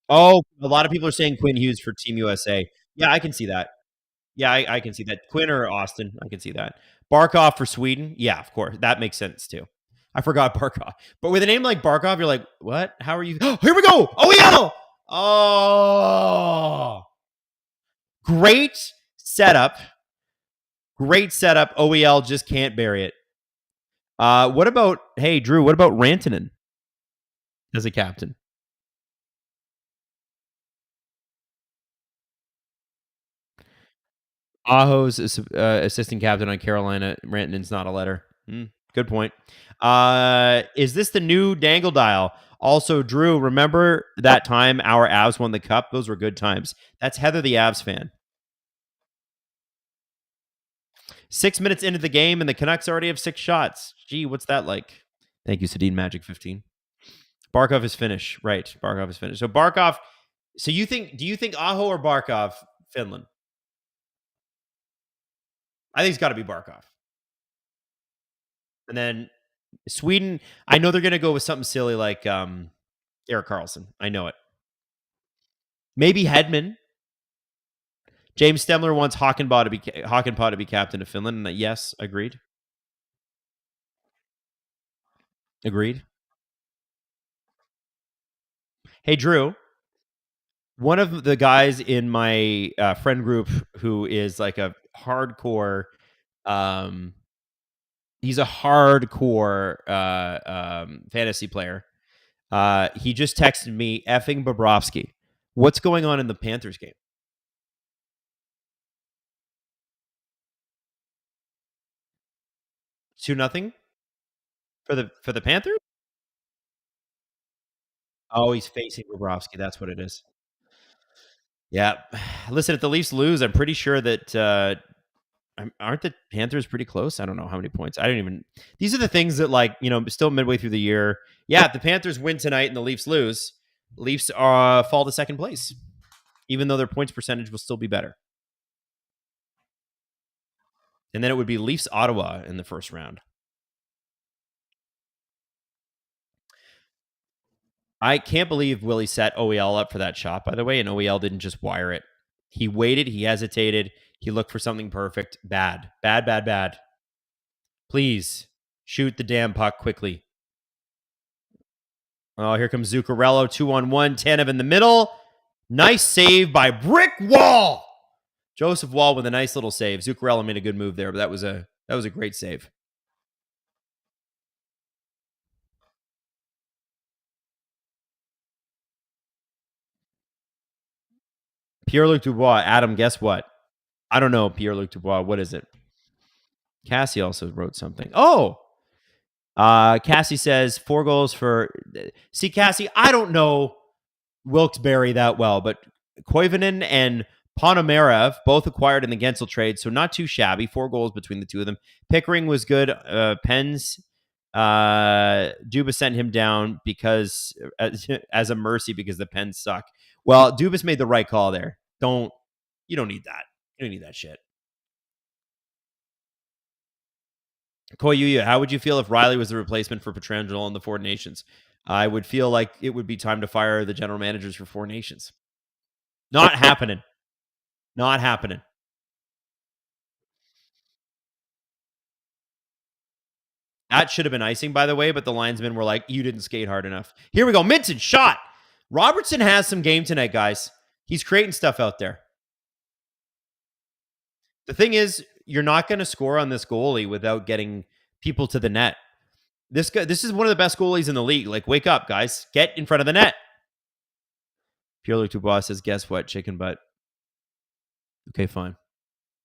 Oh, a lot of people are saying Quinn Hughes for Team USA. Yeah, I can see that. Yeah, I can see that. Quinn or Austin, I can see that. Barkov for Sweden. Yeah, of course. That makes sense too. I forgot Barkov. But with a name like Barkov, you're like, what? How are you? Here we go. OEL. Oh, great setup. Great setup. OEL just can't bury it. What about, hey, Drew, what about Rantanen as a captain? Aho's assistant captain on Carolina. Rantanen's not a letter. Good point. Is this the new dangle dial? Also, Drew, remember that time our Avs won the cup? Those were good times. That's Heather, the Avs fan. 6 minutes into the game, and the Canucks already have 6 shots. Gee, what's that like? Thank you, Sedin Magic 15. Barkov is finished. Right. Barkov is finished. So Barkov. So do you think Aho or Barkov, Finland? I think it's got to be Barkov. And then Sweden, I know they're going to go with something silly like Eric Carlson. I know it. Maybe Hedman. James Stemler wants Hakanpää to be captain of Finland. And yes, agreed. Agreed. Hey, Drew. One of the guys in my friend group who is like a hardcore, he's a hardcore fantasy player. He just texted me, effing Bobrovsky. What's going on in the Panthers game? 2-0 for the Panthers? Oh, he's facing Bobrovsky. That's what it is. Yeah. Listen, if the Leafs lose, I'm pretty sure that aren't the Panthers pretty close? I don't know how many points. I don't even. These are the things that, like, still midway through the year. Yeah, if the Panthers win tonight and the Leafs lose, Leafs fall to second place, even though their points percentage will still be better. And then it would be Leafs Ottawa in the first round. I can't believe Willie set OEL up for that shot, by the way, and OEL didn't just wire it. He waited. He hesitated. He looked for something perfect. Bad. Bad, bad, bad. Please shoot the damn puck quickly. Oh, here comes Zuccarello. 2-on-1. Tanev in the middle. Nice save by Brick Wall. Joseph Wall with a nice little save. Zuccarello made a good move there, but that was a great save. Pierre-Luc Dubois. Adam, guess what? I don't know, Pierre-Luc Dubois. What is it? Cassie also wrote something. Oh, Cassie says 4 goals for. See, Cassie, I don't know Wilkes-Barre that well, but Koivunen and Ponomarev both acquired in the Gensel trade, so not too shabby. 4 goals between the two of them. Pickering was good. Pens, Dubas sent him down because as a mercy because the Pens suck. Well, Dubas made the right call there. You don't need that. You don't need that shit. Koyuya, how would you feel if Riley was the replacement for Pietrangelo in the Four Nations? I would feel like it would be time to fire the general managers for Four Nations. Not happening. Not happening. That should have been icing, by the way, but the linesmen were like, you didn't skate hard enough. Here we go. Minton, shot. Robertson has some game tonight, guys. He's creating stuff out there. The thing is, you're not going to score on this goalie without getting people to the net. This is one of the best goalies in the league. Like, wake up, guys. Get in front of the net. Pierre-Luc Dubois says, guess what? Chicken butt. Okay, fine.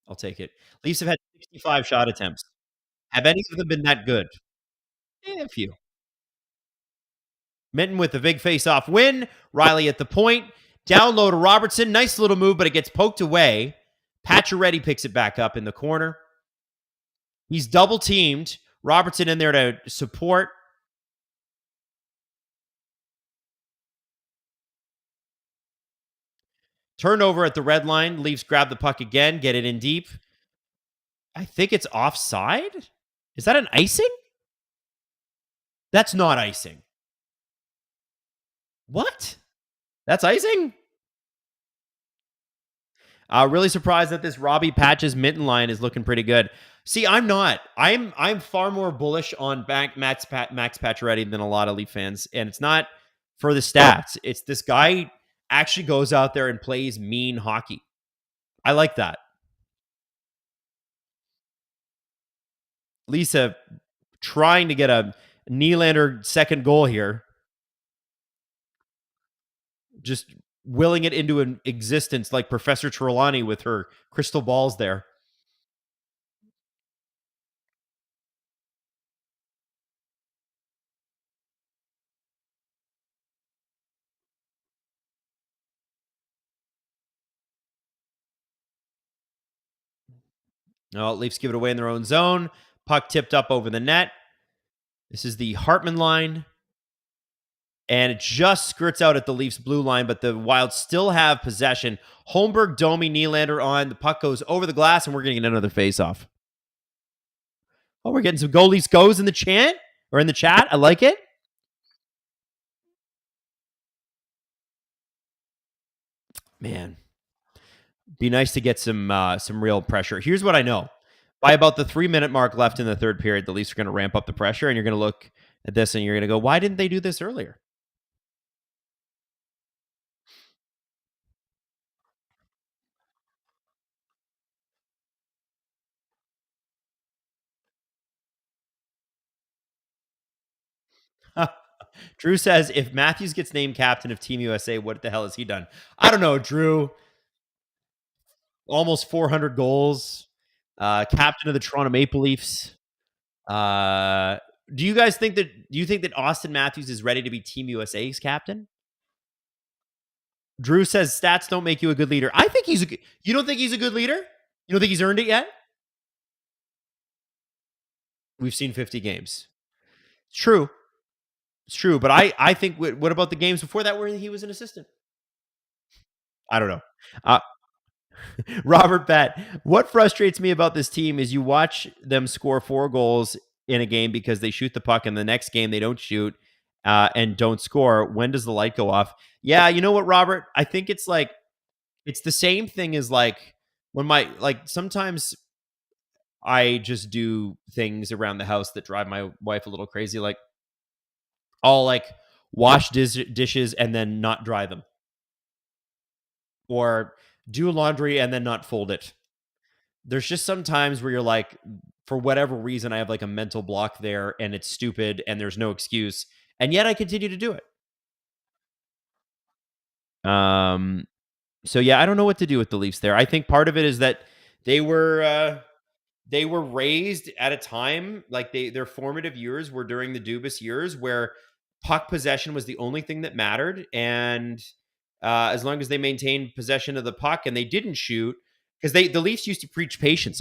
I'll take it. Leafs have had 65 shot attempts. Have any of them been that good? A few. Minton with the big face-off win. Riley at the point. Down low to Robertson. Nice little move, but it gets poked away. Pacioretty picks it back up in the corner. He's double teamed. Robertson in there to support. Turnover at the red line. Leafs grab the puck again, get it in deep. I think it's offside. Is that an icing? That's not icing. What? That's icing? Really surprised that this Robbie Patches Minton line is looking pretty good. See, I'm not. I'm far more bullish on Max Pacioretty than a lot of Leaf fans, and it's not for the stats. It's this guy actually goes out there and plays mean hockey. I like that. Lisa trying to get a Nylander second goal here. Just willing it into an existence like Professor Trelawney with her crystal balls there. No, Leafs give it away in their own zone. Puck tipped up over the net. This is the Hartman line. And it just skirts out at the Leafs blue line, but the Wild still have possession. Holmberg, Domi, Nylander on. The puck goes over the glass, and we're getting another face-off. Oh, we're getting some goalies goes in the chant or in the chat. I like it. Man, be nice to get some real pressure. Here's what I know. By about the 3-minute mark left in the third period, the Leafs are going to ramp up the pressure, and you're going to look at this and you're going to go, why didn't they do this earlier? Drew says, if Matthews gets named captain of Team USA, what the hell has he done? I don't know, Drew. Almost 400 goals. Captain of the Toronto Maple Leafs. Do you think that Austin Matthews is ready to be Team USA's captain? Drew says stats don't make you a good leader. I think you don't think he's a good leader? You don't think he's earned it yet? We've seen 50 games. It's true. It's true. But I think, what about the games before that where he was an assistant? I don't know. Robert Bett, what frustrates me about this team is you watch them score 4 goals in a game because they shoot the puck, and the next game they don't shoot and don't score. When does the light go off? Yeah, you know what, Robert? I think it's the same thing as when sometimes I just do things around the house that drive my wife a little crazy. Like I'll wash dishes and then not dry them, or do laundry and then not fold it. There's just some times where you're like, for whatever reason, I have a mental block there and it's stupid and there's no excuse. And yet I continue to do it. So yeah, I don't know what to do with the Leafs there. I think part of it is that they were raised at a time, their formative years were during the Dubas years, where puck possession was the only thing that mattered. And as long as they maintained possession of the puck and they didn't shoot, because the Leafs used to preach patience,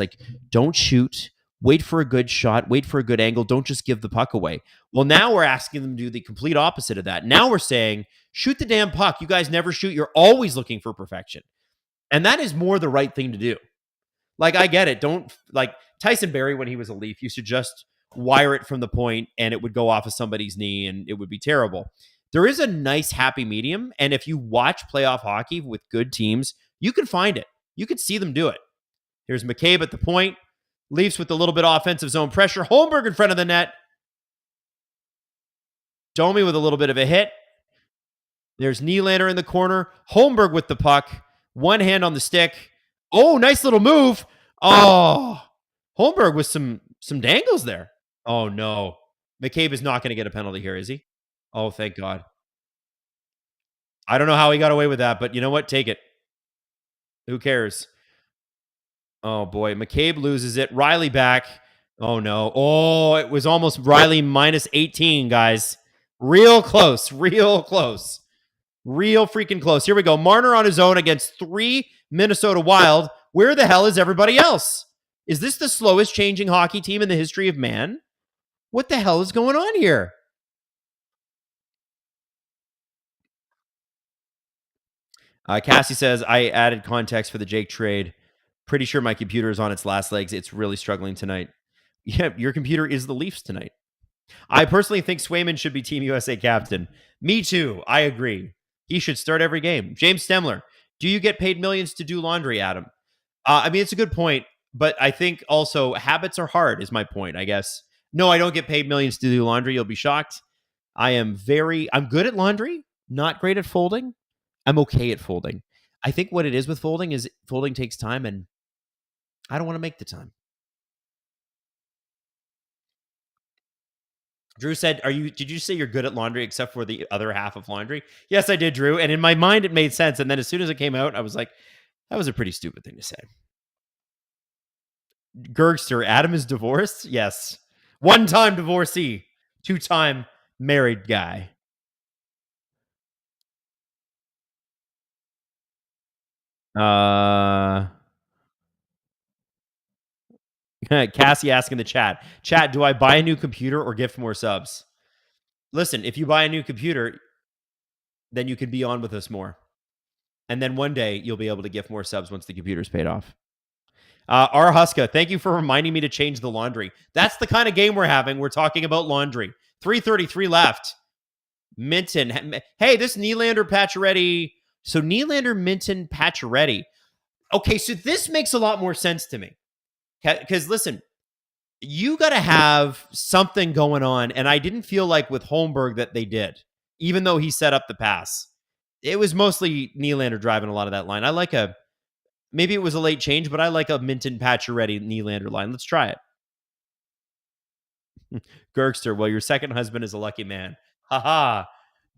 don't shoot, wait for a good shot, wait for a good angle, don't just give the puck away. Well, now we're asking them to do the complete opposite of that. Now we're saying, shoot the damn puck. You guys never shoot. You're always looking for perfection. And that is more the right thing to do. I get it. Don't Tyson Barrie, when he was a Leaf, used to just wire it from the point and it would go off of somebody's knee and it would be terrible. There is a nice happy medium. And if you watch playoff hockey with good teams, you can find it. You can see them do it. Here's McCabe at the point. Leafs with a little bit of offensive zone pressure. Holmberg in front of the net. Domi with a little bit of a hit. There's Nylander in the corner. Holmberg with the puck. One hand on the stick. Oh, nice little move. Oh, Holmberg with some dangles there. Oh, no. McCabe is not going to get a penalty here, is he? Oh, thank God. I don't know how he got away with that, but you know what? Take it. Who cares? Oh, boy. McCabe loses it. Riley back. Oh, no. Oh, it was almost Riley minus 18, guys. Real close. Real close. Real freaking close. Here we go. Marner on his own against 3 Minnesota Wild. Where the hell is everybody else? Is this the slowest changing hockey team in the history of man? What the hell is going on here? Cassie says, I added context for the Jake trade. Pretty sure my computer is on its last legs. It's really struggling tonight. Yeah, your computer is the Leafs tonight. I personally think Swayman should be Team USA captain. Me too. I agree. He should start every game. James Stemler, do you get paid millions to do laundry, Adam? I mean, it's a good point, but I think also habits are hard is my point, I guess. No, I don't get paid millions to do laundry. You'll be shocked. I'm good at laundry, not great at folding. I'm okay at folding. I think what it is with folding is folding takes time, and I don't want to make the time. Drew said, did you say you're good at laundry except for the other half of laundry? Yes, I did, Drew. And in my mind, it made sense. And then as soon as it came out, I was like, that was a pretty stupid thing to say. Gergster, Adam is divorced? Yes. 1-time divorcee, 2-time married guy. Cassie asking the chat, do I buy a new computer or gift more subs? Listen, if you buy a new computer, then you can be on with us more. And then one day you'll be able to gift more subs once the computer's paid off. R. Huska, thank you for reminding me to change the laundry. That's the kind of game we're having. We're talking about laundry. 3:33 left. Minton. Hey, this Nylander Pacioretty. So Nylander, Minton, Pacioretty. Okay, so this makes a lot more sense to me. Because listen, you got to have something going on. And I didn't feel like with Holmberg that they did, even though he set up the pass. It was mostly Nylander driving a lot of that line. Maybe it was a late change, but I like a Minton Pacioretty Nylander line. Let's try it. Gergster, well, your second husband is a lucky man. Haha.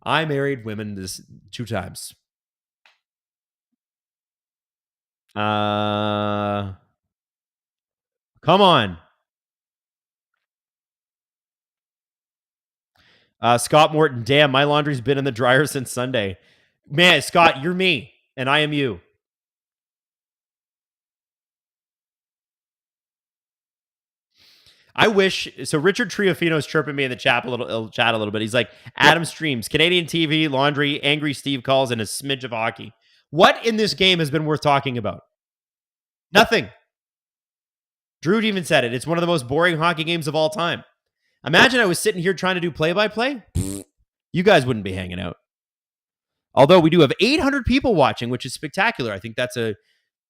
I married women 2 times. Come on. Scott Morton, damn, my laundry's been in the dryer since Sunday. Man, Scott, you're me, and I am you. I wish so. Richard Triofino's chirping me in the chat a little bit. He's like, Adam streams, Canadian TV, laundry, angry Steve calls, and a smidge of hockey. What in this game has been worth talking about? Nothing. Drew even said it. It's one of the most boring hockey games of all time. Imagine I was sitting here trying to do play-by-play. You guys wouldn't be hanging out. Although we do have 800 people watching, which is spectacular. I think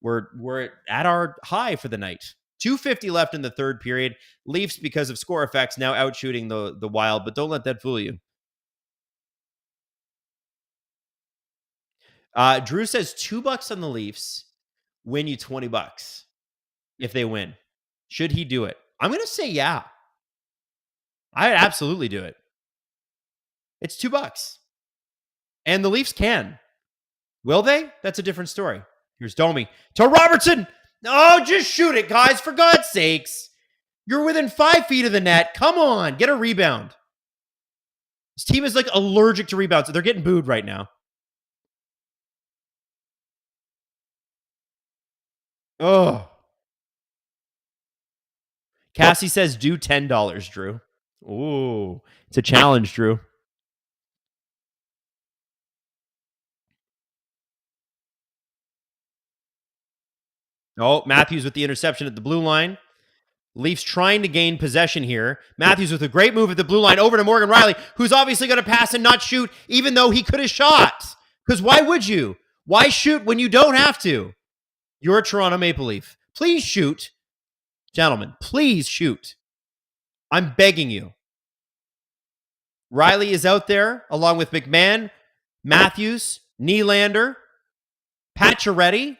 we're at our high for the night. 2:50 left in the third period. Leafs, because of score effects, now outshooting the Wild, but don't let that fool you. Drew says $2 on the Leafs win you $20 if they win. Should he do it? I'm going to say yeah. I'd absolutely do it. It's $2. And the Leafs can. Will they? That's a different story. Here's Domi. To Robertson! Oh, just shoot it, guys, for God's sakes. You're within 5 feet of the net. Come on, get a rebound. This team is like allergic to rebounds. They're getting booed right now. Oh. Cassie says do $10, Drew. Ooh, it's a challenge, Drew. Oh, Matthews with the interception at the blue line. Leafs trying to gain possession here. Matthews with a great move at the blue line over to Morgan Riley, who's obviously going to pass and not shoot, even though he could have shot. Because why would you? Why shoot when you don't have to? You're a Toronto Maple Leaf. Please shoot. Gentlemen, please shoot. I'm begging you. Riley is out there along with McMahon, Matthews, Nylander, Pacioretty.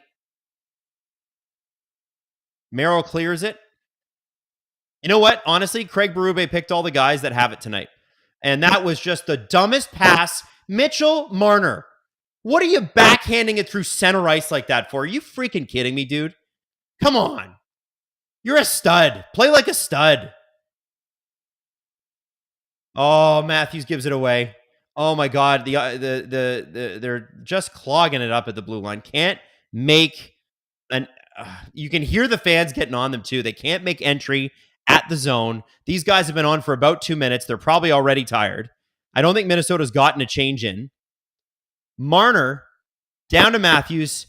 Merrill clears it. You know what? Honestly, Craig Berube picked all the guys that have it tonight. And that was just the dumbest pass. Mitchell Marner. What are you backhanding it through center ice like that for? Are you freaking kidding me, dude? Come on. You're a stud. Play like a stud. Oh, Matthews gives it away. Oh my God, they're just clogging it up at the blue line. Can't make an. You can hear the fans getting on them too. They can't make entry at the zone. These guys have been on for about 2 minutes. They're probably already tired. I don't think Minnesota's gotten a change in. Marner down to Matthews,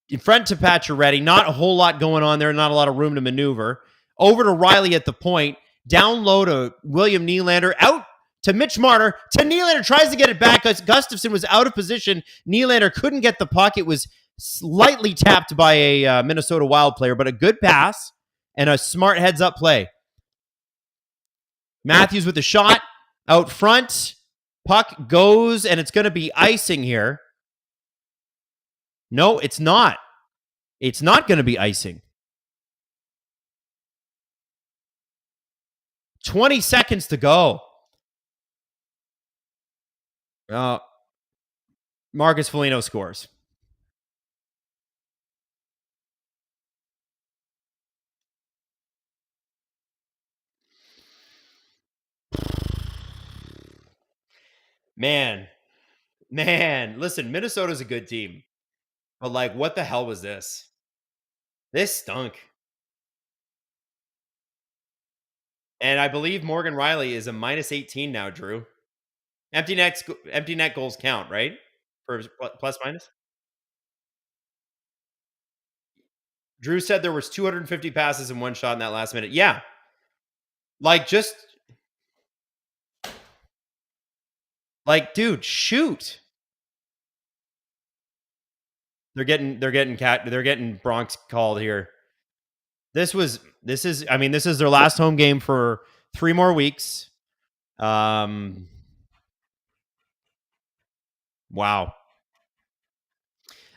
in front to Pacioretty. Not a whole lot going on there. Not a lot of room to maneuver. Over to Wylde at the point. Down low to William Nylander. Out to Mitch Marner. To Nylander. Tries to get it back. Gustafsson was out of position. Nylander couldn't get the puck. It was slightly tapped by a Minnesota Wild player, but a good pass and a smart heads-up play. Matthews with the shot. Out front. Puck goes, and it's going to be icing here. No, it's not. It's not going to be icing. 20 seconds to go. Marcus Foligno scores. Man, listen, Minnesota's a good team. But, like, what the hell was this? This stunk. And I believe Morgan Riley is a -18 now, Drew. Empty net goals count, right? For plus minus? Drew said there was 250 passes and one shot in that last minute. Yeah. Like, just... Like, dude, shoot. They're getting Bronx called here. This is their last home game for 3 more weeks. Wow.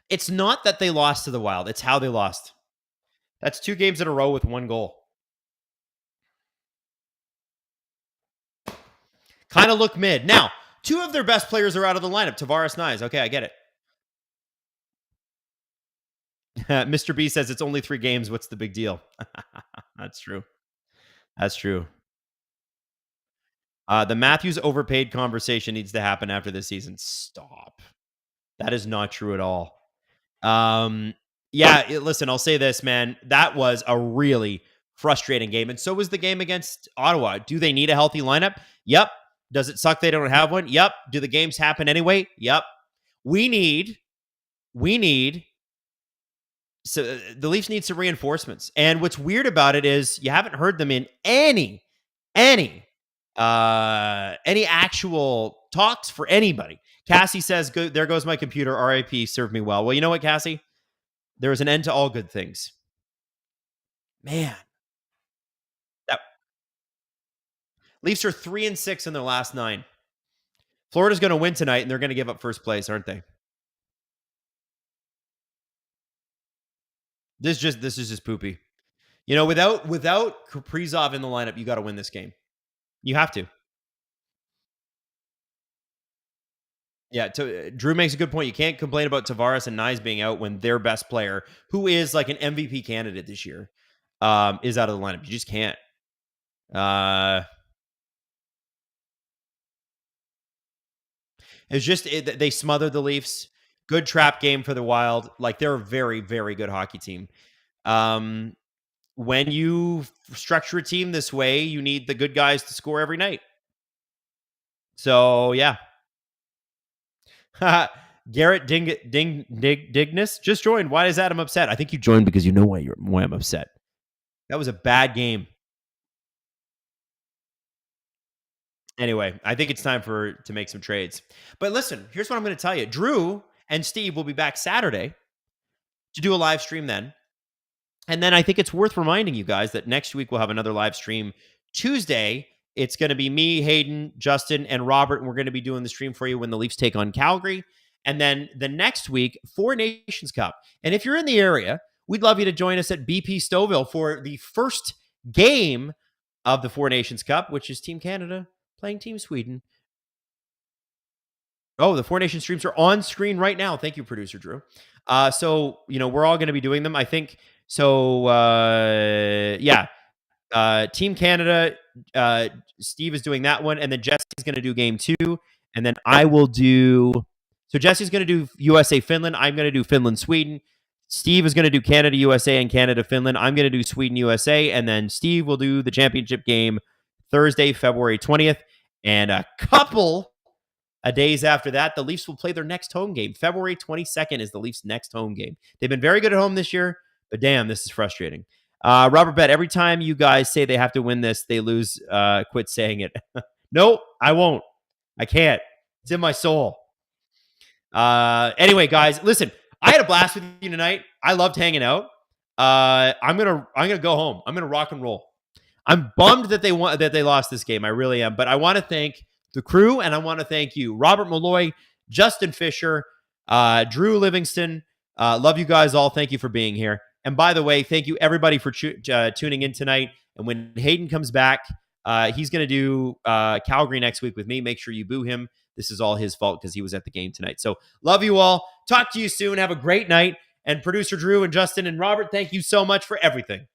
It's not that they lost to the Wild, it's how they lost. That's 2 games in a row with 1 goal. Kind of look mid. Now, 2 of their best players are out of the lineup. Tavares, Nyes. Okay, I get it. Mr. B says it's only 3 games. What's the big deal? That's true. That's true. The Matthews overpaid conversation needs to happen after this season. Stop. That is not true at all. Listen, I'll say this, man. That was a really frustrating game. And so was the game against Ottawa. Do they need a healthy lineup? Yep. Does it suck they don't have one? Yep. Do the games happen anyway? Yep. We need so the Leafs need some reinforcements. And what's weird about it is you haven't heard them in any actual talks for anybody. Cassie says, there goes my computer. RIP, served me well. Well, you know what, Cassie? There is an end to all good things. Man. Leafs are 3-6 in their last 9. Florida's going to win tonight, and they're going to give up first place, aren't they? This is just poopy. You know, without Kaprizov in the lineup, you got to win this game. You have to. Yeah, Drew makes a good point. You can't complain about Tavares and Nyes being out when their best player, who is like an MVP candidate this year, is out of the lineup. You just can't. It's just they smothered the Leafs. Good trap game for the Wild. Like, they're a very, very good hockey team. When you structure a team this way, you need the good guys to score every night. So, yeah. Garrett Dignus just joined. Why is Adam upset? I think you joined because you know why I'm upset. That was a bad game. Anyway, I think it's time to make some trades. But listen, here's what I'm going to tell you. Drew and Steve will be back Saturday to do a live stream then. And then I think it's worth reminding you guys that next week we'll have another live stream. Tuesday, it's going to be me, Hayden, Justin, and Robert, and we're going to be doing the stream for you when the Leafs take on Calgary. And then the next week, 4 Nations Cup. And if you're in the area, we'd love you to join us at BP Stouffville for the first game of the 4 Nations Cup, which is Team Canada playing Team Sweden. Oh, the 4 Nations streams are on screen right now. Thank you, producer Drew. So, we're all going to be doing them, I think. So, Team Canada Steve is doing that one, and then Jesse's going to do game 2, and then I will do. So Jesse's going to do USA Finland. I'm going to do Finland Sweden. Steve is going to do Canada USA and Canada Finland. I'm going to do Sweden USA, and then Steve will do the championship game Thursday, February 20th, and a couple of days after that, the Leafs will play their next home game. February 22nd is the Leafs' next home game. They've been very good at home this year, but damn, this is frustrating. Robert Bet, every time you guys say they have to win this, they lose. Quit saying it. No, I won't. I can't. It's in my soul. Anyway, guys, listen. I had a blast with you tonight. I loved hanging out. I'm gonna go home. I'm gonna rock and roll. I'm bummed that they lost this game. I really am. But I want to thank the crew, and I want to thank you, Robert Malloy, Justin Fisher, Drew Livingston. Love you guys all. Thank you for being here. And by the way, thank you everybody for tuning in tonight. And when Hayden comes back, he's going to do Calgary next week with me. Make sure you boo him. This is all his fault because he was at the game tonight. So love you all. Talk to you soon. Have a great night. And producer Drew and Justin and Robert, thank you so much for everything.